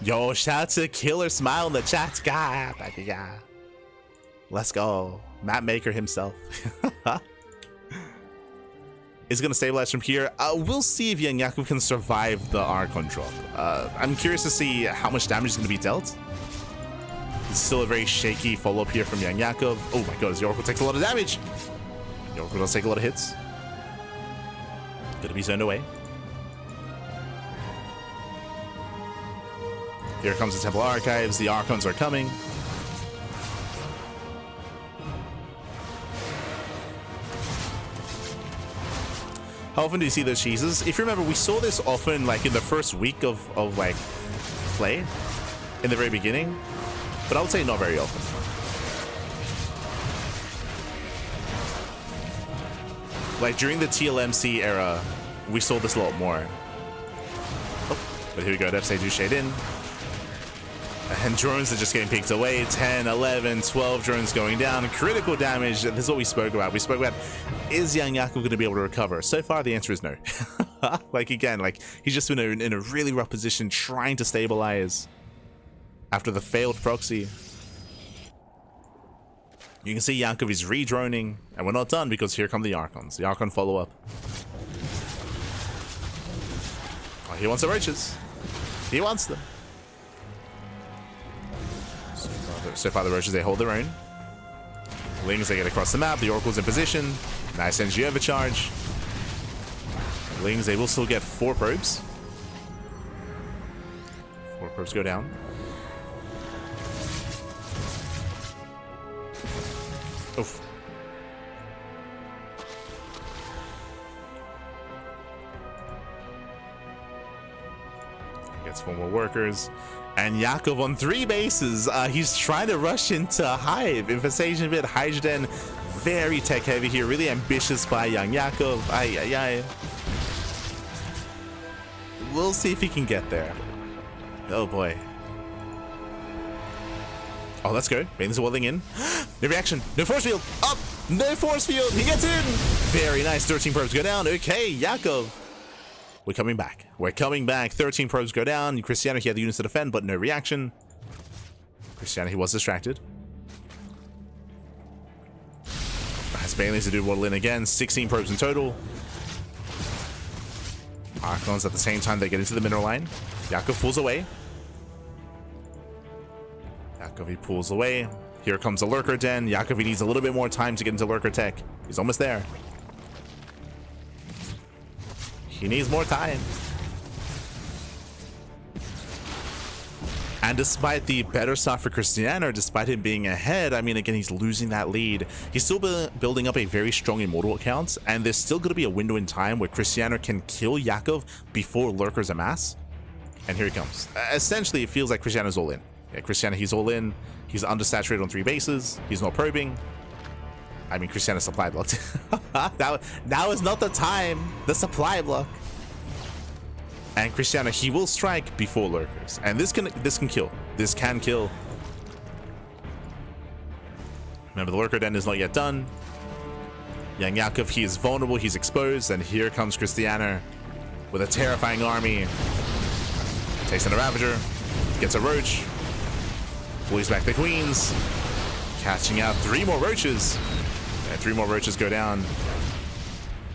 Yo, shout out to Killer Smile in the chat. God, yeah. Let's go. Map Maker himself. Is going to stabilize from here. We'll see if young Yakov can survive the Archon drop. I'm curious to see how much damage is going to be dealt. It's still a very shaky follow-up here from young Yakov. Oh my god, his Oracle takes a lot of damage. The Oracle does take a lot of hits. Gonna be zoned away. Here comes the Temple Archives. The Archons are coming. How often do you see those cheeses? If you remember, we saw this often like in the first week of like play in the very beginning, but I would say not very often. Like during the TLMC era, we saw this a lot more. Oh, but here we go, Depsay do shade in. And drones are just getting picked away. 10, 11, 12 drones going down. Critical damage. This is what we spoke about. We spoke about, is young Yakov going to be able to recover? So far, the answer is no. Like, again, like, he's just been in a really rough position trying to stabilize after the failed proxy. You can see Yakov is re-droning, and we're not done because here come the Archons. The Archon follow-up. Oh, he wants the roaches. He wants them. So far, the roaches, they hold their own. Lings, they get across the map. The Oracle's in position. Nice energy overcharge. Lings, they will still get 4 probes. 4 probes go down. Oof. Gets 4 more workers. And Yakov on 3 bases. He's trying to rush into Hive. Infestation bit, Hydrogen. Very tech heavy here. Really ambitious by young Yakov. Ay, ay, ay. We'll see if he can get there. Oh boy. Oh, let's go. Bane's welding in. No reaction. No force field. Up. No force field. He gets in. Very nice. 13 probes go down. Okay, Yakov. We're coming back. We're coming back. 13 probes go down. Cristiano, he had the units to defend, but no reaction. Cristiano, he was distracted. Has Bailey's to do waddle in again. 16 probes in total. Archons at the same time, they get into the mineral line. Yakov pulls away. Yakov, he pulls away. Here comes the lurker den. Yakov, he needs a little bit more time to get into lurker tech. He's almost there. He needs more time. And despite the better start for Cristiano, despite him being ahead, I mean, again, he's losing that lead. He's still building up a very strong immortal account, and there's still going to be a window in time where Cristiano can kill Yakov before lurkers amass. And here he comes. Essentially, it feels like Cristiano's all in. Yeah, Cristiano, he's all in. He's undersaturated on 3 bases. He's not probing. I mean, Cristiano's supply blocked. Now is not the time. The supply block. And Cristiano, he will strike before lurkers, and this can kill. This can kill. Remember, the lurker den is not yet done. Young Yakov, he is vulnerable. He's exposed, and here comes Cristiano with a terrifying army. Takes in a Ravager, gets a Roach, pulls back the Queens, catching out 3 more Roaches, and 3 more Roaches go down.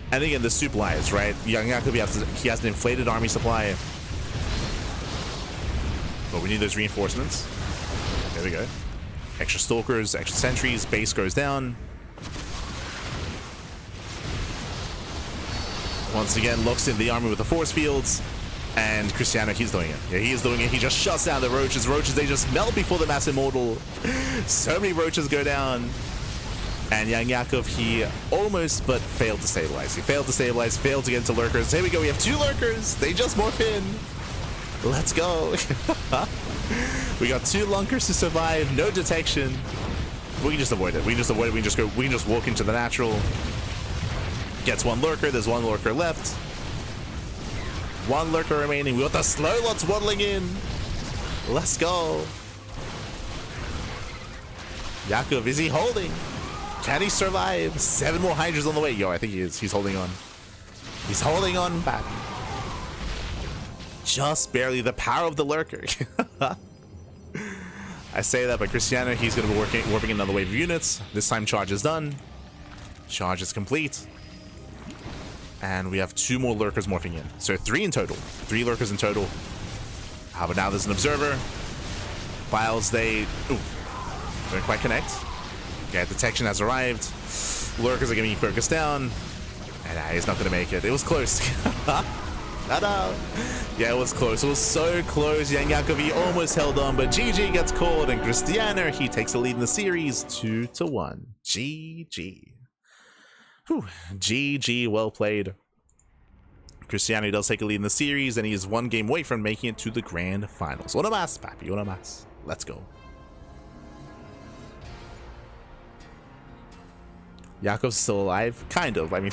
And again, the soup lies, right? Young Yakov, he has an inflated army supply. But we need those reinforcements. There we go. Extra stalkers, extra sentries, base goes down. Once again, locks in the army with the force fields. And Cristiano, he's doing it. Yeah, he is doing it. He just shuts down the Roaches. Roaches, they just melt before the Mass Immortal. So many Roaches go down. And Young Yakov, he almost but failed to stabilize. He failed to stabilize, failed to get into lurkers. Here we go, we have 2 lurkers. They just morph in. Let's go. We got 2 lunkers to survive, no detection. We can just avoid it. We can just avoid it. We can just walk into the natural. Gets 1 lurker, there's 1 lurker left. 1 lurker remaining. We got the slow lots waddling in. Let's go. Yakov, is he holding? Can he survive? 7 more Hydras on the way. Yo, I think he is. He's holding on. He's holding on back. Just barely. The power of the lurker. I say that, but Cristiano, he's going to be warping another wave of units. This time charge is done. Charge is complete. And we have 2 more lurkers morphing in. So 3 in total. 3 lurkers in total. But now there's an observer. Files, they... Ooh. Don't quite connect. Okay, detection has arrived. Lurkers are getting focused down. And he's not going to make it. It was close. Ta-da! Yeah, it was close. It was so close. Young Yakov, he almost held on, but GG gets called, and Cristiano, he takes the lead in the series 2-1. GG. Whew. GG, well played. Cristiano does take a lead in the series, and he is 1 game away from making it to the grand finals. Una más, papi, una más. Let's go. Yakov's still alive? Kind of. I mean,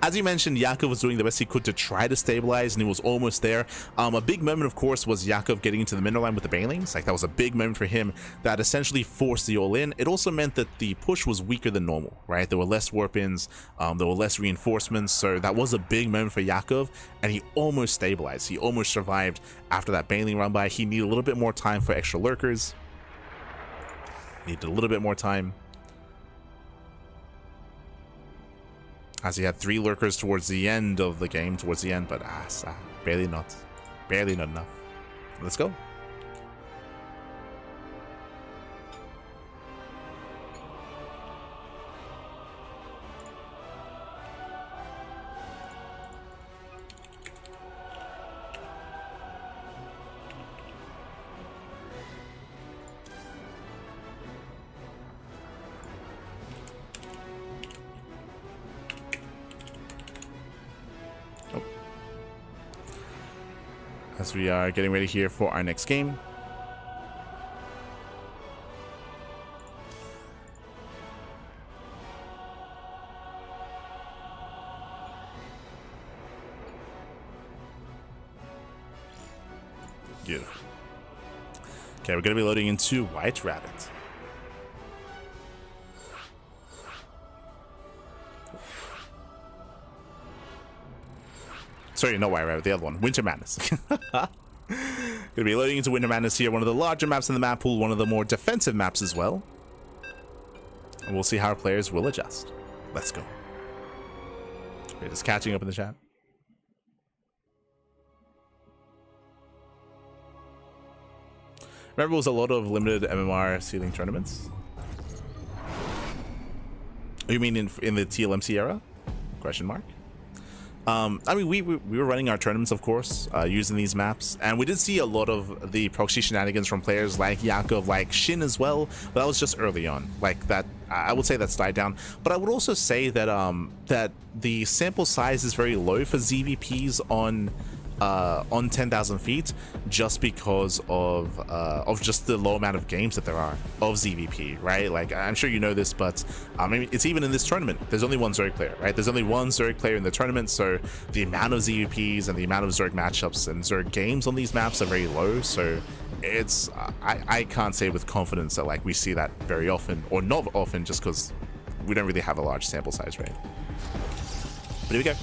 as you mentioned, Yakov was doing the best he could to try to stabilize, and he was almost there. A big moment, of course, was Yakov getting into the mineral line with the Banelings. Like, that was a big moment for him that essentially forced the all-in. It also meant that the push was weaker than normal, right? There were less warp-ins, there were less reinforcements, so that was a big moment for Yakov, and he almost stabilized. He almost survived after that Baneling run by. He needed a little bit more time for extra lurkers. Needed a little bit more time. As he had 3 lurkers towards the end of the game, but barely not enough. Let's go. As we are getting ready here for our next game. Yeah. Okay, we're going to be loading into White Rabbit. Sorry, not White Rabbit, the other one. Winter Madness. Going to be loading into Winter Madness here. One of the larger maps in the map pool. One of the more defensive maps as well. And we'll see how our players will adjust. Let's go. We're just catching up in the chat. Remember, it was a lot of limited MMR ceiling tournaments? You mean in the TLMC era? Question mark. I mean, we were running our tournaments, of course, using these maps, and we did see a lot of the proxy shenanigans from players like Yakov, like Shin as well, but that was just early on. Like that, I would say that's died down. But I would also say that that the sample size is very low for ZVPs on 10,000 feet, just because of just the low amount of games that there are of ZVP, right? Like, I'm sure you know this, but maybe it's even in this tournament, there's only one Zerg player, right? There's only one Zerg player in the tournament, so the amount of ZVPs and the amount of Zerg matchups and Zerg games on these maps are very low. So it's I can't say with confidence that like we see that very often, or not often, just because we don't really have a large sample size, right? But here we go.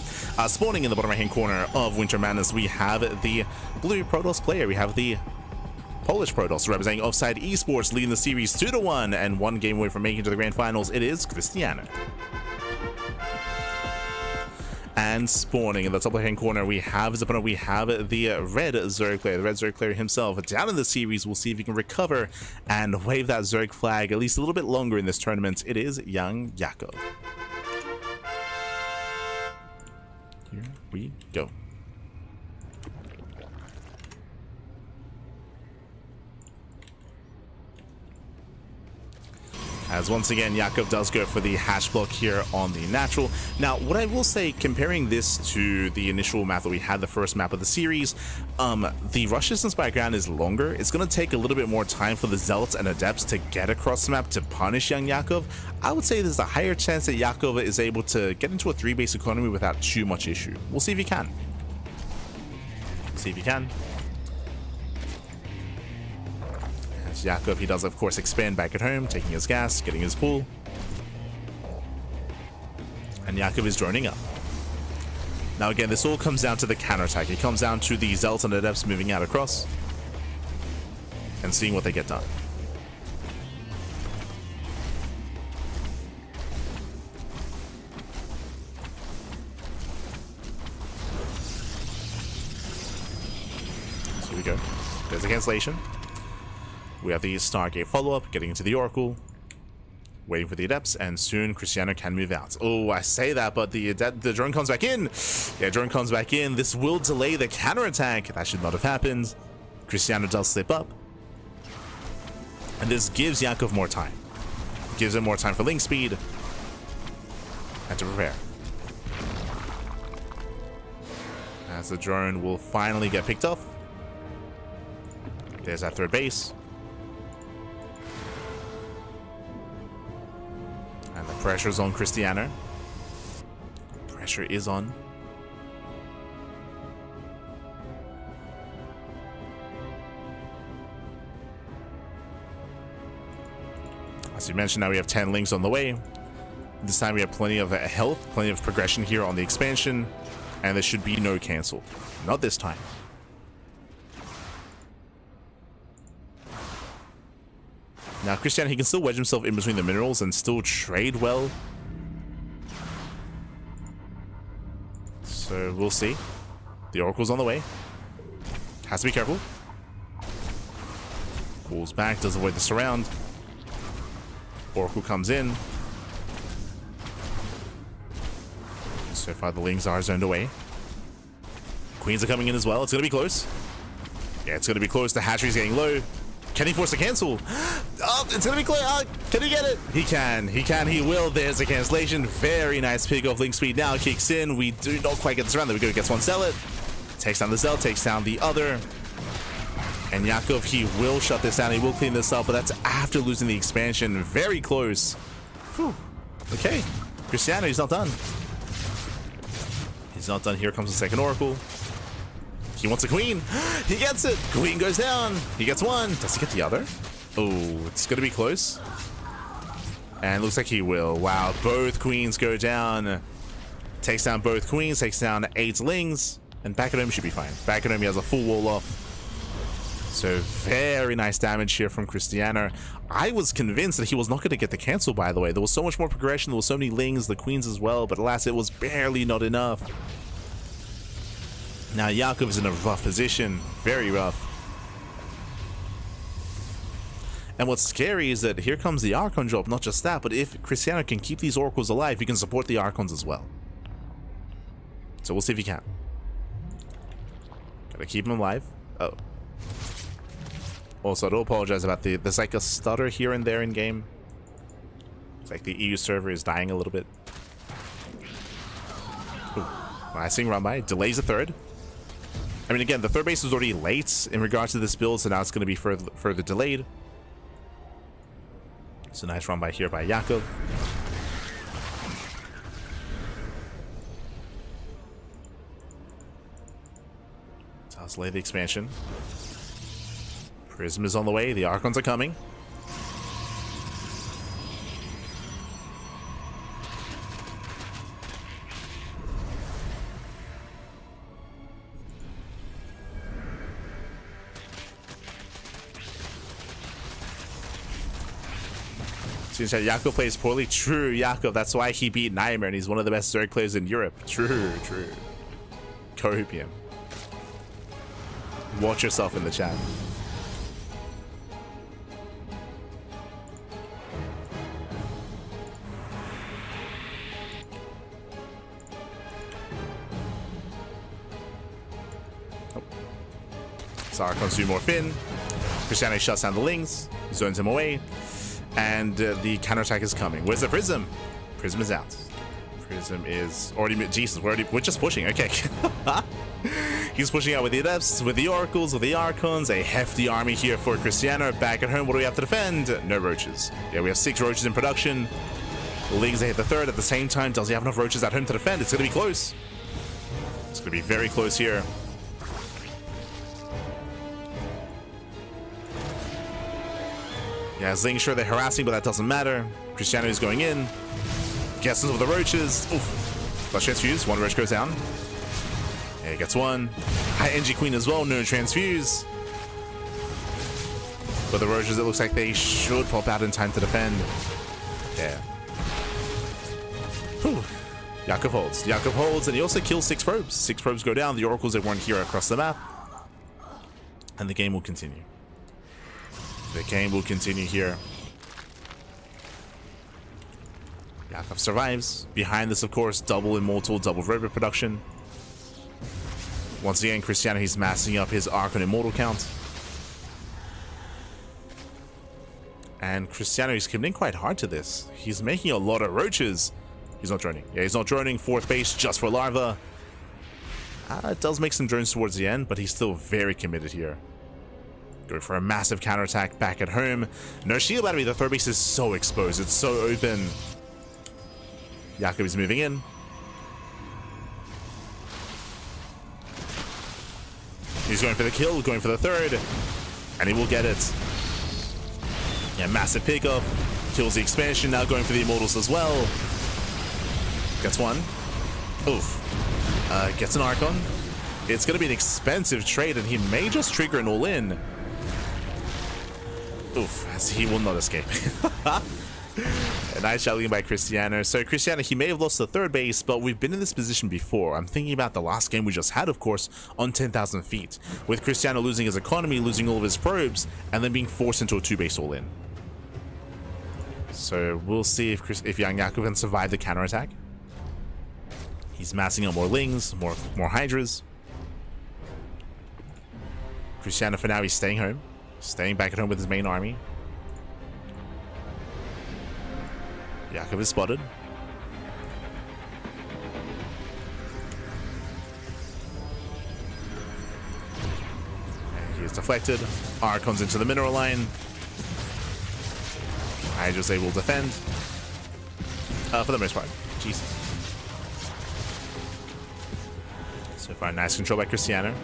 Spawning in the bottom right hand corner of Winter Madness, we have the blue Protoss player. We have the Polish Protoss representing Offside Esports, leading the series 2-1 and one game away from making it to the grand finals. It is Cristiano. And spawning in the top right-hand corner, we have his opponent. We have the red Zerg player, the red Zerg player himself. Down in the series, we'll see if he can recover and wave that Zerg flag at least a little bit longer in this tournament. It is young Yakov. Here we go. As once again, Yakov does go for the hash block here on the natural. Now, what I will say, comparing this to the initial map that we had, the first map of the series, the rush distance by ground is longer. It's going to take a little bit more time for the Zealots and Adepts to get across the map to punish young Yakov. I would say there's a higher chance that Yakov is able to get into a 3-base economy without too much issue. We'll see if he can. See if he can. Yakov, he does of course expand back at home, taking his gas, getting his pull, and Yakov is droning up. Now again, this all comes down to the counterattack. It comes down to the Zealots and Adepts moving out across and seeing what they get done. So here we go. There's a cancellation. We have the Stargate follow-up, getting into the Oracle, waiting for the Adepts, and soon Cristiano can move out. Oh, I say that, but the drone comes back in. Yeah, drone comes back in. This will delay the counterattack. That should not have happened. Cristiano does slip up. And this gives Yakov more time. Gives him more time for link speed and to prepare. As the drone will finally get picked off. There's that third base. And the pressure's on Cristiano. Pressure is on. As you mentioned, now we have 10 links on the way. This time we have plenty of health, plenty of progression here on the expansion, and there should be no cancel. Not this time. Now, Cristiano, he can still wedge himself in between the minerals and still trade well. So, we'll see. The Oracle's on the way. Has to be careful. Pulls back, does avoid the surround. Oracle comes in. So far, the Lings are zoned away. Queens are coming in as well. It's going to be close. Yeah, it's going to be close. The hatchery's getting low. Can he force a cancel? Oh, it's going to be clear. Can he get it? He can. He can. He will. There's a cancellation. Very nice pick off. Link speed now kicks in. We do not quite get this around. There we go. Gets one Zealot. Takes down the Zealot. Takes down the other. And Yakov, he will shut this down. He will clean this up. But that's after losing the expansion. Very close. Whew. Okay. Cristiano, he's not done. He's not done. Here comes the second Oracle. He wants a queen. He gets it. Queen goes down. He gets one. Does he get the other? Oh, it's going to be close. And looks like he will. Wow, both queens go down. Takes down both queens, takes down 8 lings. And back at home should be fine. Back at home he has a full wall off. So very nice damage here from Cristiano. I was convinced that he was not going to get the cancel, by the way. There was so much more progression. There was so many lings, the queens as well. But alas, it was barely not enough. Now Jakub is in a rough position. Very rough. And what's scary is that here comes the Archon drop. Not just that, but if Cristiano can keep these Oracles alive, he can support the Archons as well. So we'll see if he can. Gotta keep him alive. Oh. Also, I do apologize about there's like a stutter here and there in game. It's like the EU server is dying a little bit. Ooh, nice thing run by. Delays a third. I mean, again, the third base was already late in regards to this build, so now it's going to be further delayed. So nice run by here by Jakub. So let's lay the expansion. Prism is on the way. The Archons are coming. Seems that Jakub plays poorly. True, Jakub. That's why he beat Nightmare, and he's one of the best Zerg players in Europe. True, true. Copium. Watch yourself in the chat. Archons do more Finn. Cristiano shuts down the lings, zones him away, and the counterattack is coming. Where's the Prism? Prism is out. Prism is already. Jesus, we're just pushing. Okay. He's pushing out with the Adepts, with the Oracles, with the Archons. A hefty army here for Cristiano. Back at home, what do we have to defend? No roaches. Yeah, we have 6 roaches in production. The lings, they hit the third at the same time. Does he have enough roaches at home to defend? It's going to be close. It's going to be very close here. Yeah, Zing, sure they're harassing, but that doesn't matter. Cristiano is going in. Gets into the roaches. Oof. Flash transfuse. 1 roach goes down. Yeah, he gets 1. High NG Queen as well. No transfuse. But the roaches, it looks like they should pop out in time to defend. Yeah. Whew. Jakub holds. Jakub holds, and he also kills 6 probes. 6 probes go down. The Oracles, they weren't here across the map. And the game will continue. The game will continue here. Jakub survives. Behind this, of course, double Immortal, double Robot production. Once again, Cristiano, he's massing up his Archon Immortal count. And Cristiano is committing quite hard to this. He's making a lot of roaches. He's not droning. Yeah, he's not droning. 4th base just for Larva. It does make some drones towards the end, but he's still very committed here. Going for a massive counterattack back at home. No shield battery. The 3rd base is so exposed. It's so open. Jakub is moving in. He's going for the kill, going for the 3rd. And he will get it. Yeah, massive pickup. Kills the expansion. Now going for the Immortals as well. Gets 1. Oof. Gets an Archon. It's going to be an expensive trade, and he may just trigger an all-in. Oof, as he will not escape. A nice shouting by Cristiano. So Cristiano, he may have lost the 3rd base, but we've been in this position before. I'm thinking about the last game we just had, of course, on 10,000 feet. With Cristiano losing his economy, losing all of his probes, and then being forced into a 2-base all-in. So we'll see if young Jakub can survive the counterattack. He's massing up more lings, more hydras. Cristiano, for now, he's staying home. Staying back at home with his main army. Jakub is spotted. And he is deflected. Archons into the mineral line. Hydra's able to defend. For the most part. Jesus. So far, nice control by Cristiano.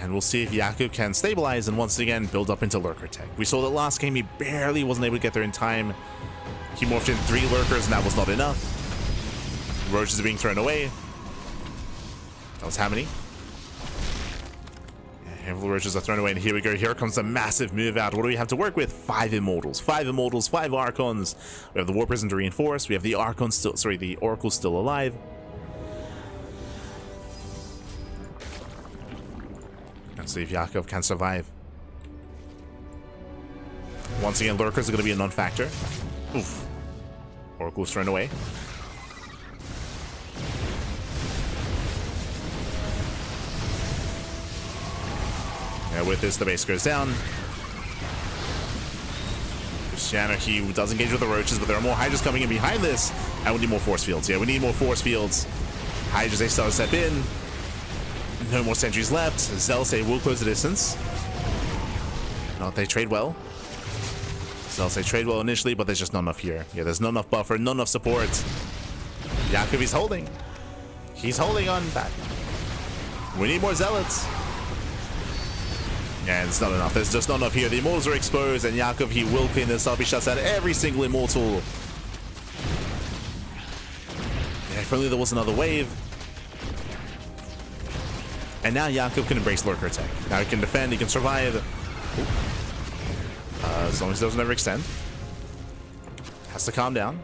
And we'll see if Jakub can stabilize and once again build up into lurker tech. We saw that last game he barely wasn't able to get there in time. He morphed in 3 lurkers and that was not enough. Roaches are being thrown away. That was how many? Handful of roaches are thrown away, and here we go. Here comes a massive move out. What do we have to work with? 5 immortals, 5 immortals, 5 archons. We have the war prison to reinforce. We have the archon still, sorry, the oracle still alive. Let's see if Jakub can survive. Once again, lurkers are going to be a non-factor. Oof. Oracle's thrown away. Yeah, with this, the base goes down. Cristiano, he does engage with the roaches, but there are more Hydras coming in behind this. And we need more force fields. Yeah, we need more force fields. Hydras, they start to step in. No more sentries left. Zealous will close the distance. No, they trade well. Zealous trade well initially, but there's just not enough here. Yeah, there's not enough buffer, not enough support. Jakub, he's holding. He's holding on back. We need more Zealots. And it's not enough. There's just not enough here. The immortals are exposed, and Jakub, he will clean this up. He shuts out every single immortal. Yeah, if only there was another wave. And now Jakub can embrace lurker attack. Now he can defend, he can survive. As long as it doesn't ever extend. Has to calm down.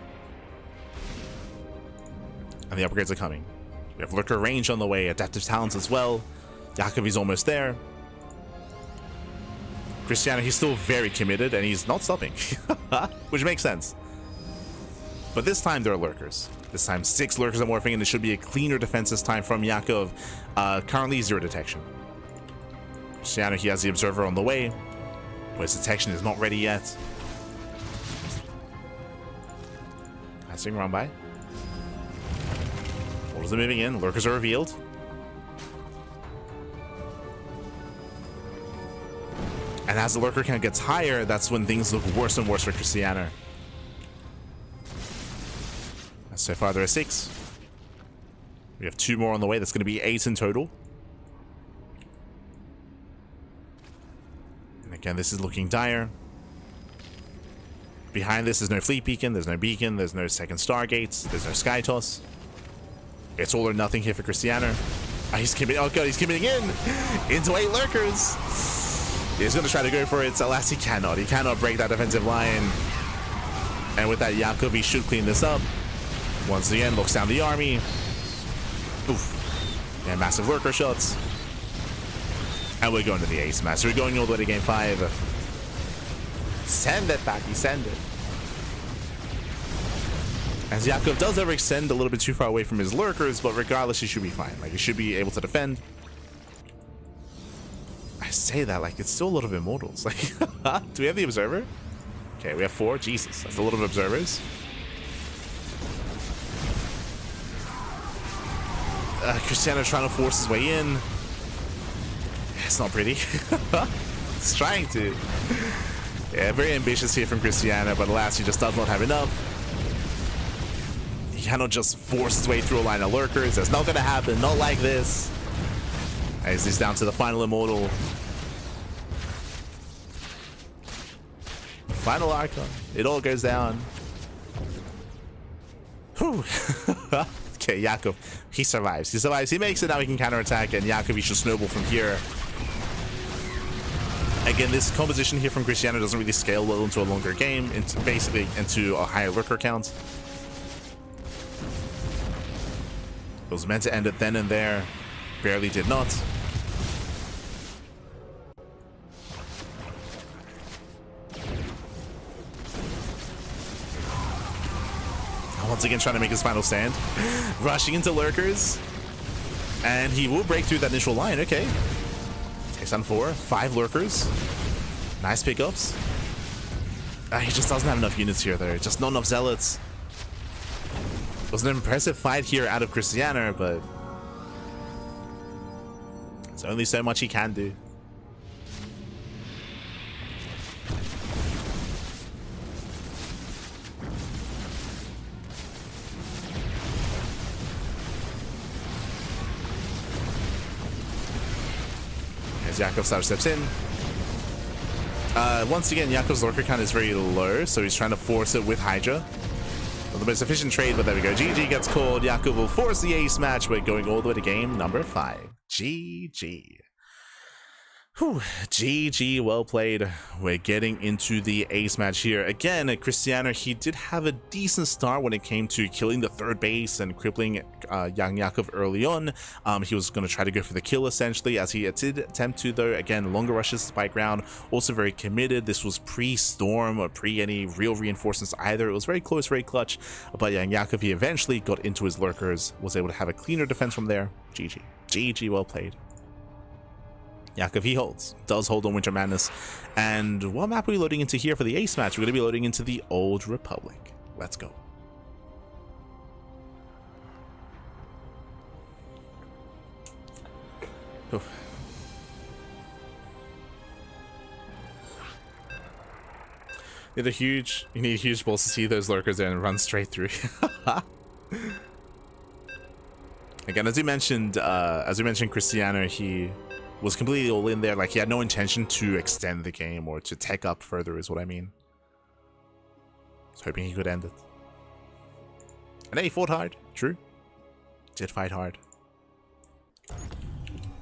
And the upgrades are coming. We have lurker range on the way, adaptive talents as well. Jakub, he's almost there. Cristiano, he's still very committed and he's not stopping. Which makes sense. But this time there are lurkers. This time 6 lurkers are morphing, and it should be a cleaner defense this time from Jakub. Currently 0 detection. Cristiano, he has the observer on the way, but his detection is not ready yet. Passing around by. Orders are moving in, lurkers are revealed. And as the lurker count gets higher, that's when things look worse and worse for Cristiano. So far there are 6. We have 2 more on the way. That's going to be 8 in total. And again, this is looking dire. Behind this, there's no fleet beacon, there's no beacon, there's no second Stargates, there's no sky toss. It's all or nothing here for Cristiano. He's committing. Oh god, he's committing in into 8 lurkers. He's going to try to go for it. Alas, he cannot. He cannot break that defensive line. And with that, Jakub, he should clean this up. Once again, looks down the army. Oof. And massive lurker shots. And we're going to the ace match. We're going all the way to game 5. Send it, Patty, send it. As Jakub does overextend a little bit too far away from his lurkers, but regardless, he should be fine. Like, he should be able to defend. I say that like it's still a lot of immortals. Like, do we have the observer? Okay, we have 4. Jesus, that's a lot of observers. Cristiano trying to force his way in. It's not pretty. He's trying to. Yeah, very ambitious here from Cristiano, but alas, he just does not have enough. He cannot just force his way through a line of lurkers. That's not gonna happen. Not like this. As he's down to the final immortal. Final Archon. It all goes down. Whew. Okay, Jakub. He survives. He survives. He makes it. Now he can counterattack, and Jakub, he should snowball from here. Again, this composition here from Cristiano doesn't really scale well into a longer game, basically into a higher lurker count. It was meant to end it then and there. Barely did not. Once again trying to make his final stand. Rushing into lurkers. And he will break through that initial line. Okay. Takes on 4. 5 lurkers. Nice pickups. He just doesn't have enough units here though. Just not enough zealots. It was an impressive fight here out of Cristiano, but there's only so much he can do. as Yakov steps in. Once again, Yakov's lurker count is very low, so he's trying to force it with Hydra. Not the most efficient trade, but there we go. GG gets called. Yakov will force the ace match. We're going all the way to game number 5. GG. Whew, GG, well played. We're getting into the ace match here. Again, Cristiano, he did have a decent start when it came to killing the third base and crippling young Yakov early on. He was going to try to go for the kill, essentially, as he did attempt to, though. Again, longer rushes, spike round, also very committed. This was pre-storm or pre any real reinforcements either. It was very close, very clutch, but young Yakov, he eventually got into his lurkers, was able to have a cleaner defense from there. GG. GG, well played. Yakov, he does hold on Winter Madness. And what map are we loading into here for the ace match? We're going to be loading into the Old Republic. Let's go. Oh. You need huge balls to see those lurkers there and run straight through. Again, as we mentioned, Cristiano, he was completely all in there. Like, he had no intention to extend the game or to take up further, is what I mean. I was hoping he could end it. And he fought hard, true. Did fight hard.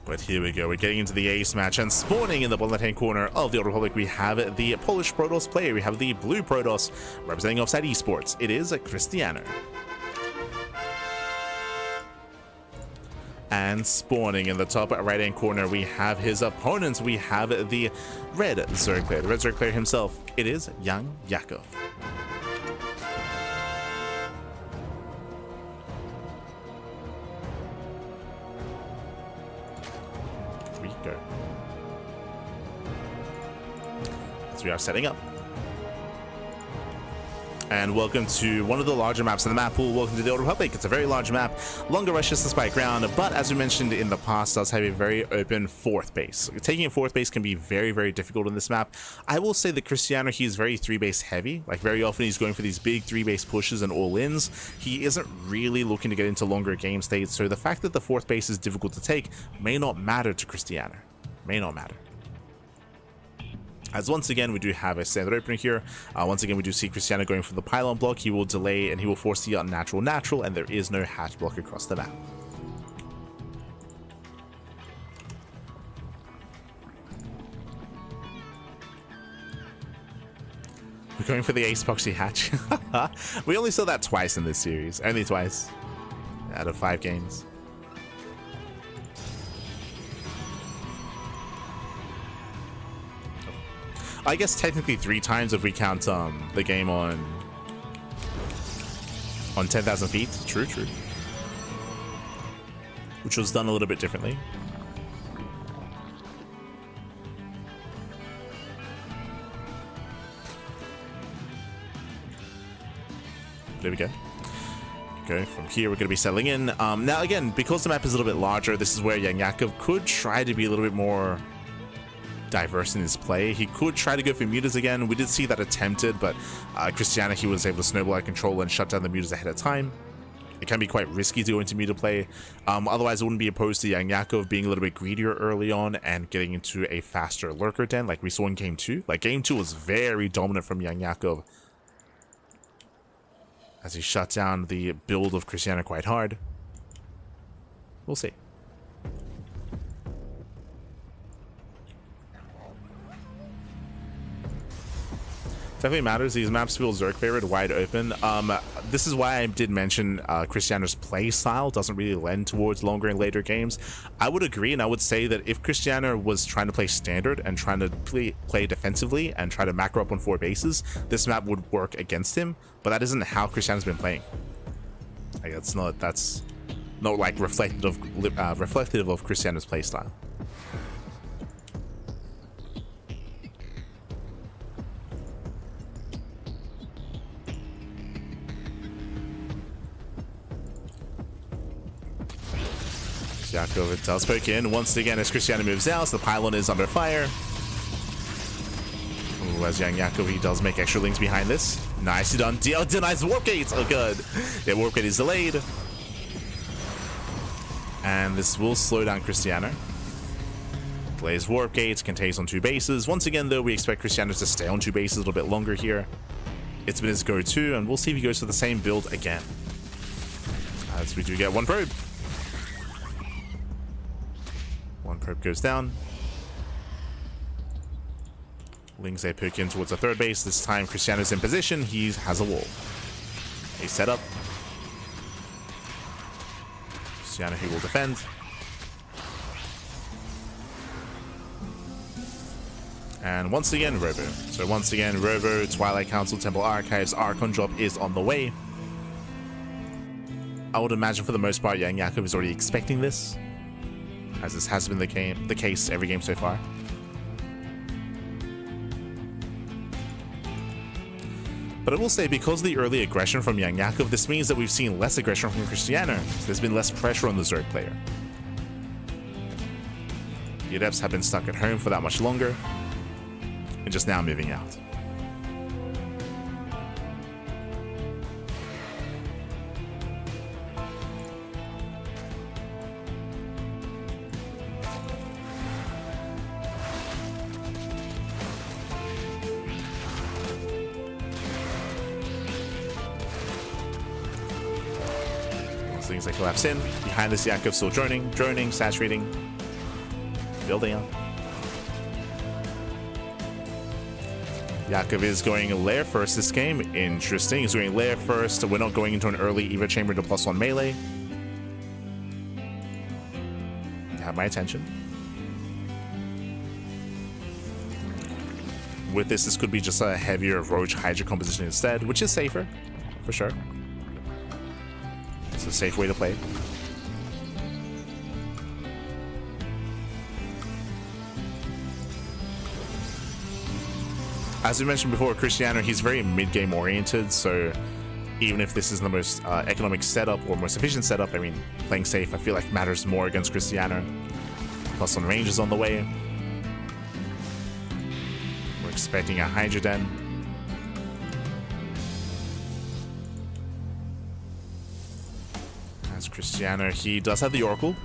But here we go, we're getting into the ace match, and spawning in the bottom left-hand corner of the Old Republic, we have the Polish Protoss player. We have the blue Protoss representing Offside Esports. It is Cristiano. And spawning in the top right-hand corner, we have his opponents. We have the red Zerg player, the red Zerg player himself. It is young Yakov. Here we go. As we are setting up. And welcome to one of the larger maps in the map pool. Welcome to the Old Republic. It's a very large map, longer rushes to spike round, but as we mentioned in the past, does have a very open fourth base. Taking a fourth base can be very, very difficult in this map. I will say that Cristiano, he's very 3-base heavy. Like, very often he's going for these big 3-base pushes and all-ins. He isn't really looking to get into longer game states, so the fact that the fourth base is difficult to take may not matter to Cristiano. May not matter. As once again, we do have a standard opener here. Once again, we do see Cristiano going for the pylon block. He will delay and he will force the unnatural, and there is no hatch block across the map. We're going for the ace proxy hatch. We only saw that twice in this series. Only twice out of 5 games. I guess technically 3 times if we count the game on 10,000 feet. True. Which was done a little bit differently. There we go. Okay, from here we're going to be settling in. Now again, because the map is a little bit larger, this is where young Yakov could try to be a little bit more diverse in his play. He could try to go for mutas again. We did see that attempted, but Cristiano, he was able to snowball out control and shut down the mutas ahead of time. It can be quite risky to go into muta play. Otherwise, I wouldn't be opposed to young Yakov being a little bit greedier early on and getting into a faster lurker den like we saw in game 2. Like, game 2 was very dominant from young Yakov as he shut down the build of Cristiano quite hard. We'll see. Definitely matters. These maps feel Zerg favored, wide open. This is why I did mention Cristiano's play style doesn't really lend towards longer and later games. I would agree, and I would say that if Cristiano was trying to play standard and trying to play defensively and try to macro up on 4 bases, this map would work against him. But that isn't how Cristiano's been playing. Like, that's not like reflective of Cristiano's play style. Yakov, it does poke in once again as Cristiano moves out, so the pylon is under fire. Ooh, as young Yakov, he does make extra links behind this. Nicely done. Denies the warp gates. Oh, good. The warp gate is delayed. And this will slow down Cristiano. Plays Warp Gates, can take on 2 bases. Once again, though, we expect Cristiano to stay on 2 bases a little bit longer here. It's been his go-to, and we'll see if he goes for the same build again. As we do get 1 probe. 1 probe goes down. Lings a poke in towards the 3rd base. This time, Cristiano's in position. He has a wall. A setup. Cristiano, he will defend. And once again, Robo. So once again, Robo, Twilight Council, Temple Archives, Archon drop is on the way. I would imagine for the most part, Yang Yakov is already expecting this, as this has been the case every game so far. But I will say, because of the early aggression from Yang Yakov, this means that we've seen less aggression from Cristiano. So there's been less pressure on the Zerg player. The Adepts have been stuck at home for that much longer, and just now moving out. Once things like collapse in, behind this Yakov still droning, saturating, building up. Yakov is going lair first this game. Interesting. He's going lair first. We're not going into an early Eva chamber to +1 melee. You have my attention. With this could be just a heavier Roach Hydra composition instead, which is safer, for sure. It's a safe way to play. As we mentioned before, Cristiano, he's very mid-game oriented, so even if this is the most economic setup or most efficient setup, I mean, playing safe, I feel like matters more against Cristiano. +1 range is on the way. We're expecting a Hydra Den. As Cristiano, he does have the Oracle.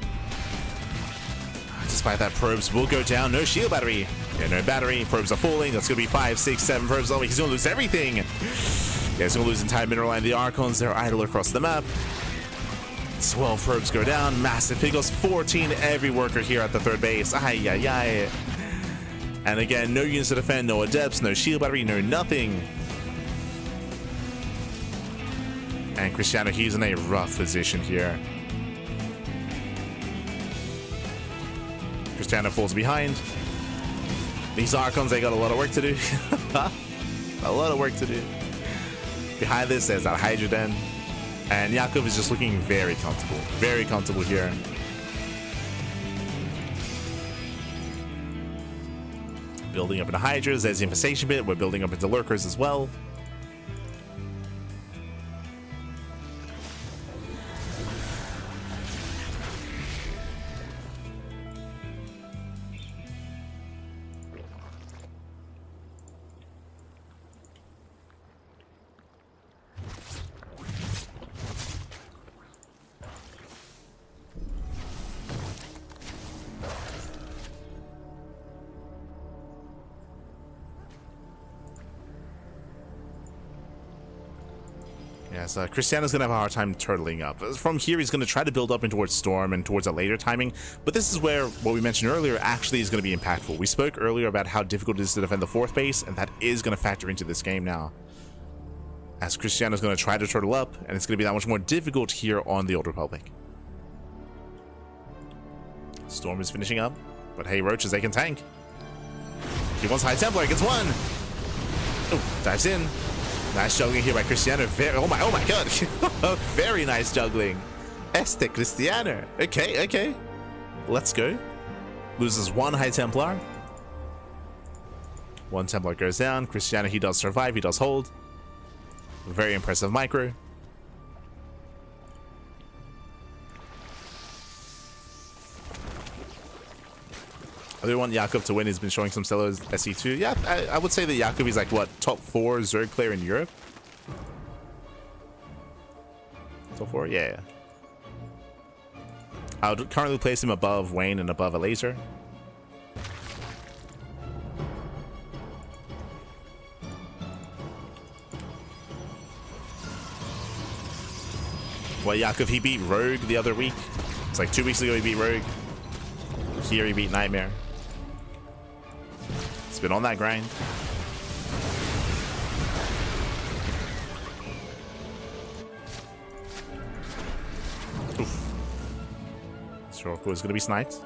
Despite that, probes will go down. No shield battery. Yeah, no battery. Probes are falling. That's going to be 5, 6, 7 probes. Oh, he's going to lose everything. Yeah, he's going to lose entire mineral line. The Archons, they're idle across the map. 12 probes go down. Massive Pigos. 14 every worker here at the 3rd base. Ay, ay, ay. And again, no units to defend, no Adepts, no shield battery, no nothing. And Cristiano, he's in a rough position here. Cristiano falls behind. These Archons, they got a lot of work to do. A lot of work to do. Behind this, there's that Hydra Den. And Yakov is just looking very comfortable. Very comfortable here. Building up into Hydras. There's the Infestation bit. We're building up into Lurkers as well. Yes, Cristiano's going to have a hard time turtling up. From here, he's going to try to build up in towards Storm and towards a later timing, but this is where what we mentioned earlier actually is going to be impactful. We spoke earlier about how difficult it is to defend the 4th base, and that is going to factor into this game now. As Cristiano's going to try to turtle up, and it's going to be that much more difficult here on the Old Republic. Storm is finishing up, but hey, Roaches, they can tank. He wants High Templar, gets 1! Oh, dives in. Nice juggling here by Cristiano. Oh my god. Very nice juggling. Este Cristiano. Okay, okay. Let's go. Loses 1 High Templar. 1 Templar goes down. Cristiano, he does survive. He does hold. Very impressive micro. I do want Yakov to win. He's been showing some stellar SE2. Yeah, I would say that Yakov is like, what, top 4 Zerg player in Europe? Top 4? Yeah. I would currently place him above Wayne and above a Laser. Well, Yakov, he beat Rogue the other week. It's like 2 weeks ago he beat Rogue. Here he beat Nightmare. It's been on that grind. Oof. Shorko is going to be sniped.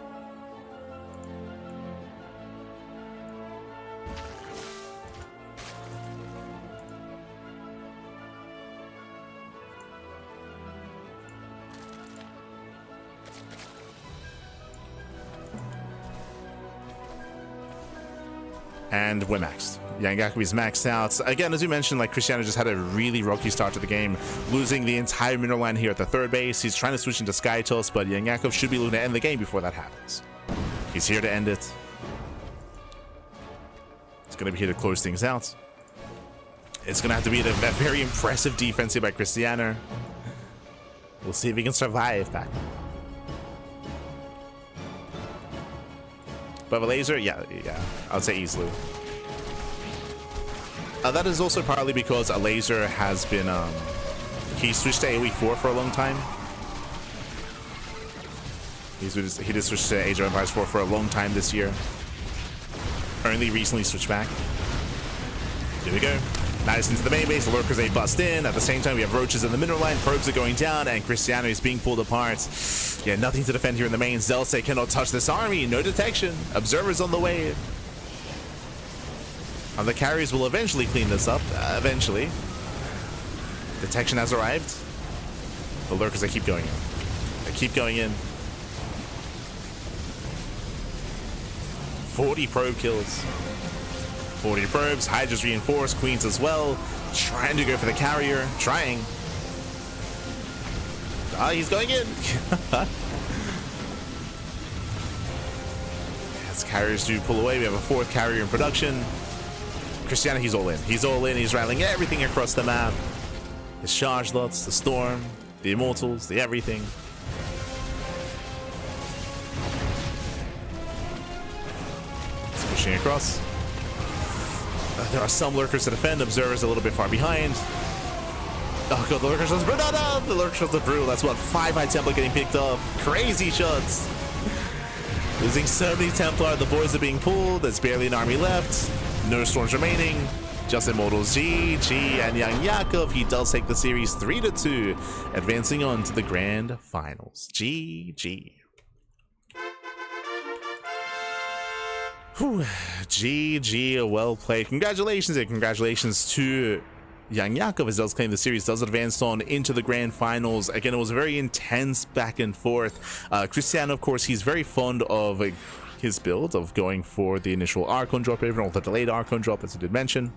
And we're maxed. Yangaku is maxed out. Again, as you mentioned, like Cristiano just had a really rocky start to the game, losing the entire mineral line here at the third base. He's trying to switch into Sky Toss, but Yangaku should be looking to end the game before that happens. He's here to end it. He's going to be here to close things out. It's going to have to be a very impressive defense here by Cristiano. We'll see if he can survive that. But a laser, yeah, I would say easily. That is also partly because a laser has been, he switched to AoE 4 for a long time. He did switch to Age of Empires 4 for a long time this year. Only recently switched back. Here we go. Nice into the main base, the lurkers they bust in. At the same time, we have roaches in the mineral line, probes are going down, and Cristiano is being pulled apart. Yeah, nothing to defend here in the main. Zelse cannot touch this army, no detection. Observers on the way. And the carriers will eventually clean this up, eventually. Detection has arrived. The lurkers, they keep going in. They keep going in. 40 probe kills. 40 probes, Hydra's reinforced, Queens as well. Trying to go for the carrier. Trying. Ah, he's going in. As carriers do pull away, we have a 4th carrier in production. Cristiano, he's all in. He's all in. He's rattling everything across the map. His charge lots, the storm, the immortals, the everything. He's pushing across. There are some lurkers to defend. Observers a little bit far behind. Oh god, the lurker shots. No, the lurker shots are brutal. That's what, 5 high Templar getting picked up. Crazy shots. Losing so many Templar. The boys are being pulled. There's barely an army left. No storms remaining. Just immortals. GG. And Young Yakov, he does take the series 3-2, advancing on to the grand finals. GG. Whew. GG, well played. Congratulations and congratulations to Young Yakov as does claim the series, does advance on into the grand finals. Again, it was a very intense back and forth. Cristiano, of course, he's very fond of his build of going for the initial Archon drop, even or the delayed Archon drop, as I did mention.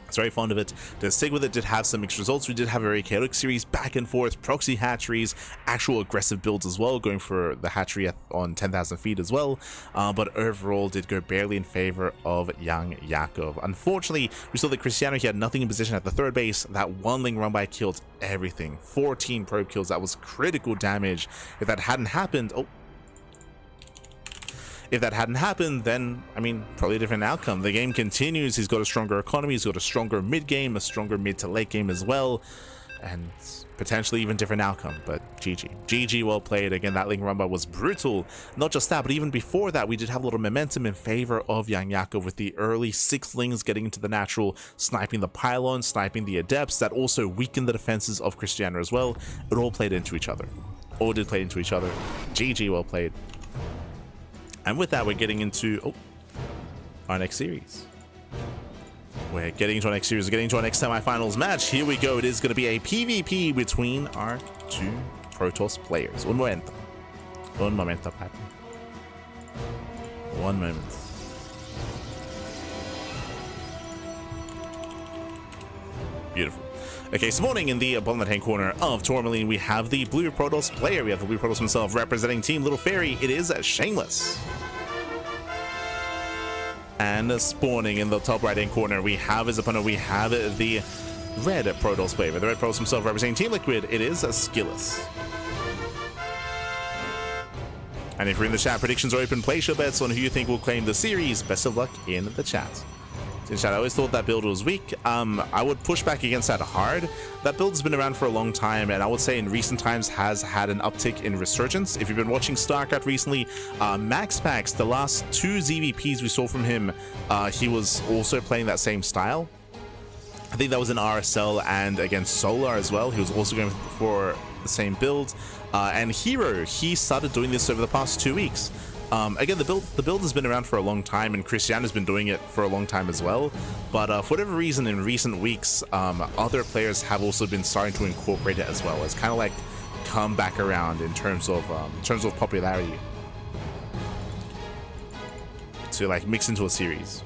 He's very fond of it. To stick with it, did have some mixed results. We did have a very chaotic series, back and forth, proxy hatcheries, actual aggressive builds as well, going for the hatchery on 10,000 feet as well. But overall, did go barely in favor of Young Yakov. Unfortunately, we saw that Cristiano, he had nothing in position at the third base. That one link run by killed everything. 14 probe kills. That was critical damage. If that hadn't happened, if that hadn't happened, then, I mean, probably a different outcome. The game continues. He's got a stronger economy. He's got a stronger mid game, a stronger mid to late game as well, and potentially even different outcome. But GG. GG, well played. Again, that link rumba was brutal. Not just that, but even before that, we did have a little momentum in favor of Young Yakov with the early 6 lings getting into the natural, sniping the pylon, sniping the adepts. That also weakened the defenses of Cristiano as well. It all played into each other. All did play into each other. GG, well played. And with that, we're getting into our next series. We're getting into our next series. We're getting into our next semifinals match. Here we go. It is going to be a PvP between our 2 Protoss players. Un momento. Un momento, Papi. One moment. Beautiful. Okay, spawning in the bottom left-hand corner of Tourmaline, we have the blue Protoss player. We have the blue Protoss himself representing Team Little Fairy. It is Shameless. And spawning in the top right-hand corner, we have his opponent. We have the red Protoss player. The red Protoss himself representing Team Liquid. It is SKillous. And if you're in the chat, predictions are open. Place your bets on who you think will claim the series. Best of luck in the chat. In chat, I always thought that build was weak. I would push back against that hard. That build's been around for a long time, and I would say in recent times has had an uptick in resurgence. If you've been watching StarCraft recently, MaxPax, the last 2 ZVPs we saw from him, he was also playing that same style. I think that was in RSL and against Solar as well. He was also going for the same build. And Hero, he started doing this over the past 2 weeks. Again, the build has been around for a long time, and Christian has been doing it for a long time as well. But for whatever reason, in recent weeks, other players have also been starting to incorporate it as well. It's kind of like come back around in terms of popularity to like mix into a series.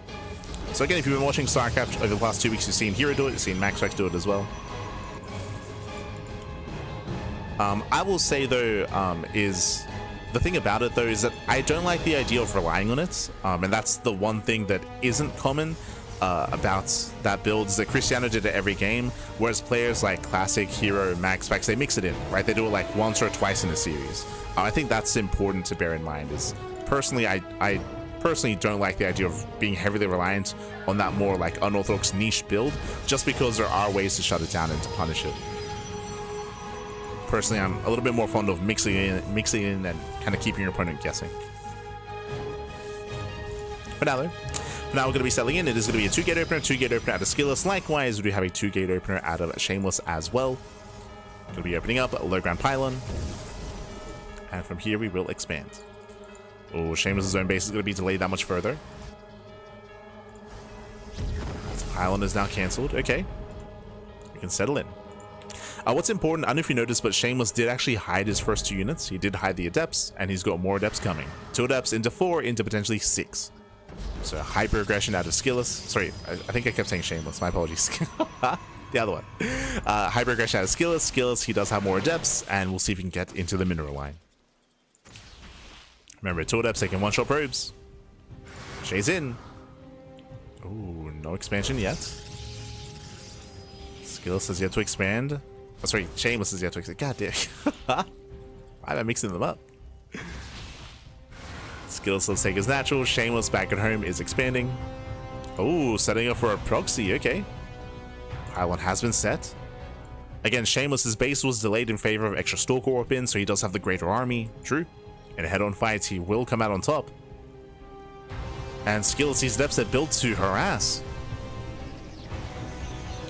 So again, if you've been watching StarCraft over the last 2 weeks, you've seen Hero do it, you've seen MaxPax do it as well. I will say though, the thing about it though is that I don't like the idea of relying on it, and that's the one thing that isn't common about that build, is that Cristiano did it every game, whereas players like Classic, Hero, MaxPax, they mix it in, right? They do it like once or twice in a series. I think that's important to bear in mind. Is personally, I personally don't like the idea of being heavily reliant on that more like unorthodox niche build, just because there are ways to shut it down and to punish it. Personally, I'm a little bit more fond of mixing in and kind of keeping your opponent guessing. But now we're going to be settling in. It is going to be a 2-gate opener, 2-gate opener out of SKillous. Likewise, we do have a 2-gate opener out of Shameless as well. Going to be opening up a low ground pylon, and from here we will expand. Oh, Shameless' own base is going to be delayed that much further. Pylon is now cancelled. Okay, we can settle in. What's important, I don't know if you noticed, but Shameless did actually hide his first 2 units. He did hide the Adepts, and he's got more Adepts coming. 2 Adepts into 4, into potentially 6. So hyper aggression out of SKillous. Sorry, I think I kept saying Shameless. My apologies. The other one. Hyper aggression out of SKillous. SKillous, he does have more Adepts, and we'll see if we can get into the mineral line. Remember, 2 Adepts taking 1-shot probes. Shay's in. Ooh, no expansion yet. SKillous has yet to expand. Oh, sorry, Shameless is yet to expand. God damn. Why am I mixing them up? SKillous, let's take as natural. Shameless back at home is expanding. Oh, setting up for a proxy. Okay. Pylon has been set. Again, Shameless's base was delayed in favor of extra Stalker Warp in, so he does have the greater army. True. In a head-on fight, he will come out on top. And SKillous, these Adepts are built to harass.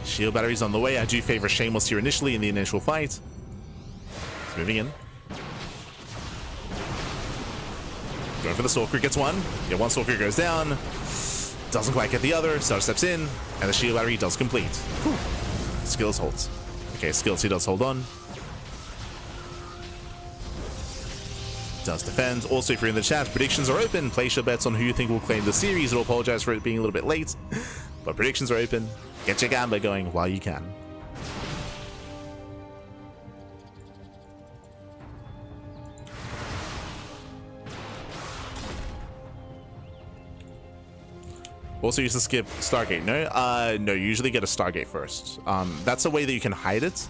Shield batteries on the way. I do favor Shameless here initially in the initial fight. He's moving in. Going for the Stalker, gets 1. Yeah, 1 Stalker goes down. Doesn't quite get the other. Sarge steps in, and the shield battery does complete. Whew. SKillous holds. Okay, SKillous, he does hold on. Does defend. Also, if you're in the chat, predictions are open. Place your bets on who you think will claim the series. I'll apologize for it being a little bit late, but predictions are open. Get your gamba going while you can. Also used to skip Stargate. No, you usually get a Stargate first. That's a way that you can hide it.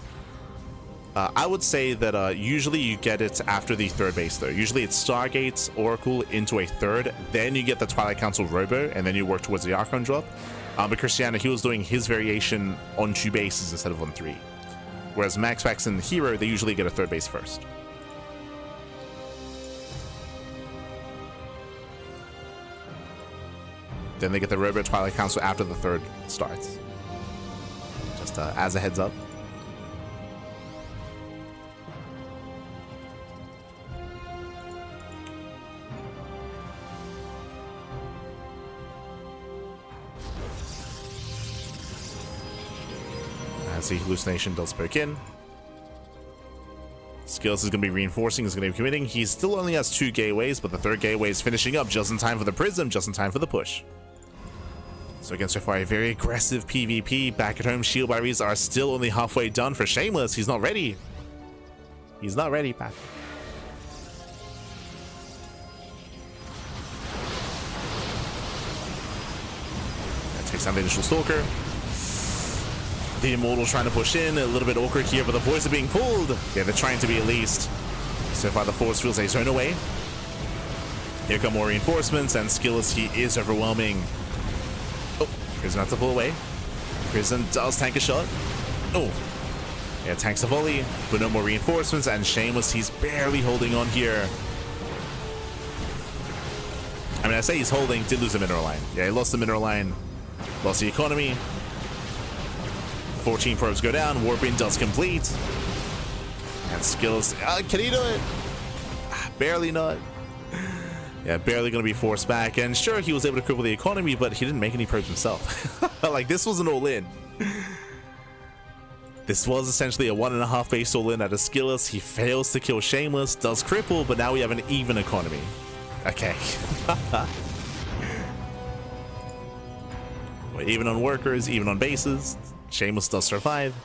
I would say that usually you get it after the 3rd base though. Usually it's Stargate, Oracle into a 3rd, then you get the Twilight Council Robo, and then you work towards the Archon drop. But Cristiano, he was doing his variation on 2 bases instead of on 3. Whereas MaxPax and the Hero, they usually get a 3rd base first. Then they get the Robo Twilight Council after the 3rd starts. Just as a heads up. As the hallucination does poke in. SKillous is going to be reinforcing, is going to be committing. He still only has 2 gateways, but the 3rd gateway is finishing up just in time for the Prism, just in time for the push. So again, so far a very aggressive PvP. Back at home, shield batteries are still only halfway done for Shameless. He's not ready. He's not ready, Pat. That takes down the initial Stalker. The Immortal's trying to push in, a little bit awkward here, but the boys are being pulled. Yeah, they're trying to be at least. So far the force feels a zone away. Here come more reinforcements, and SKillous, he is overwhelming. Oh, Prism has to pull away. Prism does tank a shot. Oh. Yeah, tanks a volley, but no more reinforcements, and Shameless, he's barely holding on here. I mean, I say he's holding, did lose the mineral line. Yeah, he lost the mineral line, lost the economy. 14 probes go down, Warping does complete. And SKillous, can he do it? Barely not. Yeah, barely gonna be forced back, and sure, he was able to cripple the economy, but he didn't make any probes himself. Like, this was an all-in. This was essentially a 1.5 base all-in at a SKillous. He fails to kill Shameless, does cripple, but now we have an even economy. Okay. We're even on workers, even on bases. Shameless does survive.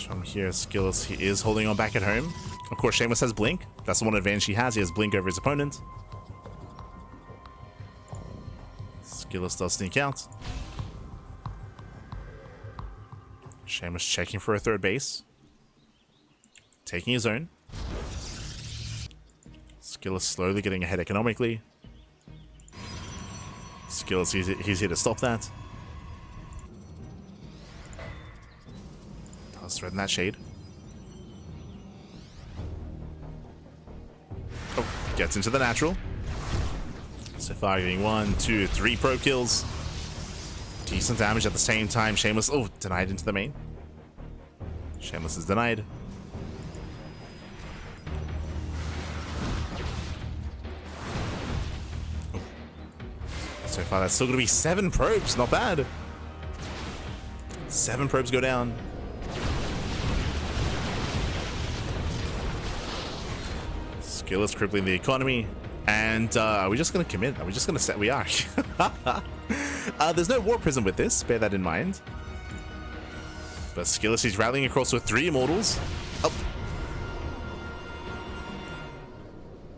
From here, SKillous, he is holding on back at home. Of course, Shameless has Blink. That's the one advantage he has. He has Blink over his opponent. SKillous does sneak out. Shameless checking for a third base. Taking his own. SKillous slowly getting ahead economically. SKillous, he's here to stop that. Let's threaten that shade. Oh, gets into the natural. So far getting 1, 2, 3 probe kills. Decent damage at the same time. Shameless, oh, denied into the main. Shameless is denied. Oh. So far that's still gonna be 7 probes, not bad. 7 probes go down. SKillous crippling the economy, and are we just gonna commit? Are we just gonna set? We are. There's no Warp Prism with this, bear that in mind. But SKillous, he's rallying across with 3 immortals. Oh.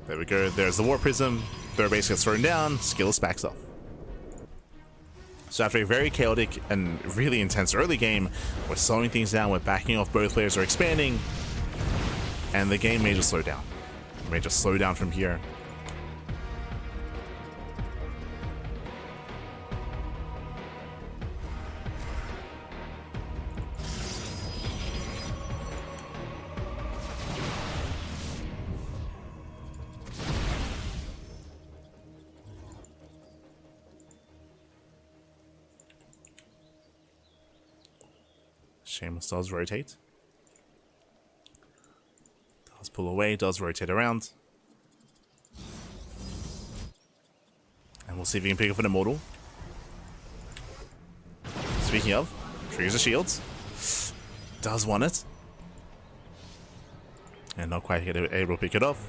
There we go, there's the Warp Prism. Third base gets thrown down, SKillous backs off. So after a very chaotic and really intense early game, we're slowing things down, we're backing off, both players are expanding, and the game may just slow down. May just slow down from here. Shameless does rotate. Does pull away, does rotate around. And we'll see if we can pick up an immortal. Speaking of, triggers the shields. Does want it. And not quite able to pick it off.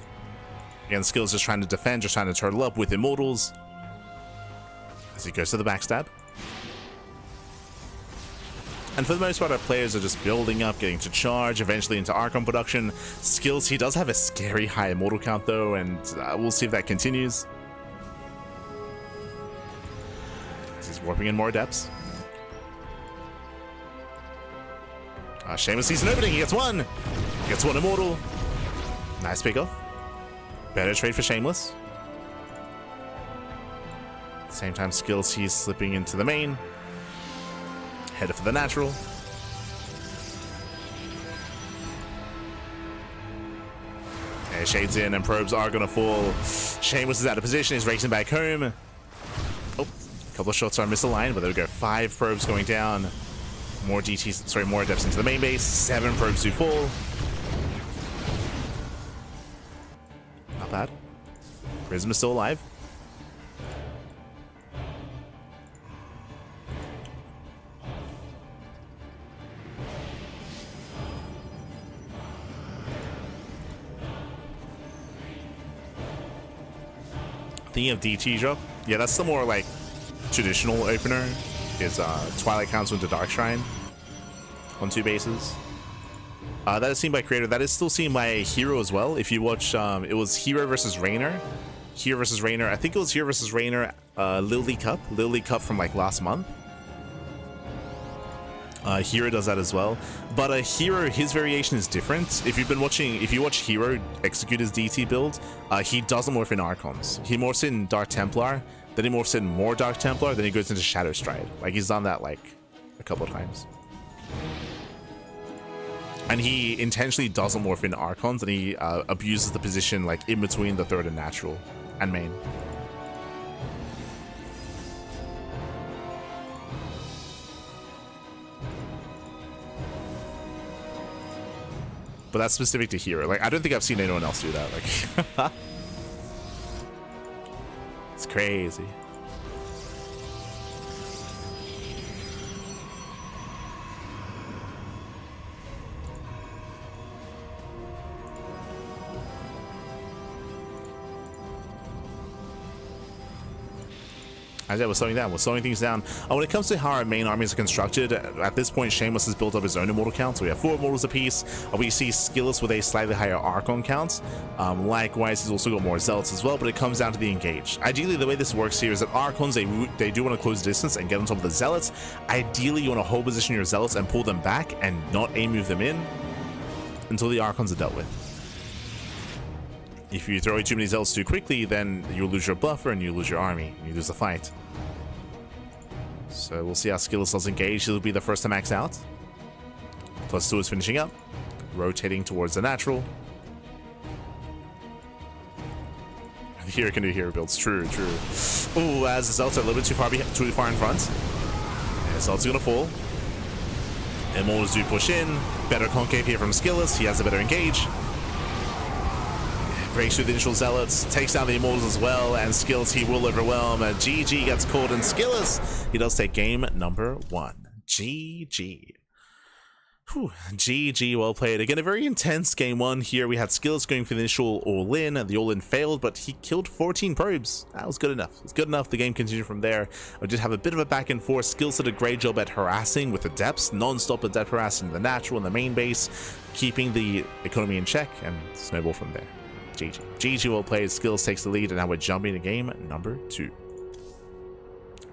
Again, SKillous just trying to defend, just trying to turtle up with immortals. As he goes to the backstab. And for the most part, our players are just building up, getting to charge, eventually into Archon production. SKillous, he does have a scary high immortal count though, and we'll see if that continues. He's warping in more depths. Shameless sees an opening, he gets one! Gets one immortal. Nice pick off. Better trade for Shameless. At the same time, SKillous, he's slipping into the main. Headed for the natural. Okay, shades in and probes are gonna fall. Shameless is out of position, he's racing back home. Oh, a couple of shots are misaligned, but there we go. 5 probes going down. More DTs, sorry, more adepts into the main base. 7 probes do fall. Not bad. Prism is still alive. Thinking of DT drop, yeah, that's the more like traditional opener. Is Twilight Council into Dark Shrine on 2 bases. That is seen by creator. That is still seen by Hero as well. If you watch, it was Hero versus Rainer. Hero versus Rainer. I think it was Hero versus Rainer. Lily Cup from like last month. Hero does that as well, but Hero, his variation is different. If you watch Hero execute his DT build, he doesn't morph in Archons. He morphs in Dark Templar, then he morphs in more Dark Templar, then he goes into Shadow Stride. Like, he's done that like a couple of times. And he intentionally doesn't morph in Archons, and he abuses the position like in between the third and natural and main. But that's specific to Hero. Like, I don't think I've seen anyone else do that. Like, it's crazy. As I was slowing down, we're slowing things down. When it comes to how our main armies are constructed, at this point, Shameless has built up his own immortal count. So we have 4 immortals apiece. We see Skillous with a slightly higher Archon count. Likewise, he's also got more Zealots as well, but it comes down to the engage. Ideally, the way this works here is that Archons, they do want to close distance and get on top of the Zealots. Ideally, you want to hold position your Zealots and pull them back and not aim move them in until the Archons are dealt with. If you throw away too many Zealots too quickly, then you'll lose your buffer and you lose your army. You lose the fight. So we'll see how Skillous does engage. He'll be the first to max out. +2 is finishing up. Rotating towards the natural. Here can do hero builds. True, true. Ooh, as the Zealots are a little bit too far in front. And Zealots are gonna fall. Immortals do push in. Better concave here from Skillous. He has a better engage. Breaks through the initial Zealots, takes down the Immortals as well, and Skillous he will overwhelm. GG gets called, and Skillous, he does take game number 1. GG. Whew. GG, well played. Again, a very intense game 1 here. We had Skillous going for the initial all-in, and the all-in failed, but he killed 14 probes. That was good enough. It's good enough. The game continued from there. We did have a bit of a back and forth. Skillous did a great job at harassing with the depths, non-stop at depth harassing the natural and the main base, keeping the economy in check, and snowball from there. GG. GG, well played. Skillous takes the lead, and now we're jumping to game number 2.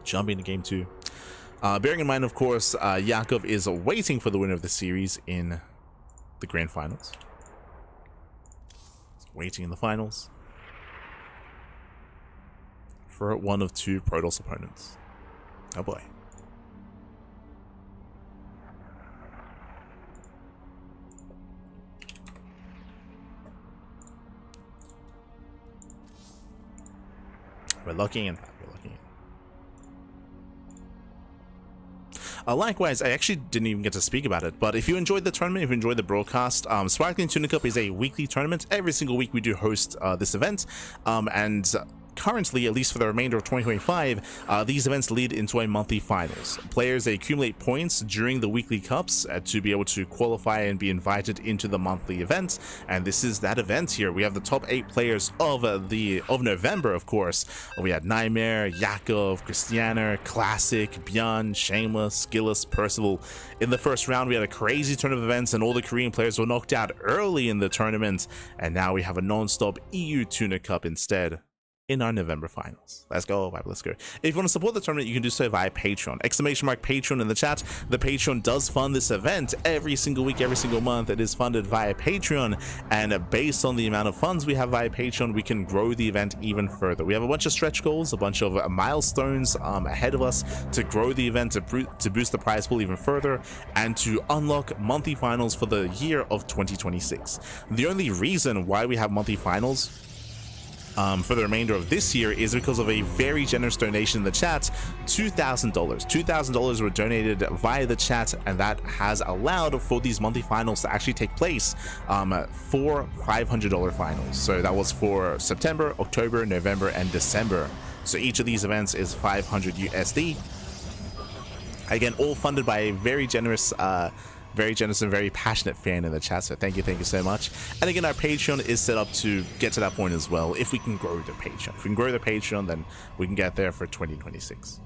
Jumping to game 2. Bearing in mind, of course, Yakov is waiting for the winner of the series in the grand finals. Waiting in the finals for one of 2 Protoss opponents. Oh boy. We're locking in. We're locking in. Likewise, I actually didn't even get to speak about it, but if you enjoyed the tournament, if you enjoyed the broadcast, Sparkling Tuna Cup is a weekly tournament. Every single week we do host this event, and currently, at least for the remainder of 2025, these events lead into a monthly finals. Players, they accumulate points during the weekly cups to be able to qualify and be invited into the monthly event, and this is that event here. We have the top 8 players of November, of course. We had Nightmare, Yakov, Christianer, Classic, ByuN, Shameless, Skillous, Percival. In the first round, we had a crazy turn of events, and all the Korean players were knocked out early in the tournament, and now we have a non-stop EU Tuna Cup instead in our November finals. Let's go, Bible, let's go. If you want to support the tournament, you can do so via Patreon. !Patreon in the chat. The Patreon does fund this event every single week, every single month. It is funded via Patreon, and based on the amount of funds we have via Patreon, we can grow the event even further. We have a bunch of stretch goals, a bunch of milestones ahead of us to grow the event, to boost the prize pool even further, and to unlock monthly finals for the year of 2026. The only reason why we have monthly finals for the remainder of this year is because of a very generous donation in the chat. $2,000. $2,000 were donated via the chat, and that has allowed for these monthly finals to actually take place for $500 finals. So that was for September, October, November, and December. So each of these events is 500 USD. Again, all funded by a very generous Very generous and very passionate fan in the chat, so thank you so much. And again, our Patreon is set up to get to that point as well, if we can grow the Patreon. If we can grow the Patreon, then we can get there for 2026.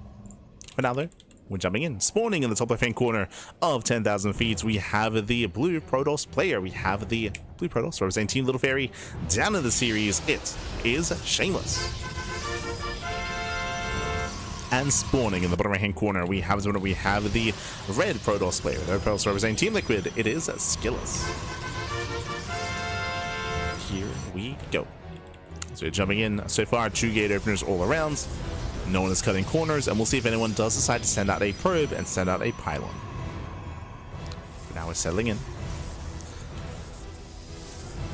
For now though, we're jumping in. Spawning in the top left-hand corner of 10,000 feet, we have the blue Protoss player. We have the blue Protoss representing Team Little Fairy. Down in the series, it is Shameless. And spawning in the bottom right-hand corner, we have the red Protoss player. The red Protoss representing Team Liquid. It is SKillous. Here we go. So we're jumping in. So far, 2 gate openers all around. No one is cutting corners, and we'll see if anyone does decide to send out a probe and send out a pylon. Now we're settling in.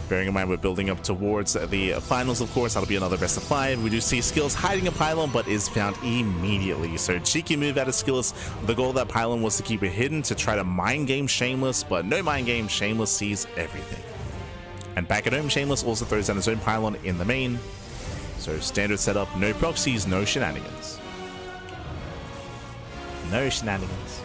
Bearing in mind we're building up towards the finals, of course. That'll be another best of 5. We do see Skillous hiding a pylon, but is found immediately. So cheeky move out of Skillous. The goal of that pylon was to keep it hidden, to try to mind game Shameless, but no mind game. Shameless sees everything. And back at home, Shameless also throws down his own pylon in the main. So standard setup, no proxies, no shenanigans. No shenanigans.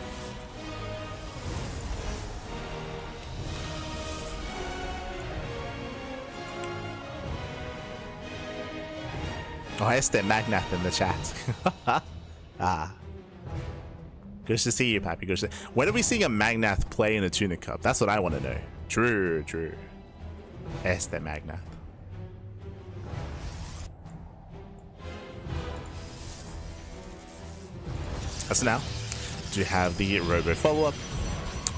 Oh, I that Magnath in the chat. Ah. Good to see you, Pappy. Good to see. When are we seeing a Magnath play in a Tuna Cup? That's what I want to know. True, true. Este Magnath. So now, do have the Robo follow-up.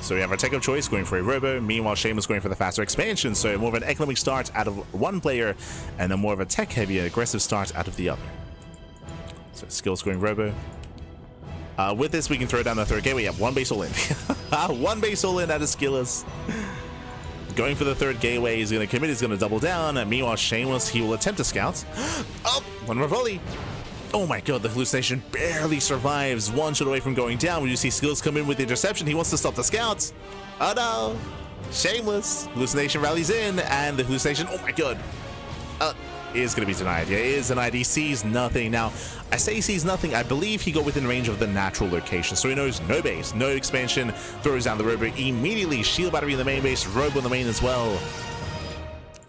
So we have our tech of choice going for a Robo. Meanwhile, Shameless going for the faster expansion. So more of an economic start out of one player, and then more of a tech-heavy and aggressive start out of the other. So Skills going Robo. With this, we can throw down the third gateway. We have one base all in. One base all in out of Skillous. Going for the third gateway. He's going to commit. He's going to double down. Meanwhile, Shameless, he will attempt to scout. Oh, one more volley. Oh my god, the hallucination barely survives. One shot away from going down. When you see Skills come in with the interception, he wants to stop the scouts. Oh no! Shameless. Hallucination rallies in, and the hallucination, oh my god, is going to be denied. Yeah, it is denied. He sees nothing. Now, I say he sees nothing. I believe he got within range of the natural location, so he knows no base, no expansion. Throws down the Robo immediately. Shield battery in the main base, Robo in the main as well.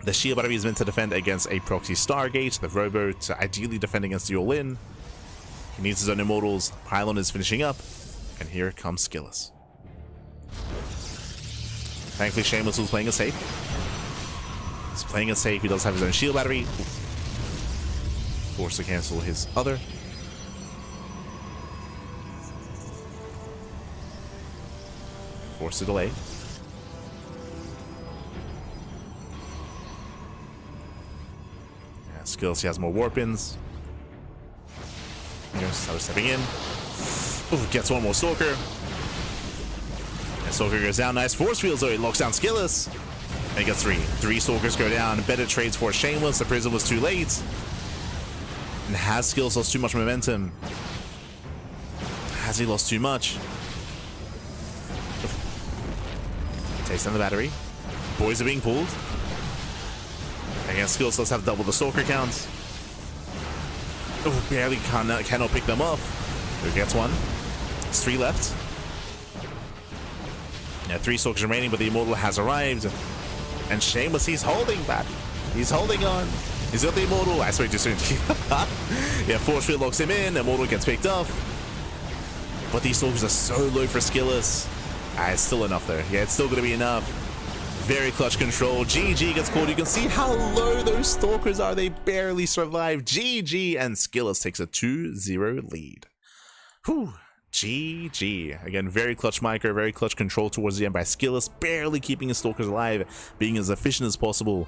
The shield battery is meant to defend against a proxy Stargate, the Robo to ideally defend against the all-in. He needs his own immortals. Pylon is finishing up, and here comes Skillous. Thankfully, Shameless was playing it safe. He's playing it safe. He does have his own shield battery. Forced to cancel his other. Forced to delay. Skills, he has more warp-ins. Started stepping in. Ooh, gets one more Stalker. And Stalker goes down. Nice force field, so he locks down Skillous. And he gets 3. 3 Stalkers go down. Better trades for Shameless. The Prism was too late. And has Skillous lost too much momentum? Has he lost too much? Takes down the battery. Boys are being pulled. Again, Skillous does have double the Stalker counts. Oh, barely cannot pick them up. Who gets one? It's 3 left. Yeah, 3 Stalkers remaining, but the Immortal has arrived. And Shameless, he's holding back. He's holding on. He's got the Immortal. I spoke too soon. Yeah, Force Field locks him in. Immortal gets picked up. But these Stalkers are so low for Skillous. It's still enough though. Yeah, it's still going to be enough. Very clutch control. GG gets called. You can see how low those Stalkers are. They barely survive. GG, and Skillous takes a 2-0 lead. Whew. GG. Again, very clutch micro, very clutch control towards the end by Skillous, barely keeping his Stalkers alive, being as efficient as possible.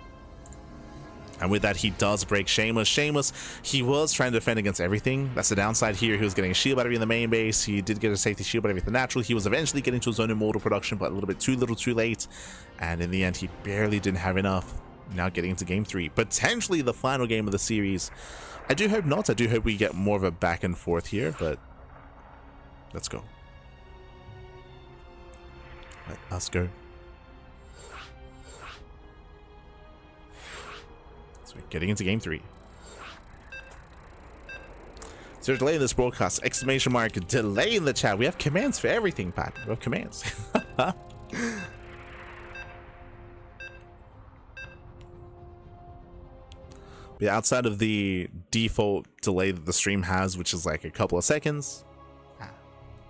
And with that, he does break Shameless. Shameless, he was trying to defend against everything. That's the downside here. He was getting a shield battery in the main base. He did get a safety shield battery with the natural. He was eventually getting to his own immortal production, but a little bit too little too late. And in the end, he barely didn't have enough. Now getting into game 3. Potentially the final game of the series. I do hope not. I do hope we get more of a back and forth here, but let's go. Let us go. So we're getting into game 3. Is there a delay in this broadcast? Exclamation mark, delay in the chat. We have commands for everything, Pat. We have commands. Yeah, outside of the default delay that the stream has, which is like a couple of seconds.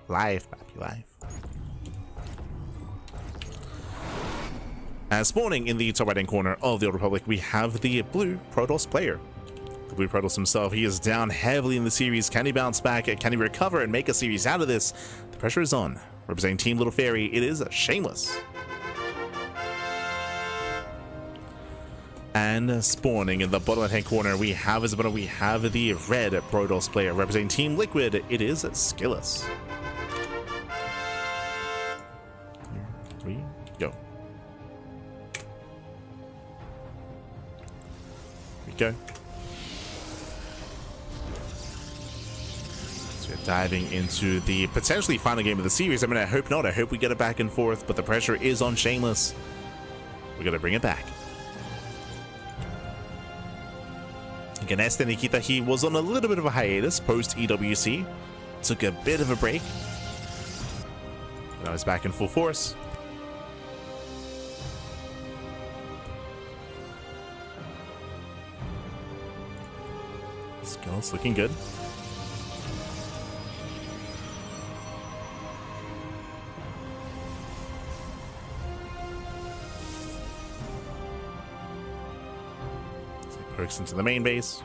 Live, papi, live. And spawning in the top right hand corner of the Old Republic, we have the blue Protoss player. The blue Protoss himself, he is down heavily in the series. Can he bounce back? Can he recover and make a series out of this? The pressure is on. Representing Team Little Fairy, it is Shameless. And spawning in the bottom left hand corner, we have Isabella, we have the red Protoss player. Representing Team Liquid, it is SKillous. Here we go. Here we go. So we're diving into the potentially final game of the series. I mean, I hope not. I hope we get it back and forth, but the pressure is on Shameless. We gotta bring it back. Again, Este Nikita, he was on a little bit of a hiatus post EWC. Took a bit of a break. Now he's back in full force. Skills looking good. Perks into the main base.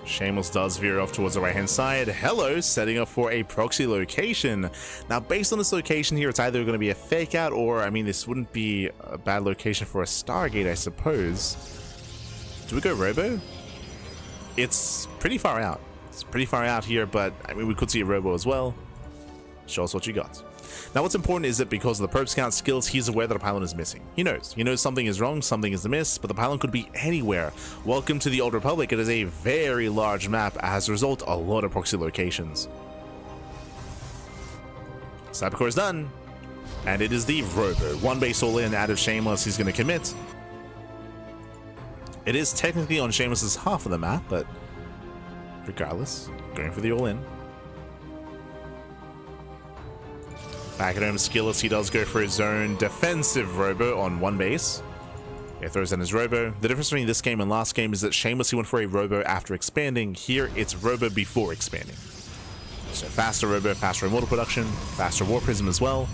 Shameless does veer off towards the right hand side. Hello, setting up for a proxy location. Now, based on this location here, it's either going to be a fake out or, I mean, this wouldn't be a bad location for a Stargate, I suppose. Do we go Robo? It's pretty far out. It's pretty far out here, but I mean, we could see a Robo as well. Show us what you got. Now, what's important is that because of the probe scout skills, he's aware that a pylon is missing. He knows something is wrong, something is amiss, but the pylon could be anywhere. Welcome to the Old Republic. It is a very large map. As a result, a lot of proxy locations. Sniper core is done, and it is the Robo. One base all in out of Shameless. He's going to commit. It is technically on Shameless's half of the map, but regardless, going for the all in. Back at home, SKillous, he does go for his own defensive Robo on one base. He throws in his Robo. The difference between this game and last game is that Shameless, he went for a Robo after expanding. Here, it's Robo before expanding. So faster Robo, faster immortal production, faster War Prism as well.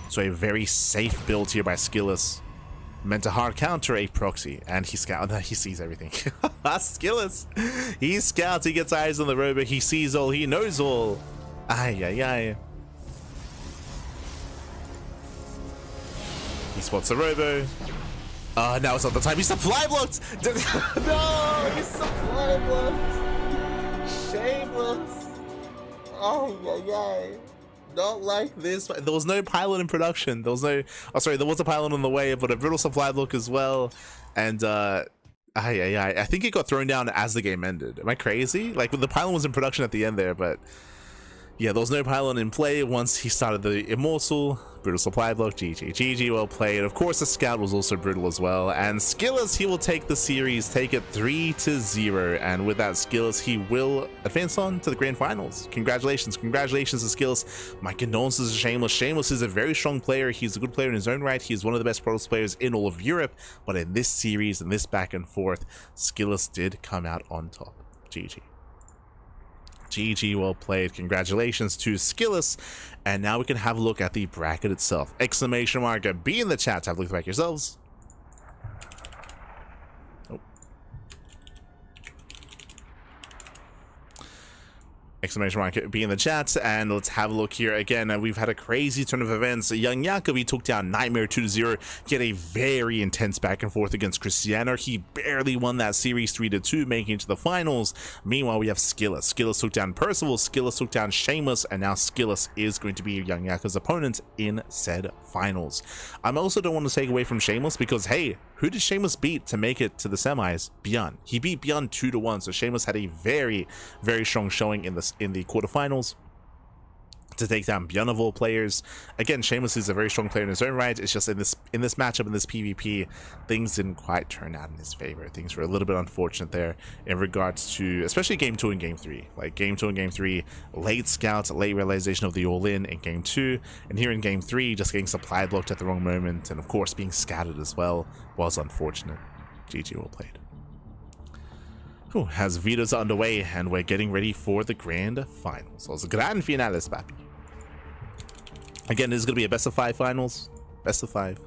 So a very safe build here by SKillous. Meant to hard counter a proxy, and he sees everything. SKillous, he scouts, he gets eyes on the Robo, he sees all, he knows all. Ay, ay, ay. He spots a Robo. Now it's not the time. He's supply blocked. No, he's supply blocked. Shameless. Oh, yeah, yeah. Not like this. There was no pylon in production. There was no. Oh, sorry. There was a pylon on the way, but a brutal supply block as well. And I think it got thrown down as the game ended. Am I crazy? Like, the pylon was in production at the end there, but yeah, there was no pylon in play once he started the immortal. Brutal supply block. GG, well played. Of course, the scout was also brutal as well. And SKillous, he will take the series, take it 3-0. And with that, SKillous, he will advance on to the grand finals. Congratulations to SKillous. My condolences to Shameless. Shameless is a very strong player. He's a good player in his own right. He's one of the best Protoss players in all of Europe. But in this series, in this back and forth, SKillous did come out on top. GG. GG, well played. Congratulations to SKillous. And now we can have a look at the bracket itself. Exclamation mark, be in the chat to have a look back yourselves. Oh. Exclamation mark, be in the chat, and let's have a look here again. We've had a crazy turn of events. Young Jakob, he took down Nightmare 2-0. He had a very intense back and forth against Cristiano. He barely won that series 3-2, making it to the finals. Meanwhile, we have SKillous. SKillous took down Percival. SKillous took down Shameless, and now SKillous is going to be Young Jakob's opponent in said finals. I also don't want to take away from Shameless because, hey, who did Shameless beat to make it to the semis? ByuN. He beat ByuN 2-1, so Shameless had a very, very strong showing in the quarterfinals. to take down ByuN of all players. Again, Shameless is a very strong player in his own right. It's just in this matchup, in this PvP, things didn't quite turn out in his favor. Things were a little bit unfortunate there in regards to, especially game 2 and game 3. Like game 2 and game 3, late scouts, late realization of the all-in in game 2, and here in game 3, just getting supply blocked at the wrong moment, and of course being scattered as well was unfortunate. GG, well played. As Veto's underway, and we're getting ready for the grand finals. So it's a grand finales, papi. Again, this is going to be a best of 5 finals. Best of 5.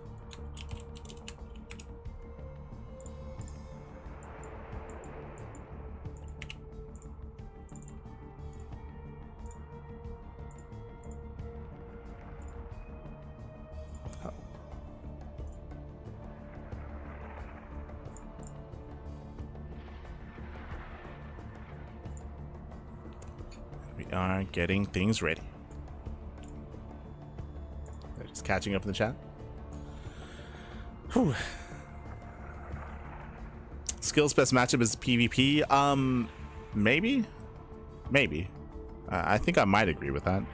We are getting things ready. They're just catching up in the chat. Whew. Skills best matchup is PvP. Maybe. I think I might agree with that.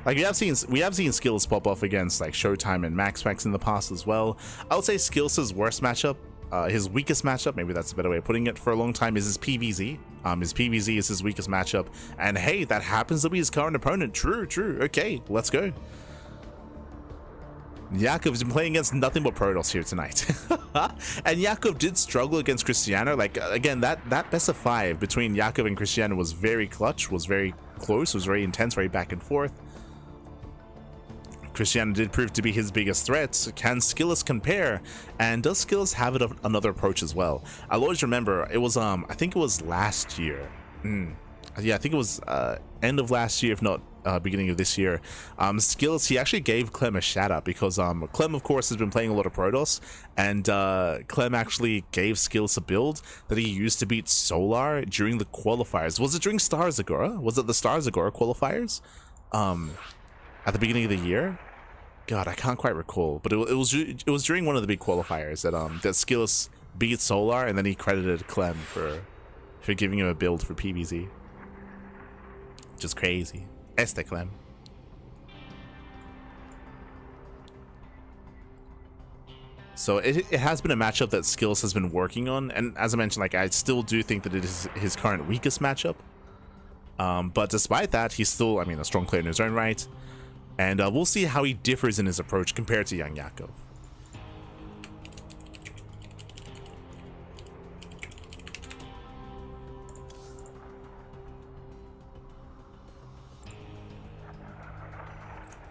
Like we have seen Skillous pop off against like Showtime and Max in the past as well. I would say Skillous' worst matchup, his weakest matchup, maybe that's a better way of putting it, for a long time is his PvZ. His PvZ is his weakest matchup, and hey, that happens to be his current opponent. True. Okay, let's go. Yakov's been playing against nothing but Protoss here tonight. And Yakov did struggle against Cristiano. Like, again, that best of 5 between Yakov and Cristiano was very clutch, was very close, was very intense, very back and forth. Cristiano did prove to be his biggest threat. Can Skillous compare? And does Skillous have another approach as well? I'll always remember, it was, I think it was last year. Yeah, I think it was end of last year, if not beginning of this year. Skillous, he actually gave Clem a shout out because Clem, of course, has been playing a lot of Protoss, and Clem actually gave Skillous a build that he used to beat Solar during the qualifiers. Was it during Stars Agora? Was it the Stars Agora qualifiers? At the beginning of the year? God, I can't quite recall, but it was during one of the big qualifiers that Skillous beat Solar, and then he credited Clem for giving him a build for PvZ. Just crazy. Este Clem. So it has been a matchup that Skillous has been working on, and as I mentioned, like I still do think that it is his current weakest matchup. But despite that, he's still, I mean, a strong player in his own right. And we'll see how he differs in his approach compared to young Yakov.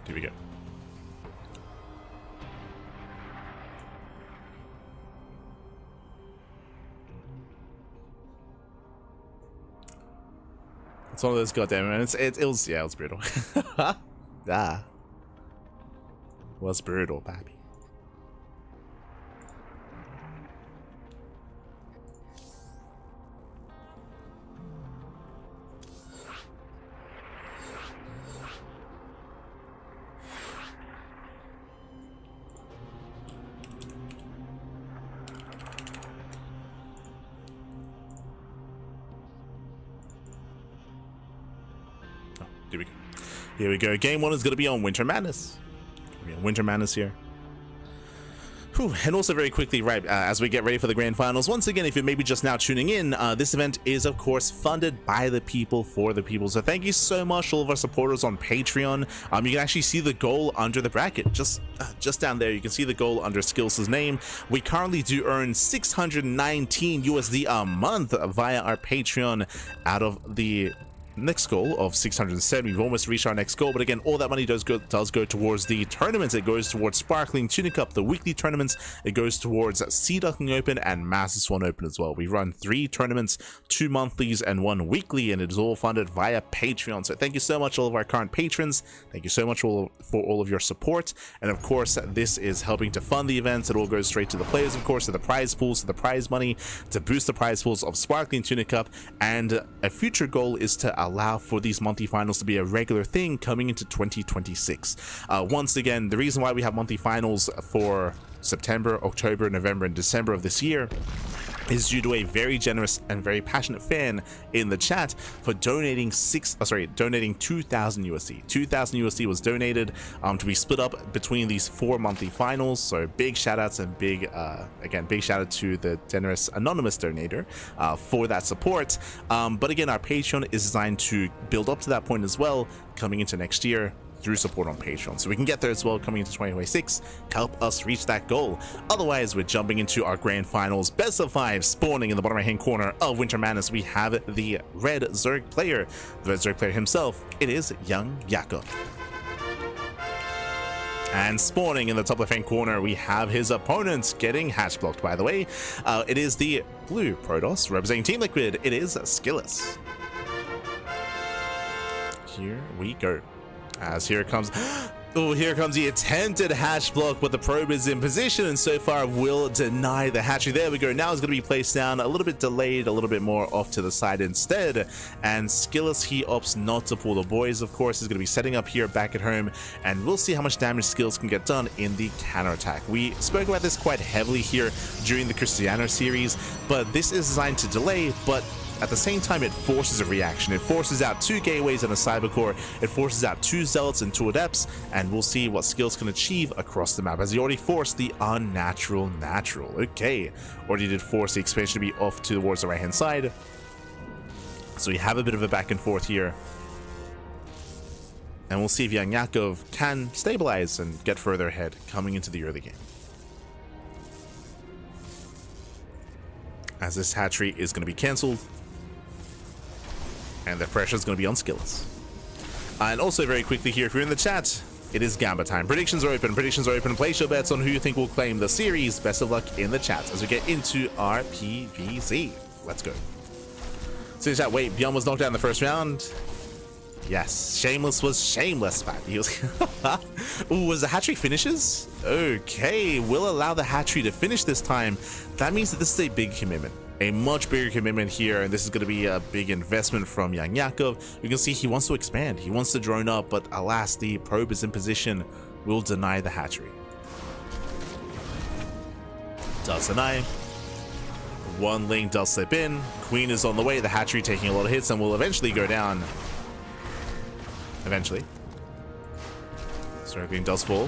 Here we go. It's one of those goddamn, man. It was brutal. Ah, was brutal, baby. Oh, here we go. Here we go. Game 1 is going to be on Winter Madness. Winter Madness here. Whew. And also very quickly, right, as we get ready for the grand finals, once again, if you're maybe just now tuning in, this event is, of course, funded by the people for the people. So thank you so much, all of our supporters on Patreon. You can actually see the goal under the bracket, just down there. You can see the goal under Skillous' name. We currently do earn 619 USD a month via our Patreon out of the next goal of 670. We've almost reached our next goal, but again, all that money does go towards the tournaments. It goes towards Sparkling, Tuna Cup, the weekly tournaments. It goes towards Duckling Open and Masters One Open as well. We run 3 tournaments, 2 monthlies and 1 weekly, and it is all funded via Patreon. So thank you so much, all of our current patrons. Thank you so much for all of your support, and of course, this is helping to fund the events. It all goes straight to the players, of course, to the prize pools, to the prize money, to boost the prize pools of Sparkling, Tuna Cup, and a future goal is to allow for these monthly finals to be a regular thing coming into 2026. Once again, the reason why we have monthly finals for September, October, November, and December of this year is due to a very generous and very passionate fan in the chat for donating donating 2,000 USD. 2,000 USD was donated to be split up between these 4 monthly finals. So big shout outs and big shout out to the generous anonymous donator for that support. But again, our Patreon is designed to build up to that point as well coming into next year through support on Patreon, so we can get there as well coming into 2026 to help us reach that goal. Otherwise, we're jumping into our grand finals, best of 5, spawning in the bottom right hand corner of Winter Madness. We have the red Zerg player, the red Zerg player himself. It is young Yakov. And spawning in the top left hand corner, we have his opponent getting hatch blocked, by the way. It is the blue Protoss representing Team Liquid. It is SKillous. Here we go. As here comes, oh, here comes the attempted hatch block, but the probe is in position and so far will deny the hatchery. There we go. Now it's going to be placed down a little bit delayed, a little bit more off to the side instead. And SKillous, he opts not to pull the boys, of course, is going to be setting up here back at home, and we'll see how much damage SKillous can get done in the counterattack. We spoke about this quite heavily here during the Cristiano series, but this is designed to delay, but at the same time, it forces a reaction. It forces out 2 gateways and a cybercore. It forces out 2 zealots and 2 adepts, and we'll see what SKillous can achieve across the map, as he already forced the unnatural natural. Okay, already did force the expansion to be off towards the right hand side, so we have a bit of a back and forth here, and we'll see if young Yakov can stabilize and get further ahead coming into the early game, as this hatchery is going to be cancelled. And the pressure is going to be on SKillous. And also very quickly here, if you're in the chat, it is Gamba time. Predictions are open. Predictions are open. Place your bets on who you think will claim the series. Best of luck in the chat as we get into our PVZ. Let's go. So in chat, wait, ByuN was knocked out in the first round. Yes, Shameless was shameless, man. He was ooh, was the hatchery finishes? Okay, we'll allow the hatchery to finish this time. That means that this is a big commitment. A much bigger commitment here, and this is going to be a big investment from young Yakov. You can see he wants to expand, he wants to drone up, but alas, the probe is in position, will deny the hatchery. Does deny. One link does slip in, Queen is on the way, the hatchery taking a lot of hits and will eventually go down. Eventually. Zerglings does fall.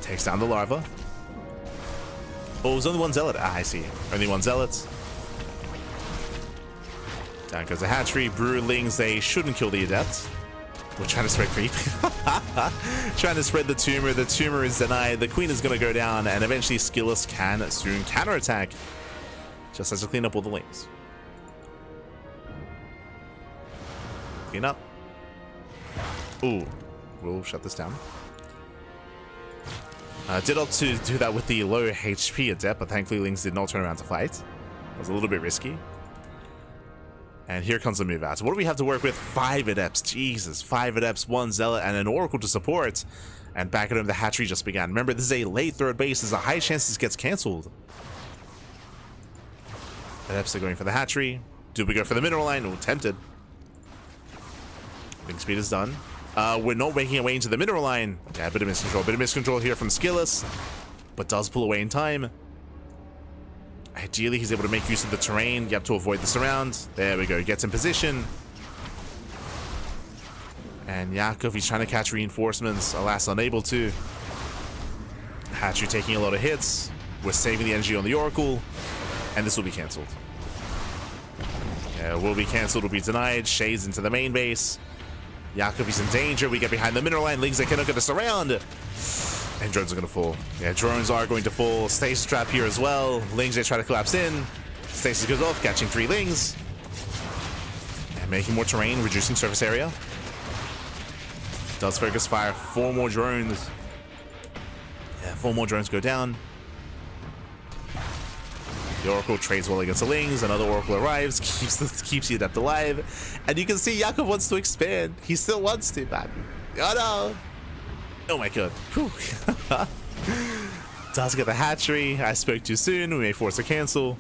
Takes down the larva. Oh, it was only 1 zealot. Ah, I see. Only 1 zealot. Down goes the hatchery. Broodlings, they shouldn't kill the adept. We're trying to spread creep. Trying to spread the tumor. The tumor is denied. The queen is going to go down, and eventually SKillous can soon counterattack. Just has to clean up all the links. Clean up. Ooh, we'll shut this down. Did opt to do that with the low HP adept, but thankfully Lings did not turn around to fight. It was a little bit risky. And here comes the move out. So what do we have to work with? 5 adepts. Jesus, 5 adepts, 1 zealot, and an oracle to support. And back at home, the hatchery just began. Remember, this is a late third base. There's a high chance this gets cancelled. Adepts are going for the hatchery. Do we go for the mineral line? Oh, tempted. Link speed is done. We're not making our way into the mineral line. Yeah, a bit of miscontrol. Bit of miscontrol here from SKillous, but does pull away in time. Ideally, he's able to make use of the terrain. You have to avoid the surround. There we go. Gets in position. And Yakov, he's trying to catch reinforcements. Alas, unable to. Hatchery taking a lot of hits. We're saving the energy on the Oracle. And this will be cancelled. Yeah, will be cancelled. Will be denied. Shades into the main base. Yakov is in danger. We get behind the mineral line. Lings, they cannot get us around. And drones are going to fall. Yeah, drones are going to fall. Stasis trap here as well. Lings, they try to collapse in. Stasis goes off, catching 3 Lings. And making more terrain, reducing surface area. Does focus fire. 4 more drones. Yeah, 4 more drones go down. The Oracle trades well against the Lings. Another Oracle arrives, keeps the Adept alive. And you can see Yakov wants to expand. He still wants to, man. Oh no! Oh my god. Does get the hatchery. I spoke too soon. We may force a cancel.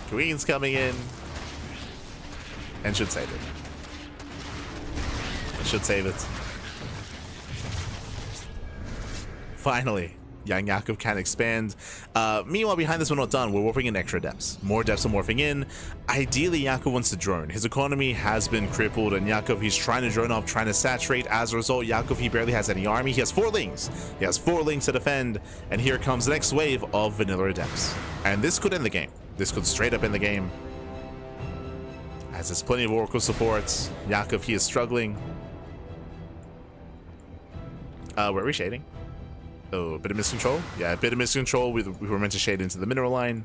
Queen's coming in. And should save it. Should save it. Finally. Young Yakov can expand. Meanwhile, behind this, we're not done. We're warping in extra depths. More depths are morphing in. Ideally, Yakov wants to drone. His economy has been crippled, and Yakov, he's trying to drone up, trying to saturate. As a result, Yakov, he barely has any army. He has 4 lings. He has 4 lings to defend, and here comes the next wave of vanilla depths. And this could end the game. This could straight up end the game. As there's plenty of Oracle supports. Yakov, he is struggling. Where are we shading? Oh, a bit of miscontrol? Yeah, a bit of miscontrol. We were meant to shade into the mineral line.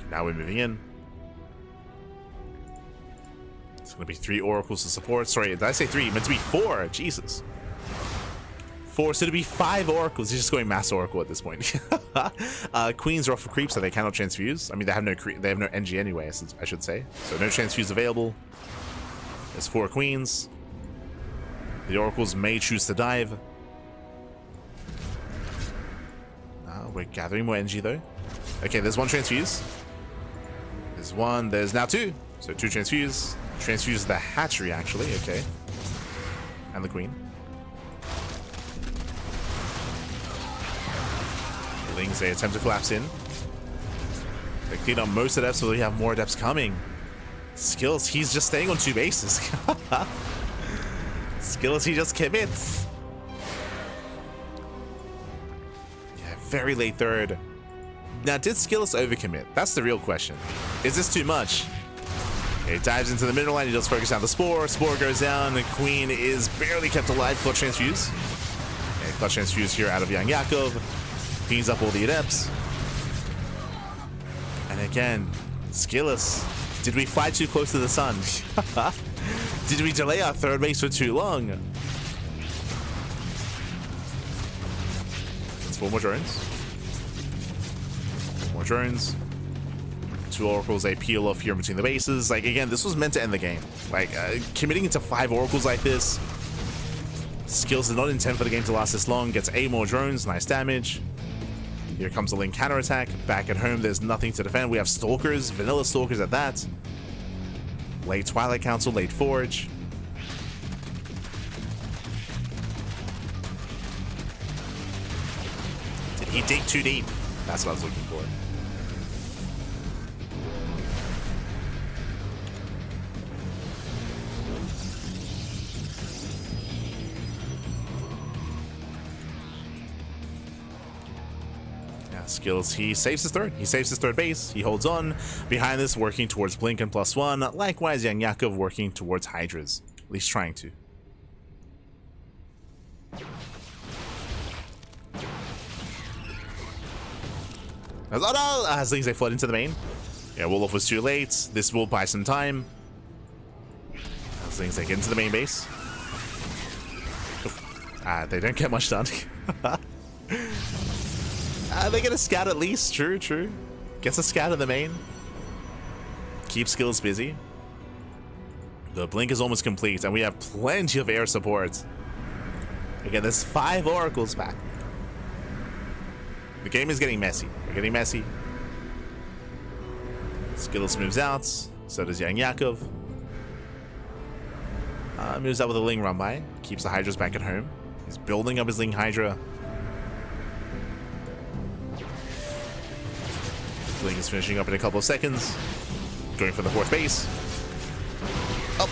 Now we're moving in. It's going to be 3 oracles to support. Sorry, did I say 3? It meant to be 4. Jesus. 4, so to be 5 oracles. He's just going mass oracle at this point. Queens are off for creep, so they cannot transfuse. I mean, they have no NG anyway, I should say. So no transfuse available. There's 4 queens. The oracles may choose to dive. We're gathering more NG though. Okay, there's 1 transfuse. There's 1. There's now 2. So 2 transfuse. Transfuse the hatchery actually. Okay. And the queen. The lings, they attempt to collapse in. They clean up most of the depths, so we have more depths coming. SKillous, he's just staying on 2 bases. SKillous, he just commits. Yeah, very late third. Now, did SKillous overcommit? That's the real question. Is this too much? Okay, dives into the middle line. He does focus on the spore. Spore goes down. The queen is barely kept alive. Clutch transfuse. Okay, clutch transfuse here out of Young Yakov. Cleans up all the adepts. And again, SKillous. Did we fly too close to the sun? Did we delay our 3rd base for too long? It's 4 more drones. 4 more drones. 2 oracles, they peel off here between the bases. Like, again, this was meant to end the game. Like, committing into 5 oracles like this. SKillous did not intend for the game to last this long. Gets 8 more drones, nice damage. Here comes the Link counterattack. Back at home, there's nothing to defend. We have Stalkers, vanilla Stalkers at that. Late Twilight Council, late Forge. Did he dig too deep? That's what I was looking for. SKillous, he saves his 3rd. He saves his 3rd base. He holds on. Behind this, working towards Blink and +1. Likewise, Young Yakov working towards Hydras. At least trying to. Oh no! As things, they flood into the main. Yeah, Wolof was too late. This will buy some time. As things, they get into the main base. They don't get much done. They get a scout at least. True, true. Gets a scout in the main. Keeps SKillous busy. The blink is almost complete, and we have plenty of air support. Again, there's 5 oracles back. The game is getting messy. We're getting messy. SKillous moves out. So does Young Yakov. Moves out with a Ling run by. Keeps the Hydras back at home. He's building up his Ling Hydra. Ling is finishing up in a couple of seconds. Going for the 4th base. Oh,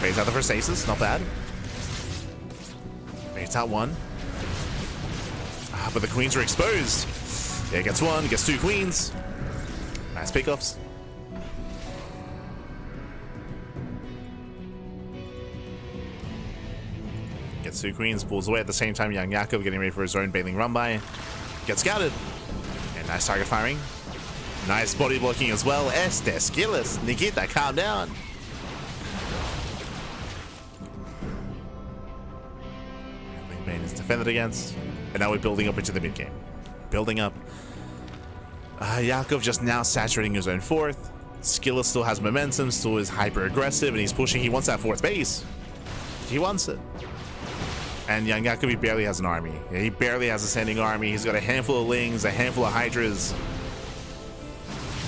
baits out the first aces, not bad. Baits out 1. But the queens are exposed. Yeah, gets 1, gets 2 queens. Nice pickoffs. Gets 2 queens, pulls away at the same time. Young Yakov getting ready for his own bailing run by. Gets scouted. And nice target firing. Nice body blocking as well. SKillous. Nikita, calm down. Link main is defended against. And now we're building up into the mid game. Building up. Yakov just now saturating his own 4th. SKillous still has momentum, still is hyper aggressive, and he's pushing. He wants that 4th base. He wants it. And Young Yakov, he barely has an army. He barely has a standing army. He's got a handful of Lings, a handful of Hydras.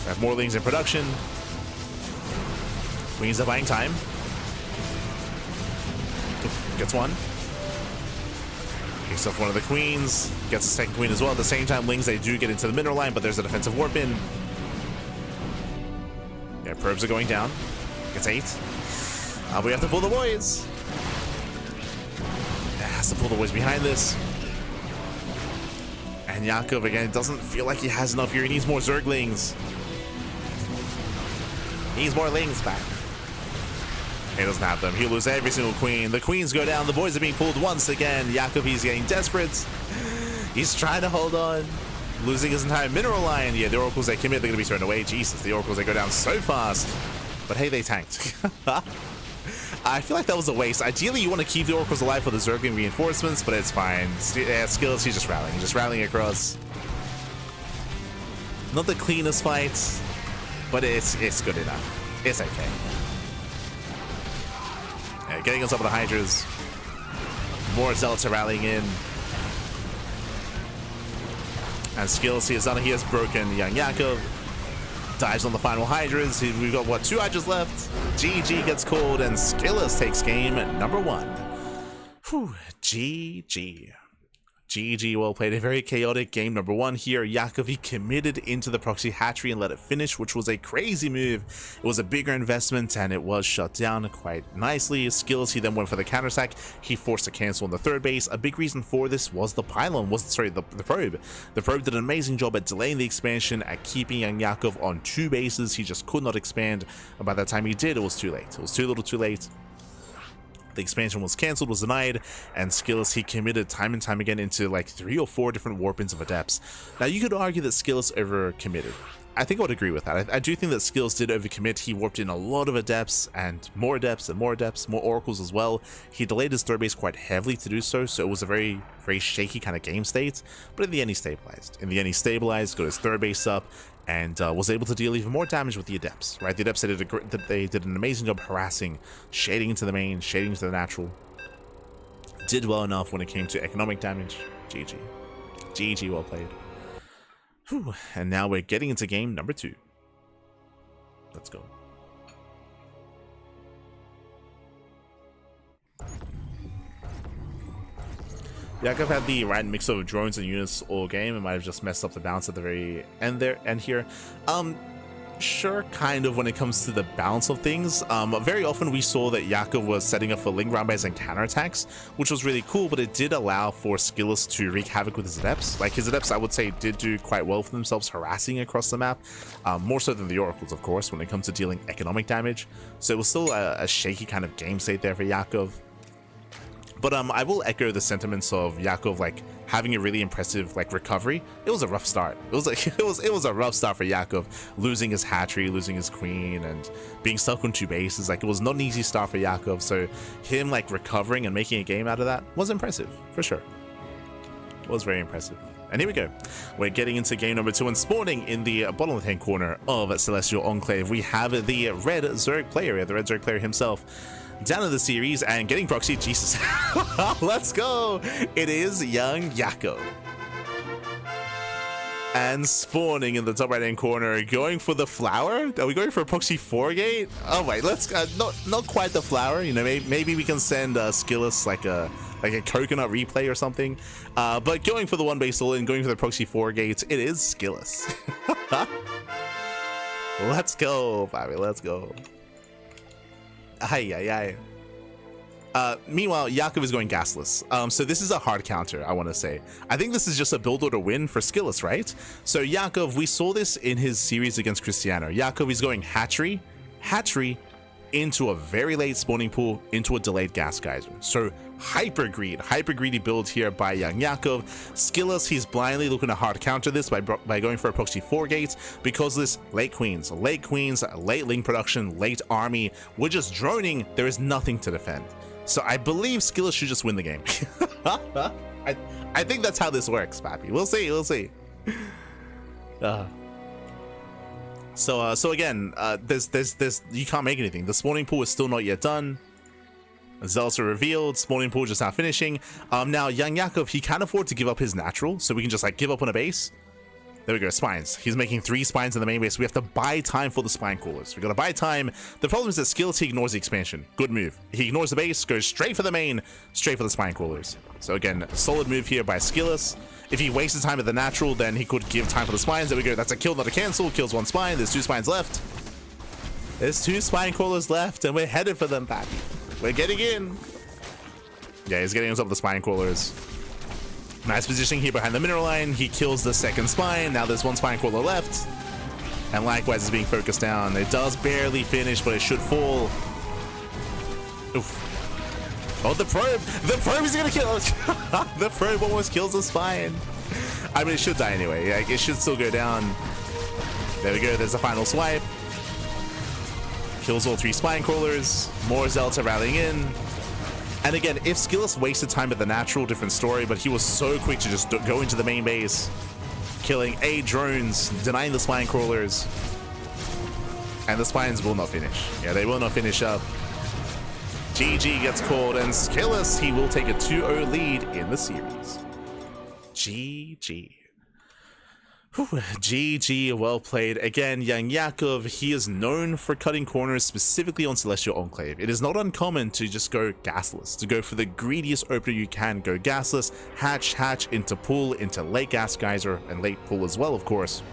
We have more Lings in production. Queens are buying time. Gets 1. Picks off one of the queens, gets a second queen as well. At the same time, Lings, they do get into the mineral line, but there's a defensive warp in. Yeah, probes are going down. Gets 8. We have to pull the boys. It has to pull the boys behind this. And Yakov, again, doesn't feel like he has enough here. He needs more Zerglings. He needs more Lings back. He doesn't have them. He'll lose every single queen. The queens go down. The boys are being pulled once again. Yakov, he's getting desperate. He's trying to hold on. Losing his entire mineral line. Yeah, the oracles they commit, they're going to be thrown away. Jesus, the oracles, they go down so fast. But hey, they tanked. I feel like that was a waste. Ideally, you want to keep the oracles alive for the Zergling reinforcements, but it's fine. Yeah, SKillous, he's just rallying. He's just rallying across. Not the cleanest fight, but it's good enough. It's okay. Yeah, getting on top of the Hydras. More Zealots are rallying in. And SKillous, he has broken young Yakov. Dives on the final Hydras. We've got, what, 2 Hydras left? GG gets called, and SKillous takes game number 1. Whew, GG. GG, well played. A very chaotic game number 1 here. Yakov, he committed into the proxy hatchery and let it finish, which was a crazy move. It was a bigger investment, and it was shut down quite nicely. SKillous, he then went for the counterattack. He forced a cancel on the 3rd base. A big reason for this was the pylon, the probe. The probe did an amazing job at delaying the expansion, at keeping young Yakov on 2 bases. He just could not expand, and by the time he did, it was too late. It was too little too late. The expansion was cancelled, was denied, and SKillous, he committed time and time again into like 3 or 4 different warp-ins of Adepts. Now, you could argue that SKillous over-committed. I think I would agree with that. I do think that SKillous did overcommit. He warped in a lot of Adepts, and more Adepts, and more Adepts, more Oracles as well. He delayed his 3rd base quite heavily to do so, so it was a very, very shaky kind of game state. But in the end, he stabilized. In the end, he stabilized, got his 3rd base up, and was able to deal even more damage with the Adepts, right? The Adepts, they did an amazing job harassing, shading into the main, shading into the natural. Did well enough when it came to economic damage. GG. GG, well played. Whew. And now we're getting into game number 2. Let's go. Yakov had the right mix of drones and units all game. It might have just messed up the balance at the very end here. Sure, kind of when it comes to the balance of things. Very often we saw that Yakov was setting up for Ling Roundbase and counterattacks, which was really cool, but it did allow for SKillous to wreak havoc with his Adepts. Like, his Adepts, I would say, did do quite well for themselves harassing across the map, more so than the Oracles, of course, when it comes to dealing economic damage. So it was still a shaky kind of game state there for Yakov. But I will echo the sentiments of Yakov, like, having a really impressive, like, recovery. It was a rough start. It was like it was a rough start for Yakov, losing his hatchery, losing his queen, and being stuck on 2 bases. Like, it was not an easy start for Yakov. So him, like, recovering and making a game out of that was impressive, for sure. It was very impressive. And here we go. We're getting into game number 2, and spawning in the bottom left-hand corner of Celestial Enclave, we have the red Zerg player, the red Zerg player himself, down in the series and getting proxy. Jesus. Let's go. It is young Yakov. And spawning in the top right-hand corner, going for the flower. Are we going for a proxy 4 gate? Oh wait, let's not quite the flower. You know, maybe we can send SKillous like a coconut replay or something. But going for the 1 base all in, going for the proxy 4 gates, it is SKillous. Let's go, Bobby. Let's go. Meanwhile, Yakov is going gasless. So this is a hard counter, I want to say. I think this is just a build order win for SKillous, right? So Yakov, we saw this in his series against Cristiano. Yakov is going hatchery, into a very late spawning pool, into a delayed gas geyser. So hyper greedy build here by young Yakov. SKillous, he's blindly looking to hard counter this by going for a proxy 4 gates, because this late queens, late Ling production, late army, we're just droning. There is nothing to defend. So I believe SKillous should just win the game. I think that's how this works, Pappy. We'll see. So again, there's you can't make anything. The spawning pool is still not yet done. Zealots are revealed. Spawning pool just now finishing. Now young Yakov, he can't afford to give up his natural, so we can just like give up on a base. There we go, spines. He's making 3 spines in the main base. We have to buy time for the spine crawlers. We gotta buy time. The problem is that SKillous, he ignores the expansion. Good move. He ignores the base, goes straight for the main, straight for the spine crawlers. So again, solid move here by SKillous. If he wasted time at the natural, then he could give time for the spines. There we go. That's a kill, not a cancel. Kills 1 spine. There's 2 spines left. There's 2 spine crawlers left, and we're headed for them, pappy. We're getting in. Yeah, he's getting on top of the spine crawlers. Nice positioning here behind the mineral line. He kills the 2nd spine. Now there's 1 spine crawler left. And likewise is being focused down. It does barely finish, but it should fall. Oof. Oh, the probe! The probe is gonna kill us! The probe almost kills the spine. I mean, it should die anyway. Like, it should still go down. There we go. There's the final swipe. Kills all 3 spine crawlers. More Zealots are rallying in. And again, if SKillous wasted time at the natural, different story, but he was so quick to just go into the main base, killing 8 drones, denying the spine crawlers. And the spines will not finish. Yeah, they will not finish up. GG gets called, and SKillous, he will take a 2-0 lead in the series. GG. Whew, GG, well played. Again, Young Yakov, he is known for cutting corners specifically on Celestial Enclave. It is not uncommon to just go gasless, to go for the greediest opener you can, go gasless, hatch, into pull, into late gas geyser, and late pull as well, of course.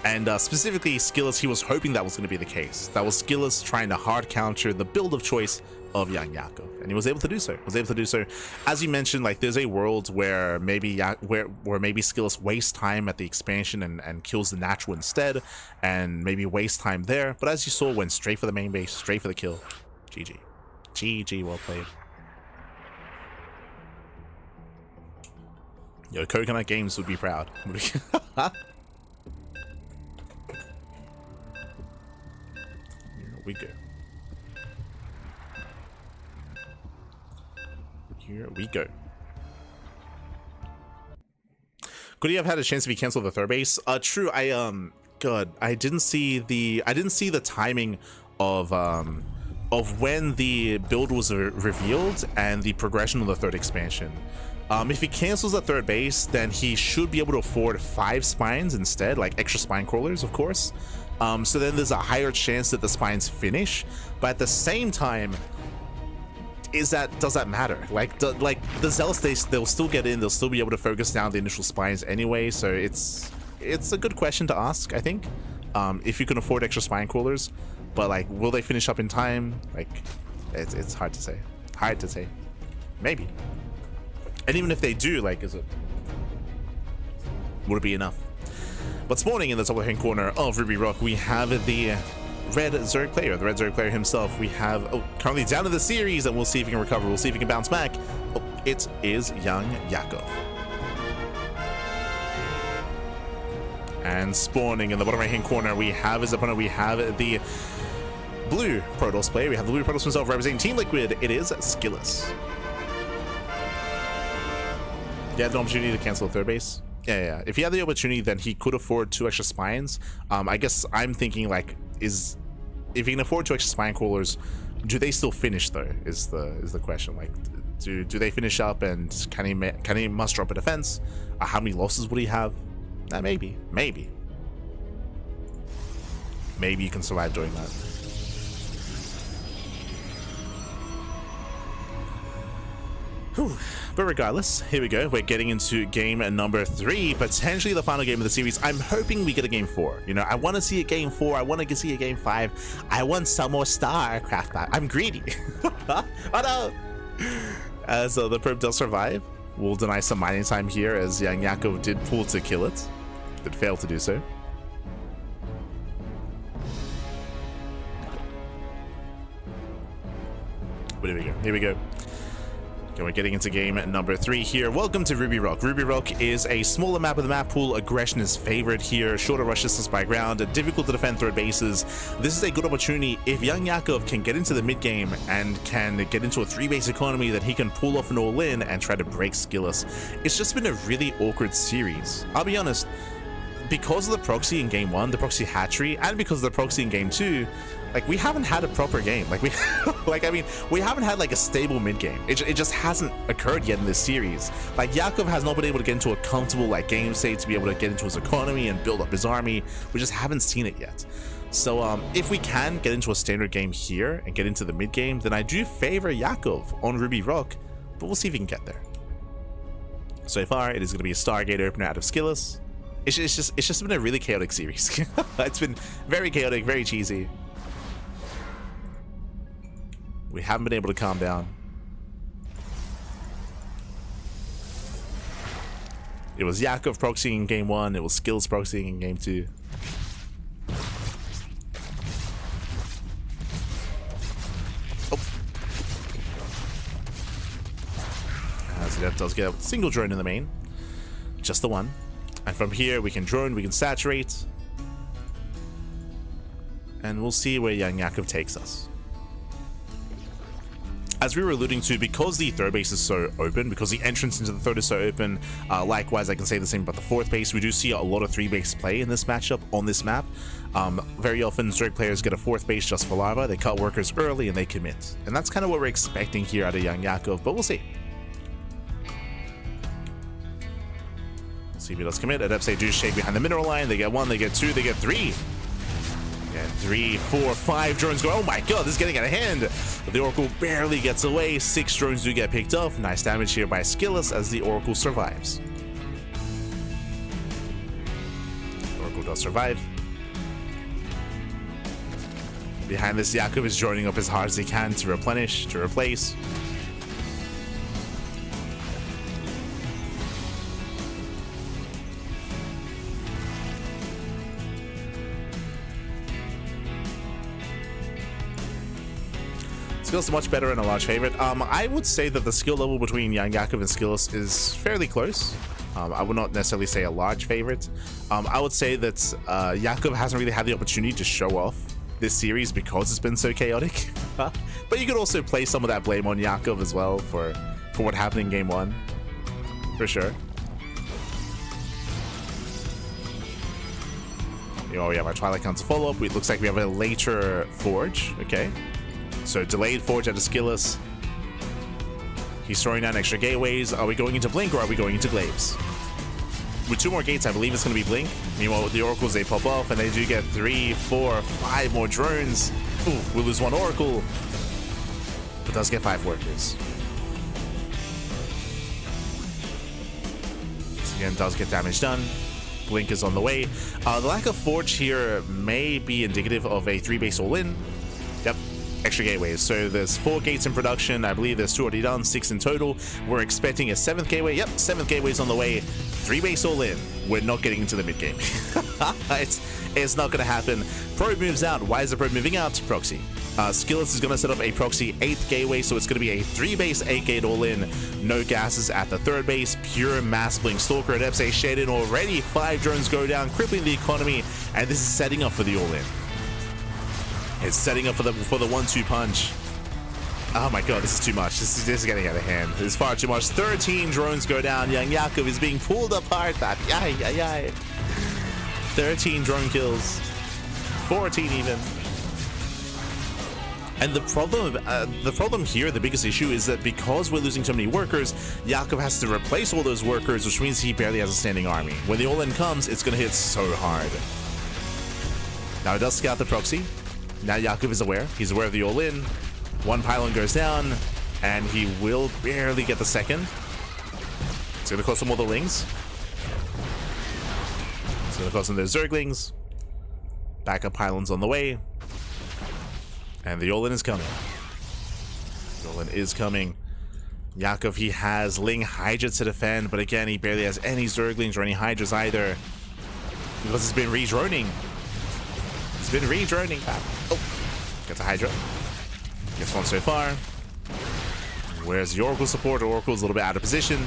And specifically, SKillous, he was hoping that was going to be the case. That was SKillous trying to hard counter the build of choice of Young Yakov, and he was able to do so. As you mentioned, like, there's a world where maybe maybe SKillous wastes time at the expansion and kills the natural instead, and maybe waste time there. But as you saw, went straight for the main base, straight for the kill. GG, well played. Yo, Coconut Games would be proud. Here we go. Here we go. Could he have had a chance if he canceled the 3rd base? True. I didn't see the timing of when the build was revealed and the progression of the 3rd expansion. If he cancels the 3rd base, then he should be able to afford 5 spines instead, like extra spine crawlers, of course. So then there's a higher chance that the spines finish, but at the same time, does that matter? Like the Zealots, they'll still get in, they'll still be able to focus down the initial spines anyway. So it's a good question to ask, I think, if you can afford extra spine crawlers. But like, will they finish up in time? Like, it's hard to say. Maybe. And even if they do, like, would it be enough? But spawning in the top left-hand corner of Ruby Rock, we have the red Zerg player, himself. We have currently down in the series, and we'll see if he can recover. We'll see if he can bounce back. Oh, it is Young Yakov. And spawning in the bottom right-hand corner, we have his opponent. We have the blue Protoss player. We have the blue Protoss himself representing Team Liquid. It is SKillous. He had the opportunity to cancel the 3rd base. Yeah. If he had the opportunity, then he could afford 2 extra spines. I guess I'm thinking, like, if he can afford 2 extra spine crawlers, do they still finish though? Is the question. Like, do they finish up, and can he muster up a defense? How many losses would he have? Maybe you can survive doing that. Whew. But regardless, here we go. We're getting into game number 3, potentially the final game of the series. I'm hoping we get a game 4. You know, I want to see a game 4. I want to see a game 5. I want some more StarCraft back. I'm greedy. Oh no! As the probe does survive, we'll deny some mining time here, as Young Yakov did pull to kill it. Did fail to do so. But here we go. And we're getting into game number 3 here. Welcome to Ruby Rock. Ruby Rock is a smaller map of the map pool. Aggression is favored here. Shorter rush distance by ground. Difficult to defend 3rd bases. This is a good opportunity if Young Yakov can get into the mid game and can get into a 3-base economy, that he can pull off an all-in and try to break SKillous. It's just been a really awkward series. I'll be honest. Because of the proxy in game 1, the proxy hatchery, and because of the proxy in game 2, Like, we haven't had a proper game. Like, we I mean, we haven't had like a stable mid game. It just hasn't occurred yet in this series. Like, Yakov has not been able to get into a comfortable like game state to be able to get into his economy and build up his army. We just haven't seen it yet. So if we can get into a standard game here and get into the mid game, then I do favor Yakov on Ruby Rock, but we'll see if we can get there. So far, it is going to be a Stargate opener out of SKillous. It's just been a really chaotic series. It's been very chaotic, very cheesy. We haven't been able to calm down. It was Yakov proxying in game 1, it was SKillous proxying in game 2. So that does get a single drone in the main. Just the one. And from here we can drone, we can saturate. And we'll see where young Yakov takes us. As we were alluding to, because the third base is so open, because the entrance into the third is so open, likewise I can say the same about the fourth base. We do see a lot of 3-base play in this matchup on this map. Very often Zerg players get a 4th base just for lava, they cut workers early and they commit. And that's kind of what we're expecting here out of young Yakov, but we'll see. See if he does commit. Adepts, they do shake behind the mineral line. They get 1, they get 2, they get 3. Yeah, 3, 4, 5 drones go. Oh my god, this is getting out of hand. But the Oracle barely gets away. 6 drones do get picked off. Nice damage here by SKillous as the Oracle survives. The Oracle does survive. Behind this, Yakov is joining up as hard as he can to replenish, to replace. SKillous much better and a large favorite. I would say that the skill level between young Yakov and SKillous is fairly close. I would not necessarily say a large favorite. I would say that Yakov hasn't really had the opportunity to show off this series because it's been so chaotic. But you could also place some of that blame on Yakov as well for what happened in game 1, for sure. Oh, we have our Twilight Council follow-up. It looks like we have a later Forge. Okay. So delayed Forge out of SKillous. He's throwing down extra gateways. Are we going into Blink or are we going into Glaives? With 2 more gates, I believe it's going to be Blink. Meanwhile, with the Oracles, they pop off and they do get 3, 4, 5 more drones. Ooh, we'll lose 1 Oracle. But does get 5 workers. So again, does get damage done. Blink is on the way. The lack of Forge here may be indicative of a 3-base all-in. Yep. Extra gateways. So there's 4 gates in production. I believe there's 2 already done, 6 in total. We're expecting a 7th gateway. Yep, 7th gateway's on the way. 3-base all in. We're not getting into the mid game. It's not going to happen. Probe moves out. Why is the probe moving out? Proxy. SKillous is going to set up a proxy 8th gateway, so it's going to be a 3-base 8-gate all in. No gases at the 3rd base. Pure mass blink stalker. Adepts a shade in already. 5 drones go down, crippling the economy, and this is setting up for the all in. It's setting up for the 1-2 punch. Oh my god, this is too much. This is getting out of hand. This is far too much. 13 drones go down. Young Yakov is being pulled apart. That 13 drone kills. 14 even. And the problem here, the biggest issue, is that because we're losing so many workers, Yakov has to replace all those workers, which means he barely has a standing army. When the all-in comes, it's going to hit so hard. Now it does scout the proxy. Now Yakov is aware. He's aware of the all-in. 1 pylon goes down, and he will barely get the 2nd. It's going to cost him all the lings. It's going to cost him those Zerglings. Backup pylons on the way. And the all-in is coming. The all-in is coming. Yakov, he has Ling Hydra to defend, but again, he barely has any Zerglings or any Hydras either. Because it's been redroning. It's been redroning. Oh, gets a Hydra. Gets 1 so far. Where's the Oracle support? Oracle's a little bit out of position.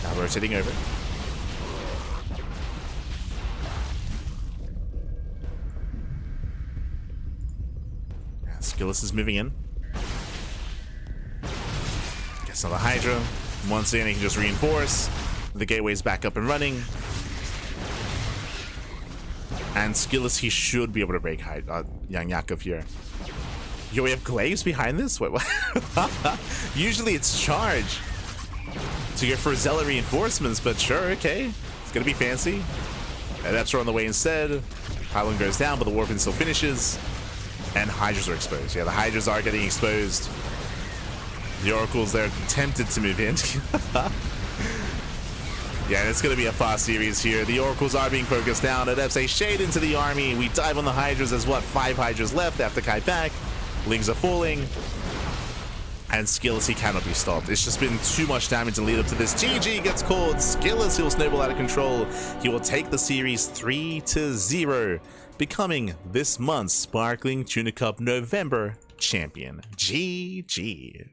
Now rotating over. SKillous is moving in. Gets another Hydra. Once again, he can just reinforce. The gateway's back up and running. And SKillous, he should be able to break Hydra. young Yakov here. Yo, we have glaives behind this? Wait, what? Usually it's charge to go for zealot reinforcements, but sure, okay. It's gonna be fancy. Adepts are on the way instead. Pylon goes down, but the Warpin still finishes. And Hydras are exposed. Yeah, the Hydras are getting exposed. The Oracles, they're tempted to move in. Yeah, and it's going to be a fast series here. The Oracles are being focused down. Adepts a shade into the army. We dive on the Hydras. There's what, 5 Hydras left after Kai back. Lings are falling. And SKillous, he cannot be stopped. It's just been too much damage in lead up to this. GG gets called. SKillous, he'll snowball out of control. He will take the series 3-0, becoming this month's Sparkling Tuna Cup November champion. GG.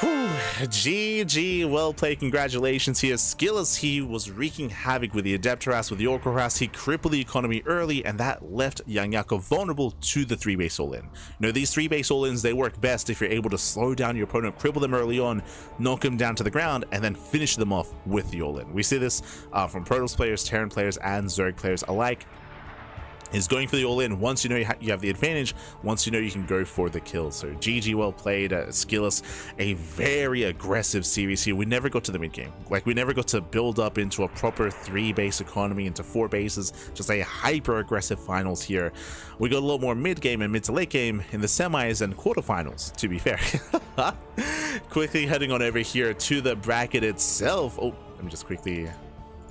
Whew, GG, well played, congratulations here. SKillous, he was wreaking havoc with the Adept harass, with the Orc harass. He crippled the economy early, and that left young Yakov vulnerable to the 3-base all-in. You know, these 3-base all-ins, they work best if you're able to slow down your opponent, cripple them early on, knock them down to the ground, and then finish them off with the all-in. We see this from Protoss players, Terran players, and Zerg players alike. Is going for the all-in once you know you have the advantage, once you know you can go for the kill. So GG, well played. SKillous, a very aggressive series here. We never got to the mid game. Like, we never got to build up into a proper 3-base economy, into 4 bases, just a hyper aggressive finals here. We got a lot more mid game and mid to late game in the semis and quarterfinals, to be fair. Quickly heading on over here to the bracket itself. Oh, let me just quickly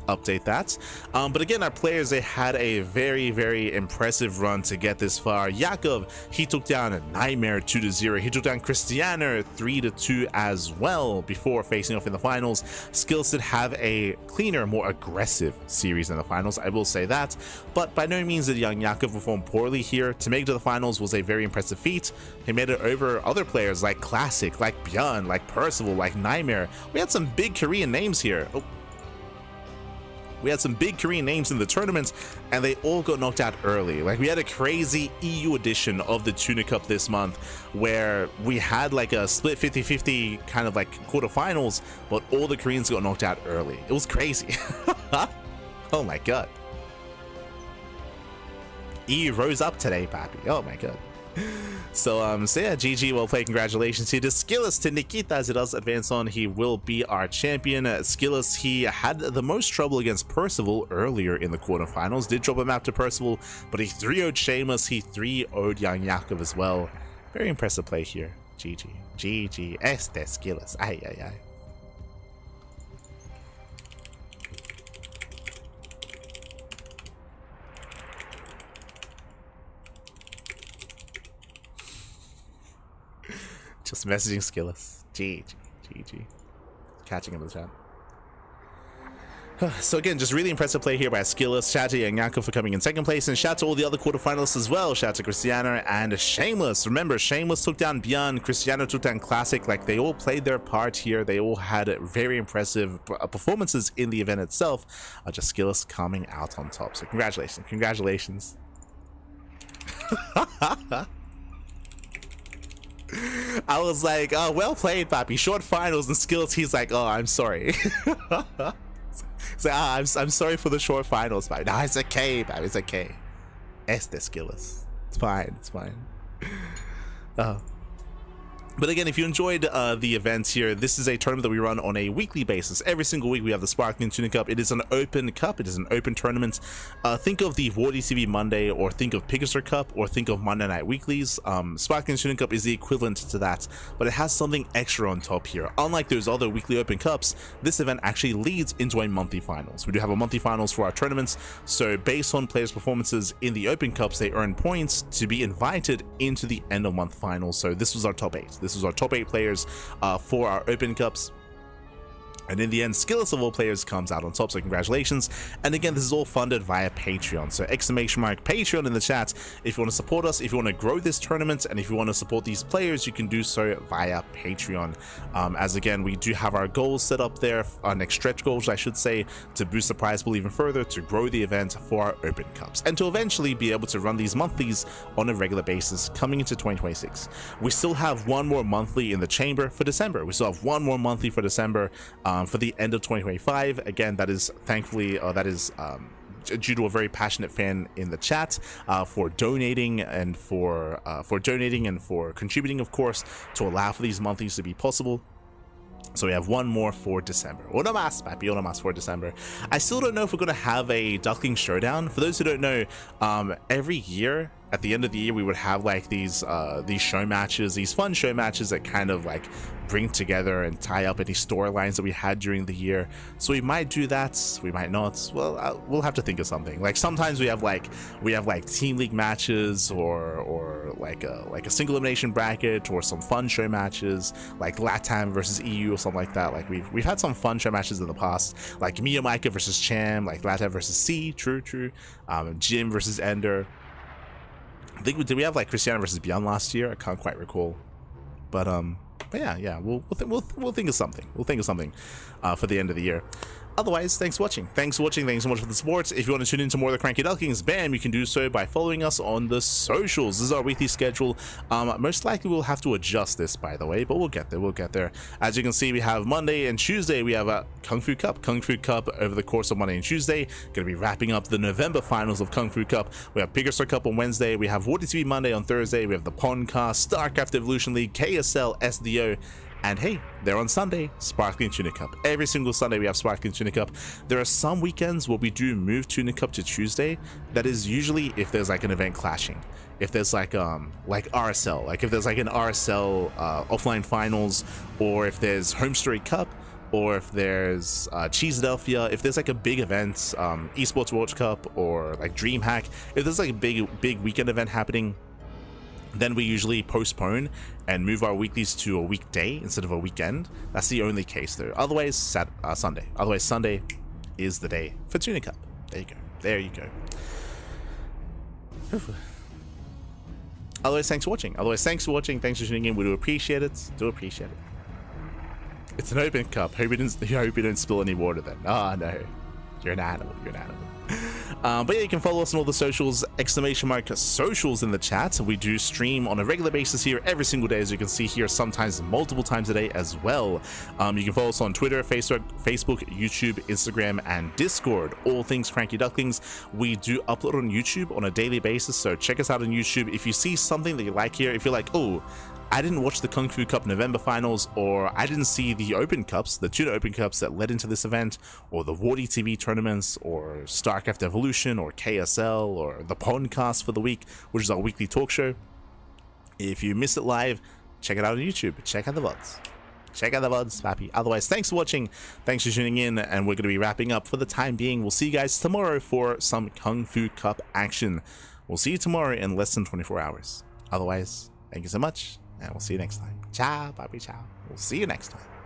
update that. But again, our players, they had a very impressive run to get this far. Yakov, he took down a Nightmare 2-0. He took down Cristiano 3-2 as well before facing off in the finals. SKillous did have a cleaner, more aggressive series in the finals, I will say that, but by no means did young Yakov perform poorly here. To make it to the finals was a very impressive feat. He made it over other players like Classic, like ByuN, like Percival, like Nightmare. We had some big Korean names here. Oh, we had some big Korean names in the tournament, and they all got knocked out early. Like, we had a crazy EU edition of the Tuna Cup this month, where we had like a split 50-50 kind of like quarterfinals, but all the Koreans got knocked out early. It was crazy. Oh my god. EU rose up today, papi. Oh my god. So yeah, GG, well played, congratulations here to SKillous, to Nikita, as it does advance on. He will be our champion. SKillous, he had the most trouble against Percival earlier in the quarterfinals, did drop a map to Percival, but he 3-0'd Shameless, he 3-0'd young Yakov as well. Very impressive play here. GG. GG. Este SKillous. Ay, ay, ay. Just messaging SKillous. GG. Catching him in the chat. So again, just really impressive play here by SKillous. Shout out to young Yakov for coming in second place, and shout out to all the other quarterfinalists as well. Shout out to Cristiano and Shameless. Remember, Shameless took down ByuN, Cristiano took down Classic. Like, they all played their part here. They all had very impressive performances in the event itself. Just SKillous coming out on top. So congratulations. I was like, oh, well played, papi. Short finals and SKillous. He's like, oh, I'm sorry. He's like, I'm sorry for the short finals, papi. No, it's okay, papi. It's okay. Este SKillous. It's fine. It's fine. But again, if you enjoyed the events here, this is a tournament that we run on a weekly basis. Every single week we have the Sparkling Tuna Cup. It is an open cup. It is an open tournament. Think of the War DCB Monday, or think of Pigaster Cup, or think of Monday Night Weeklies. Sparkling Tuna Cup is the equivalent to that, but it has something extra on top here. Unlike those other weekly open cups, this event actually leads into a monthly finals. We do have a monthly finals for our tournaments, so based on players' performances in the open cups, they earn points to be invited into the end of month finals. So this was our top 8. This was our top 8 players for our open cups. And in the end, SKillous of all players comes out on top, so congratulations. And again, this is all funded via Patreon, so ! Patreon in the chat if you want to support us, if you want to grow this tournament, and if you want to support these players, you can do so via Patreon. As again, we do have our goals set up there, our next stretch goals, I should say, to boost the prize pool even further, to grow the event for our open cups, and to eventually be able to run these monthlies on a regular basis coming into 2026. We still have one more monthly in the chamber for December. We still have one more monthly for December. For the end of 2025. Again, that is thankfully, due to a very passionate fan in the chat, for donating and for contributing, of course, to allow for these monthlies to be possible. So we have one more for December. Una más, papi, una más for December. I still don't know if we're going to have a Duckling showdown. For those who don't know, every year at the end of the year, we would have like these show matches, these fun show matches that kind of like bring together and tie up any storylines that we had during the year. So we might do that, we might not. Well, we'll have to think of something. Like sometimes we have like team league matches or like a single elimination bracket or some fun show matches like LATAM versus EU or something like that. Like we've had some fun show matches in the past, like Mia Micah versus Cham, like LATAM versus C, true. Jim versus Ender. I think did we have like Cristiano versus ByuN last year? I can't quite recall, but yeah, we'll think of something. We'll think of something for the end of the year. Otherwise, thanks for watching. Thanks so much for the support. If you want to tune into more of the CranKy Ducklings, bam, you can do so by following us on the socials. This is our weekly schedule. Most likely we'll have to adjust this, by the way, but we'll get there. As you can see, we have Monday and Tuesday, we have a Kung Fu Cup over the course of Monday and Tuesday. Going to be wrapping up the November finals of Kung Fu Cup. We have Bigger Star Cup on Wednesday. We have Water TV Monday on Thursday. We have the Podcast, StarCraft Evolution League, KSL, SDO. And hey, they're on Sunday, Sparkling Tuna Cup. Every single Sunday we have Sparkling Tuna Cup. There are some weekends where we do move Tuna Cup to Tuesday. That is usually if there's like an event clashing. If there's like RSL, like if there's like an RSL offline finals, or if there's Home Story Cup, or if there's Cheesedelphia, if there's like a big event, Esports World Cup, or like DreamHack, if there's like a big weekend event happening, then we usually postpone and move our weeklies to a weekday instead of a weekend. That's the only case though. Otherwise, Sunday. Otherwise, Sunday is the day for Tuna Cup. There you go. Otherwise, thanks for watching. Thanks for tuning in. We do appreciate it. It's an open cup. Hope you don't spill any water then. Oh no. You're an animal. But yeah, you can follow us on all the socials, !socials in the chat. We do stream on a regular basis here every single day, as you can see here, sometimes multiple times a day as well. You can follow us on Twitter, Facebook, YouTube, Instagram, and Discord. All things CranKy Ducklings. We do upload on YouTube on a daily basis, so check us out on YouTube. If you see something that you like here, if you're like, oh, I didn't watch the Kung Fu Cup November finals, or I didn't see the Open Cups, the Tuna Open Cups that led into this event, or the Warty TV tournaments, or StarCraft Evolution, or KSL, or the Podcast for the week, which is our weekly talk show. If you miss it live, check it out on YouTube. Check out the VODs. Papi. Otherwise, thanks for watching. Thanks for tuning in, and we're going to be wrapping up for the time being. We'll see you guys tomorrow for some Kung Fu Cup action. We'll see you tomorrow in less than 24 hours. Otherwise, thank you so much. And we'll see you next time. Ciao, papi, ciao. We'll see you next time.